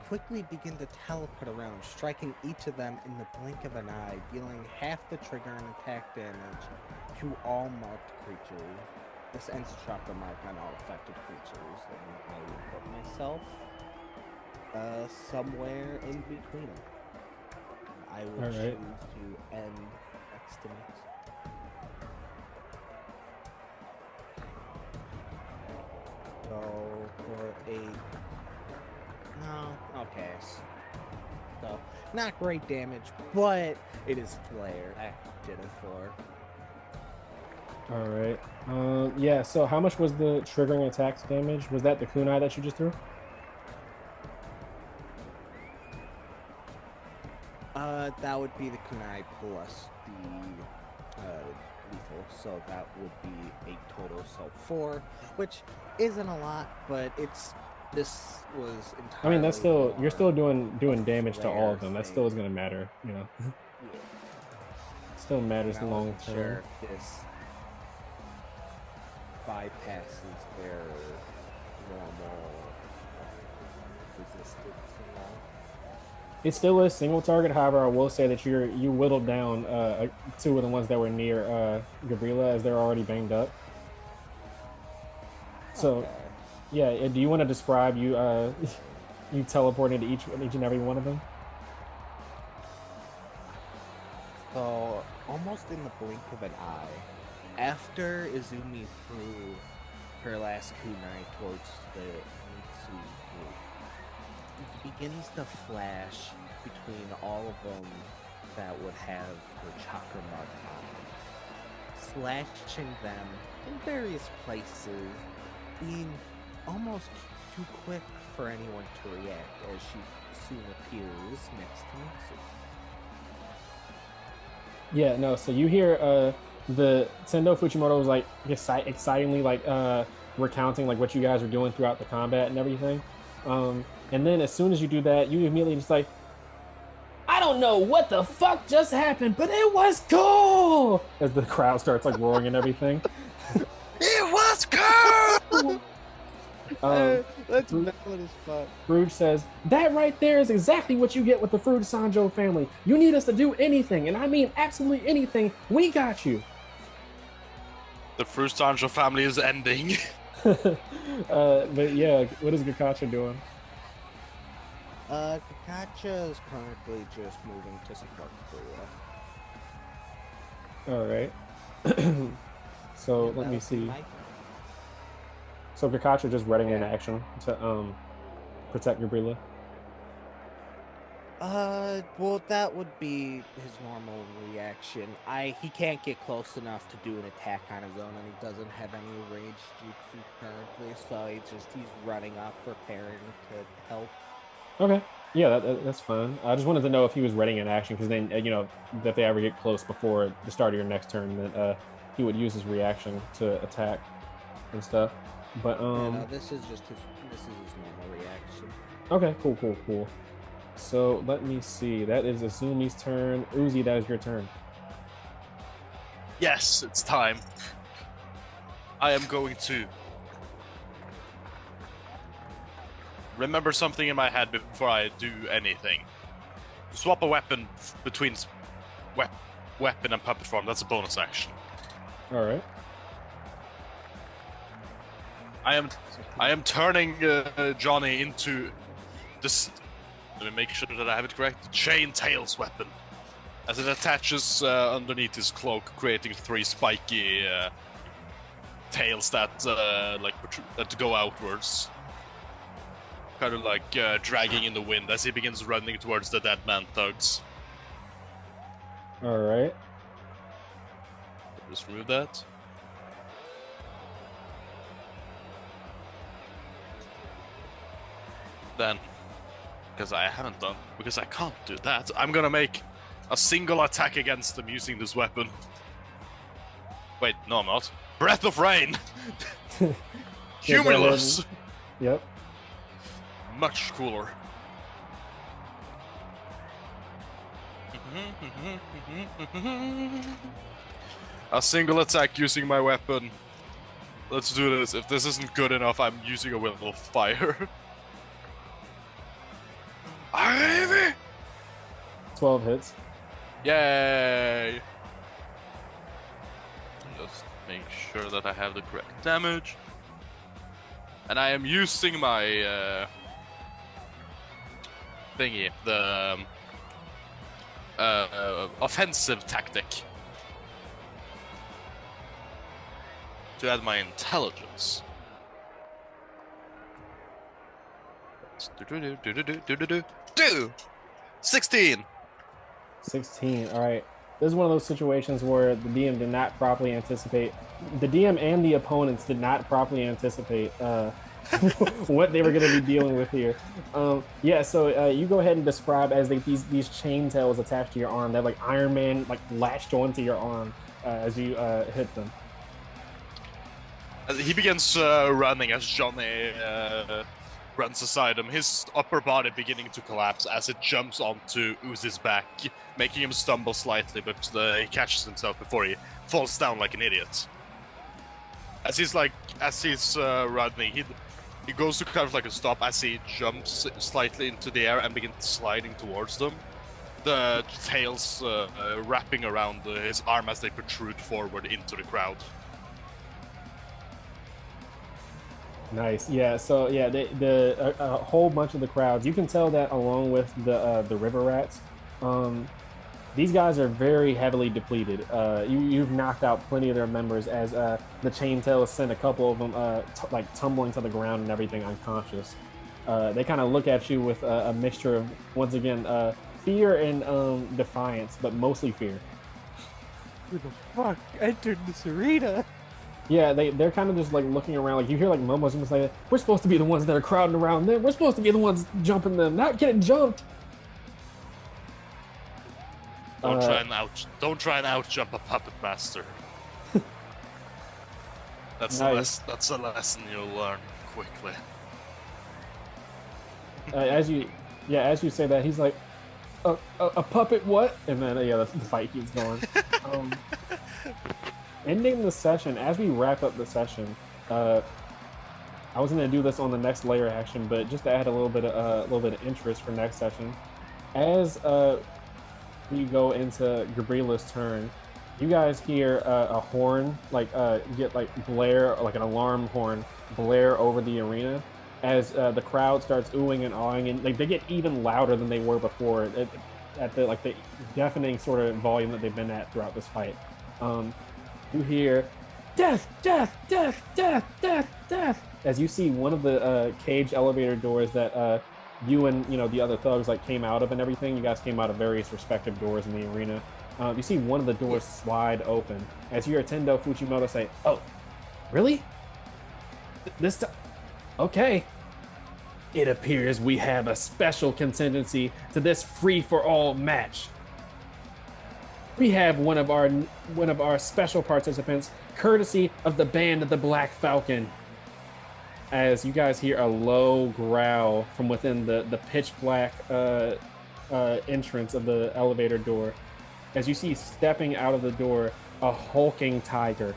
quickly begin to teleport around, striking each of them in the blink of an eye, dealing half the trigger and attack damage to all marked creatures. This ends chakra mark on all affected creatures. And I will put myself Somewhere in between them. I would Alright. choose to end extermination. So for a no, okay. So not great damage, but it is flare. I did it for. All right. Yeah. So how much was the triggering attacks damage? Was that the kunai that you just threw? That would be the kunai plus the lethal, so that would be a total so 4, which isn't a lot, but this was entirely. I mean, that's still you're still doing a damage to all of them. flare That still is thing. gonna matter, you know. Yeah. Still matters And I long wasn't term. sure if this bypasses their normal resistance, you know? It still is single target. However, I will say that you whittled down 2 of the ones that were near Gabriela, as they're already banged up. So Okay. yeah, do you want to describe you you teleported to each and every one of them? So, almost in the blink of an eye, after Izumi threw her last kunai towards the Ensues group, it begins to flash between all of them that would have her chakra mud on, slashing them in various places, being almost too quick for anyone to react as she soon appears next to Mitsu. Yeah, no. So you hear the Tendo Fujimoto was like excitingly like recounting like what you guys were doing throughout the combat and everything. And then as soon as you do that, you immediately just like, I don't know what the fuck just happened, but it was cool. As the crowd starts like roaring and everything. It was cool! That's valid as fuck. Fruge says, that right there is exactly what you get with the Fruge Sanjo family. You need us to do anything, and I mean absolutely anything. We got you. The Fruit Sanjo family is ending. But yeah, what is Gakacha doing? Kakacha is currently just moving to support Korea. All right. So let me see. So Kakacha just running in action to protect Gabriela. Well, that would be his normal reaction. He can't get close enough to do an attack on his own, and he doesn't have any rage jutsu currently, so he's running up, preparing to help. Okay. Yeah, that's fine. I just wanted to know if he was ready in action, because then you know, if they ever get close before the start of your next turn, then he would use his reaction to attack and stuff. But no, this is his normal reaction. Okay, cool. So let me see. That is Azumi's turn. Uzi, that is your turn. Yes, it's time. I am going to remember something in my head before I do anything. Swap a weapon between weapon and puppet form. That's a bonus action. All right. I am turning Johnny into this. Let me make sure that I have it correct. Chain tails weapon, as it attaches underneath his cloak, creating 3 spiky tails that that go outwards, kind of like dragging in the wind as he begins running towards the dead man thugs. All right. Just remove that. Then, because I can't do that, I'm gonna make a single attack against them using this weapon. Wait, no I'm not. Breath of Rain! Humorless! Yep. Much cooler. A single attack using my weapon. Let's do this. If this isn't good enough, I'm using a Will of Fire. 12 hits. Yay! Just make sure that I have the correct damage. And I am using my thingy, the offensive tactic. To add my intelligence. 16. 16. All right. This is one of those situations where the DM did not properly anticipate. The DM and the opponents did not properly anticipate what they were going to be dealing with here. Yeah. So you go ahead and describe as these chain tails attached to your arm that like Iron Man like latched onto your arm as you hit them. He begins running as Johnny runs aside him, his upper body beginning to collapse as it jumps onto Uzi's back, making him stumble slightly, but he catches himself before he falls down like an idiot. As he's running, he goes to kind of like a stop as he jumps slightly into the air and begins sliding towards them. The tails wrapping around his arm as they protrude forward into the crowd. Nice. Yeah. So yeah, a whole bunch of the crowds. You can tell that along with the river rats. These guys are very heavily depleted. You've knocked out plenty of their members as the chain tails sent a couple of them like tumbling to the ground and everything unconscious. They kind of look at you with a mixture of once again fear and defiance, but mostly fear. Who the fuck entered this arena? Yeah, they're kind of just like looking around. Like you hear like mumbles and like, we're supposed to be the ones that are crowding around them. We're supposed to be the ones jumping them, not getting jumped. Don't try and out jump a puppet master. That's nice. That's a lesson you'll learn quickly. As you say that, he's like, a puppet what? And then the fight keeps going. Ending the session, as we wrap up the session, I was going to do this on the next layer action, but just to add a little bit of interest for next session, as we go into Gabriella's turn, you guys hear a horn get like blare, like an alarm horn blare over the arena as the crowd starts oohing and awing, and like they get even louder than they were before at the deafening sort of volume that they've been at throughout this fight. You hear death, death, death, death, death, death as you see one of the cage elevator doors that you and the other thugs like came out of and everything. You guys came out of various respective doors in the arena. You see one of the doors slide open as you hear Tendo Fujimoto say, "Oh, really? This time? Okay. It appears we have a special contingency to this free-for-all match. We have one of our special participants, courtesy of the band of the Black Falcon." As you guys hear a low growl from within the pitch black entrance of the elevator door, as you see stepping out of the door a hulking tiger,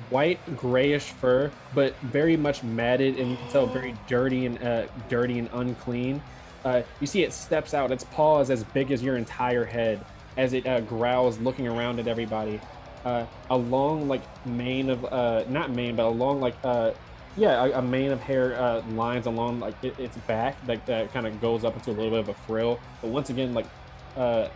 white grayish fur, but very much matted, and you can tell very dirty and unclean. You see it steps out, its paw is as big as your entire head as it growls, looking around at everybody. A long like mane of not mane, but a long like a mane of hair lines along like its back that kind of goes up into a little bit of a frill, but once again like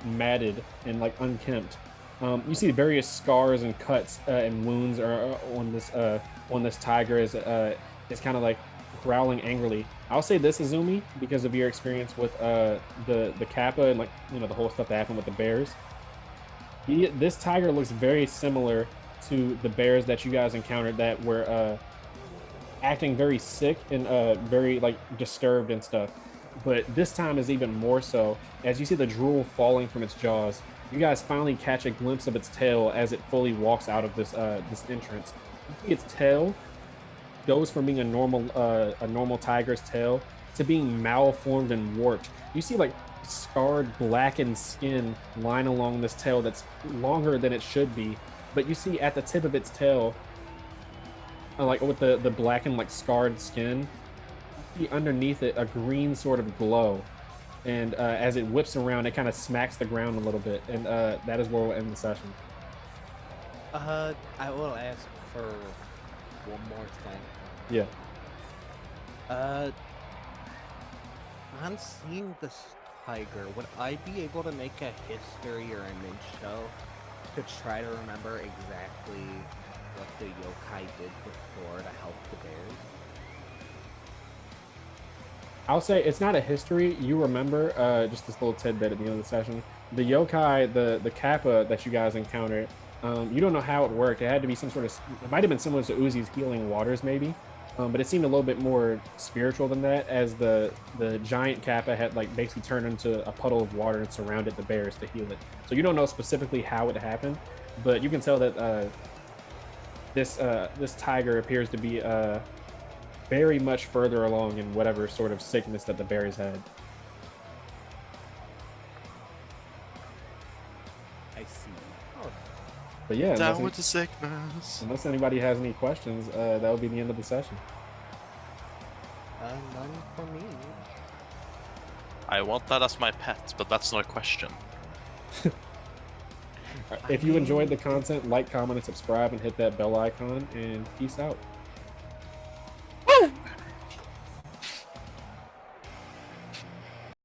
matted and like unkempt. You see various scars and cuts and wounds are on this tiger is kind of like growling angrily. I'll say this, Izumi, because of your experience with the Kappa and like the whole stuff that happened with the bears. This tiger looks very similar to the bears that you guys encountered that were acting very sick and very like disturbed and stuff. But this time is even more so as you see the drool falling from its jaws. You guys finally catch a glimpse of its tail as it fully walks out of this entrance. You see its tail goes from being a normal tiger's tail to being malformed and warped. You see like scarred blackened skin line along this tail that's longer than it should be, but you see at the tip of its tail, like with the blackened like scarred skin, you see underneath it a green sort of glow, and as it whips around it kind of smacks the ground a little bit, and that is where we'll end the session. I will ask for one more thing. Yeah. On seeing this tiger, would I be able to make a history or an show to try to remember exactly what the yokai did before to help the bears? I'll say it's not a history. You remember just this little tidbit at the end of the session. The yokai, the kappa that you guys encountered, you don't know how it worked. It had to be some sort of. It might have been similar to Uzi's healing waters, maybe, but it seemed a little bit more spiritual than that. As the giant kappa had like basically turned into a puddle of water and surrounded the bears to heal it. So you don't know specifically how it happened, but you can tell that this tiger appears to be very much further along in whatever sort of sickness that the bears had. I see. Oh, But yeah, Down with the sickness. unless anybody has any questions, that would be the end of the session. none for me. I want that as my pet, but that's not a question. If you enjoyed the content, like, comment, and subscribe, and hit that bell icon, and peace out.